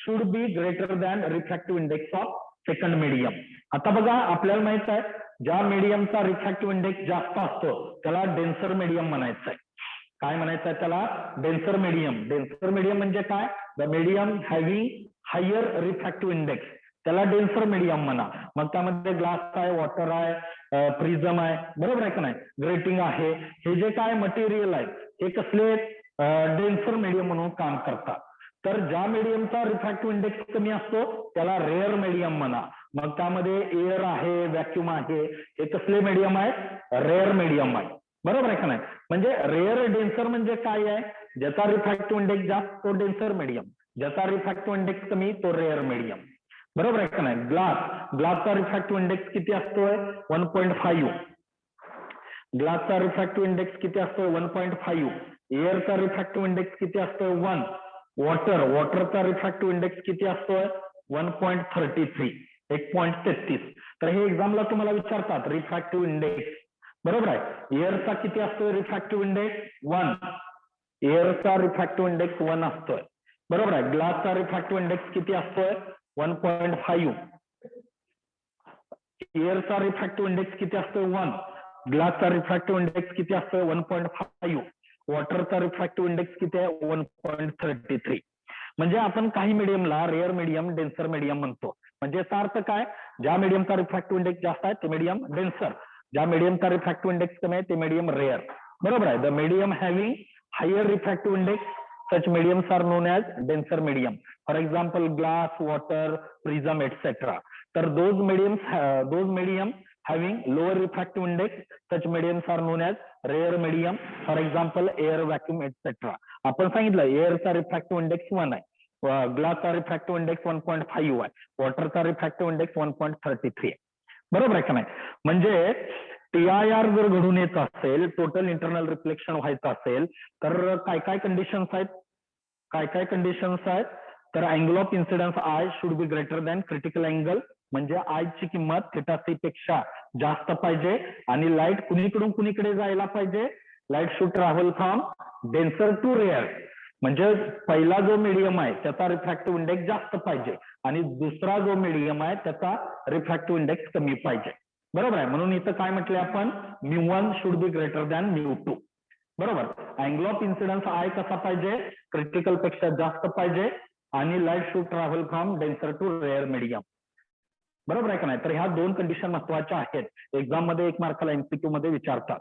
should be greater than refractive index of second medium. आता बघा आपल्याला माहित आहे ज्या मीडियमचा रिफ्रॅक्टिव्ह इंडेक्स जास्त असतो त्याला डेन्सर मीडियम म्हणायचं आहे. काय म्हणायचं त्याला? Denser medium. डेन्सर मीडियम म्हणजे काय? The medium having higher refractive index, त्याला डेन्सर मीडियम म्हणा. मग त्यामध्ये ग्लास आहे, वॉटर आहे, प्रिझम आहे, बरोबर आहे का नाही, ग्रेटिंग आहे. हे जे काय मटेरियल आहे हे कसले डेन्सर मीडियम म्हणून काम करतात. तर ज्या मीडियमचा रिफ्रॅक्टिव्ह इंडेक्स कमी असतो त्याला रेअर मीडियम म्हणा. मग त्यामध्ये एअर आहे, व्हॅक्युम आहे, हे कसले मीडियम आहे? रेअर मीडियम आहे, बरोबर आहे का नाही. म्हणजे रेअर डेन्सर म्हणजे काय आहे? ज्याचा रिफ्रॅक्टिव्ह इंडेक्स जास्त तो डेन्सर मीडियम, ज्याचा रिफ्रॅक्टिव्ह इंडेक्स कमी तो रेअर मीडियम, बरोबर आहे का नाही. ग्लासचा रिफ्रॅक्टिव्ह इंडेक्स किती असतोय? 1.5. ग्लासचा रिफ्रॅक्टिव्ह इंडेक्स किती असतोय? 1.5. एअरचा रिफ्रॅक्टिव्ह इंडेक्स किती असतोय? 1. वॉटरचा रिफ्रॅक्टिव्ह इंडेक्स किती असतोय? 1.33, 1.33. तर हे एक्झामला तुम्हाला विचारतात रिफ्रॅक्टिव्ह इंडेक्स, बरोबर आहे. एअरचा किती असतोय रिफ्रॅक्टिव्ह इंडेक्स? 1. एअरचा रिफ्रॅक्टिव्ह इंडेक्स 1 असतोय, बरोबर आहे. ग्लासचा रिफ्रॅक्टिव्ह इंडेक्स किती असतोय? 1.5. एअरचा रिफ्रॅक्टिव्ह इंडेक्स किती असतोय? 1. ग्लासचा रिफ्रॅक्टिव्ह इंडेक्स किती असतोय? 1.5. वॉटरचा रिफ्रॅक्टिव्ह इंडेक्स किती आहे? 1.33. म्हणजे आपण काही मीडियमला रेअर मीडियम, डेन्सर मीडियम म्हणतो. म्हणजे याचा अर्थ काय? ज्या मीडियमचा रिफ्रॅक्टिव्ह इंडेक्स जास्त आहे ते मीडियम डेन्सर, ज्या मीडियमचा रिफ्रॅक्टिव्ह इंडेक्स कमी आहे ते मीडियम रेअर, बरोबर आहे. The medium having higher refractive index such mediums are known as denser medium. For example, glass, water, prism, etc. तर those medium having lower refractive index, such mediums are known as rare medium. For example, air, vacuum, etc. आपण सांगितलं एअरचा refractive index 1 आहे, ग्लासचा refractive index 1.5 आहे, वॉटरचा refractive index 1.33 आहे, बरोबर आहे का नाही. म्हणजे TIR जर घडून येत असेल, टोटल इंटरनल रिफ्लेक्शन व्हायचं असेल, तर काय काय कंडिशन्स आहेत? तर angle of incidence I should be greater than critical angle, म्हणजे आय ची किंमत θc पेक्षा जास्त पाहिजे आणि लाईट कुणीकडून कुणीकडे जायला पाहिजे? Light should travel from denser to rare. म्हणजे पहिला जो मीडियम आहे त्याचा रिफ्रॅक्टिव्ह इंडेक्स जास्त पाहिजे आणि दुसरा जो मीडियम आहे त्याचा रिफ्रॅक्टिव्ह इंडेक्स कमी पाहिजे, बरोबर आहे. म्हणून इथं काय म्हटले आपण? μ1 शुड बी ग्रेटर दॅन μ2, बरोबर. अँगल ऑफ इन्सिडन्स आय कसा पाहिजे? क्रिटिकल पेक्षा जास्त पाहिजे आणि light should travel from denser to rare medium, बरोबर आहे का नाही. तर ह्या दोन कंडिशन महत्वाच्या आहेत, एक्झाम मध्ये 1 मार्काला MCQ मध्ये विचारतात,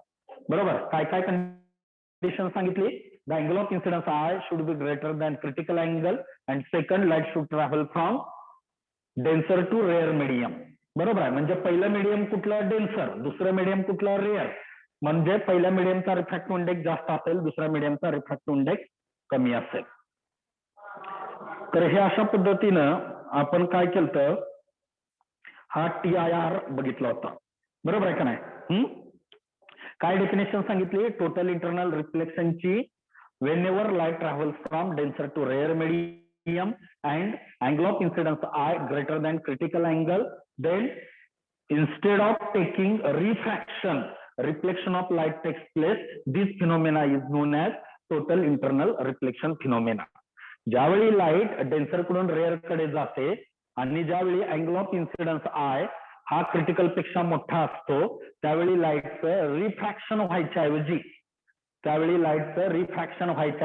बरोबर. काय काय कंडिशन सांगितली? The angle of incidence I should be greater than critical angle and second light should travel from denser to rare medium, बरोबर आहे. म्हणजे पहिलं मीडियम कुठलं? डेन्सर. दुसरं मीडियम कुठलं? रेअर. म्हणजे पहिल्या मीडियमचा रिफ्रॅक्टिव्ह इंडेक्स जास्त असेल, दुसऱ्या मीडियमचा रिफ्रॅक्टिव्ह इंडेक्स कमी असेल. तर हे अशा पद्धतीनं आपण काय केलं? हा TIR बघितला होता, बरोबर आहे का नाही. काय डेफिनेशन सांगितली? टोटल इंटरनल रिफ्लेक्शनची whenever light travels from denser to rare medium and angle of incidence I greater than critical angle, then instead of taking reflection of light takes place. This phenomena is known as total internal reflection phenomena. ज्यावेळी light denser कडून rare कडे जाते आणि ज्यावेळी angle of incidence I हा critical पेक्षा मोठा असतो त्यावेळी लाईटचं रिफ्रॅक्शन व्हायच्या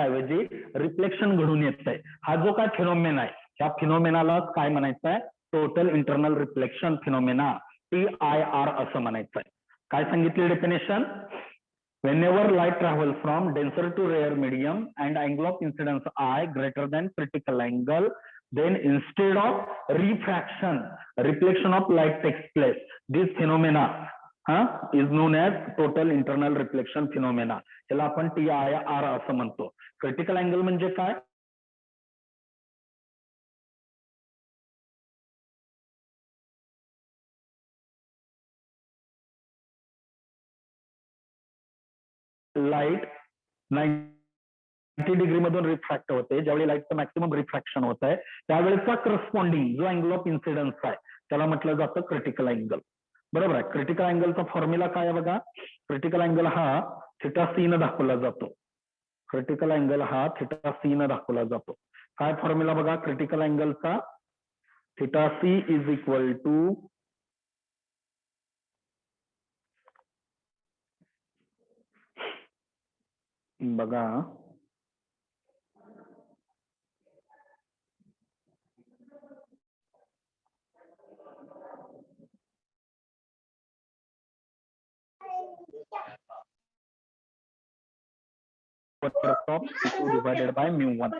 ऐवजी रिफ्लेक्शन घडून येतंय. हा जो काय फिनोमेना आहे त्या फिनोमेनाला काय म्हणायचं आहे? Total internal reflection phenomena, TIR असं म्हणायचं आहे. काय सांगितली definition? whenever light travels from denser to rare medium and angle of incidence I greater than critical angle, then instead of reflection of light takes place. This phenomena is known as total internal reflection phenomena. त्याला आपण TIR असं म्हणतो. Critical angle म्हणजे काय? Light 90 degree मधून refract होते, ज्यावेळी लाईटचं मॅक्सिमम रिफ्रॅक्शन होत आहे त्यावेळेचा करस्पॉन्डिंग जो अँगल ऑफ इन्सिडन्स आहे त्याला म्हटलं जातं क्रिटिकल अँगल, बरोबर आहे. क्रिटिकल अँगलचा फॉर्म्युला काय आहे बघा? क्रिटिकल अँगल हा θc न दाखवला जातो. क्रिटिकल अँगल हा θc न दाखवला जातो. काय फॉर्म्युला बघा क्रिटिकल अँगलचा? θc इज इक्वल टू बघा ऑफ डिवायडेड बाय μ1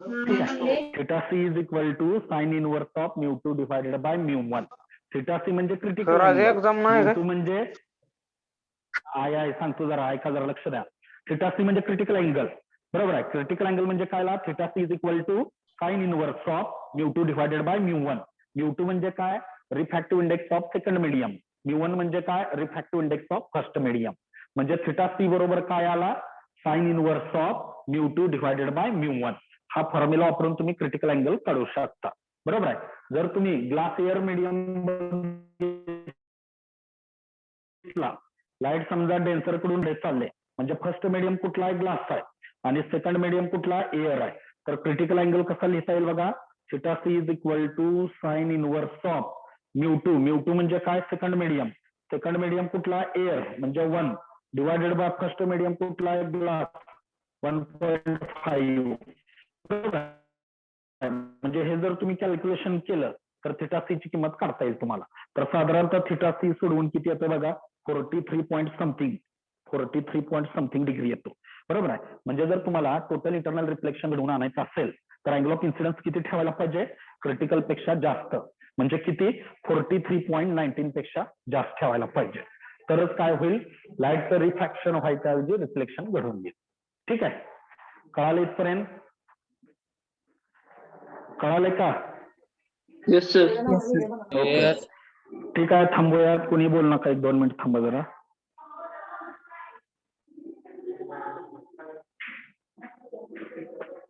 ठीक आहे. Theta c is equal to sine inverse of μ2 divided by μ1. Theta c म्हणजे क्रिटिकल सर आज एक्झाम नाही का μ2 म्हणजे आहे सांगतो जरा ऐका जरा लक्ष द्या. थिटा सी म्हणजे क्रिटिकल अँगल बरोबर आहे. क्रिटिकल अँगल म्हणजे काय ला theta c is equal to sine inverse of μ2 divided by μ1. μ2 म्हणजे काय refractive index of second medium. μ1 म्हणजे काय refractive index of first medium. म्हणजे थिटा सी बरोबर काय आला sine inverse of μ2 divided by μ1. हा फॉर्म्युला वापरून तुम्ही क्रिटिकल अँगल काढू शकता बरोबर आहे. जर तुम्ही ग्लास एअर मीडियम लाईट समजा डेन्सर कडून चालले म्हणजे फर्स्ट मीडियम कुठला आहे ग्लास आहे आणि सेकंड मीडियम कुठला एअर आहे. तर क्रिटिकल अँगल कसा लिहिता येईल बघा theta c is equal to sine inverse of μ2. μ2 म्हणजे काय सेकंड मीडियम. सेकंड मीडियम कुठला एअर म्हणजे 1 डिवायडेड बाय फर्स्ट मीडियम कुठला आहे ग्लास 1.5 बरोबर आहे. म्हणजे हे जर तुम्ही कॅल्क्युलेशन केलं तर थिटा सी ची किंमत काढता येईल तुम्हाला. तर साधारणतः थिटा सी सोडवून किती येतं बघा 43 पॉईंट समथिंग डिग्री येतो बरोबर आहे. म्हणजे जर तुम्हाला टोटल इंटरनल रिफ्लेक्शन घडवून आणायचं असेल तर अँगल ऑफ इन्सिडन्स किती ठेवायला पाहिजे क्रिटिकल पेक्षा जास्त म्हणजे किती 43.19 पेक्षा जास्त ठेवायला पाहिजे. तरच काय होईल लाईटचं रिफ्रॅक्शन व्हायच्या ऐवजी रिफ्लेक्शन घडून येईल. ठीक आहे. कळालं इथपर्यंत कळालंय का? Yes sir. ओके ठीक आहे. थांबूया कोणी बोल नका 1-2 मिनिट थांबा जरा.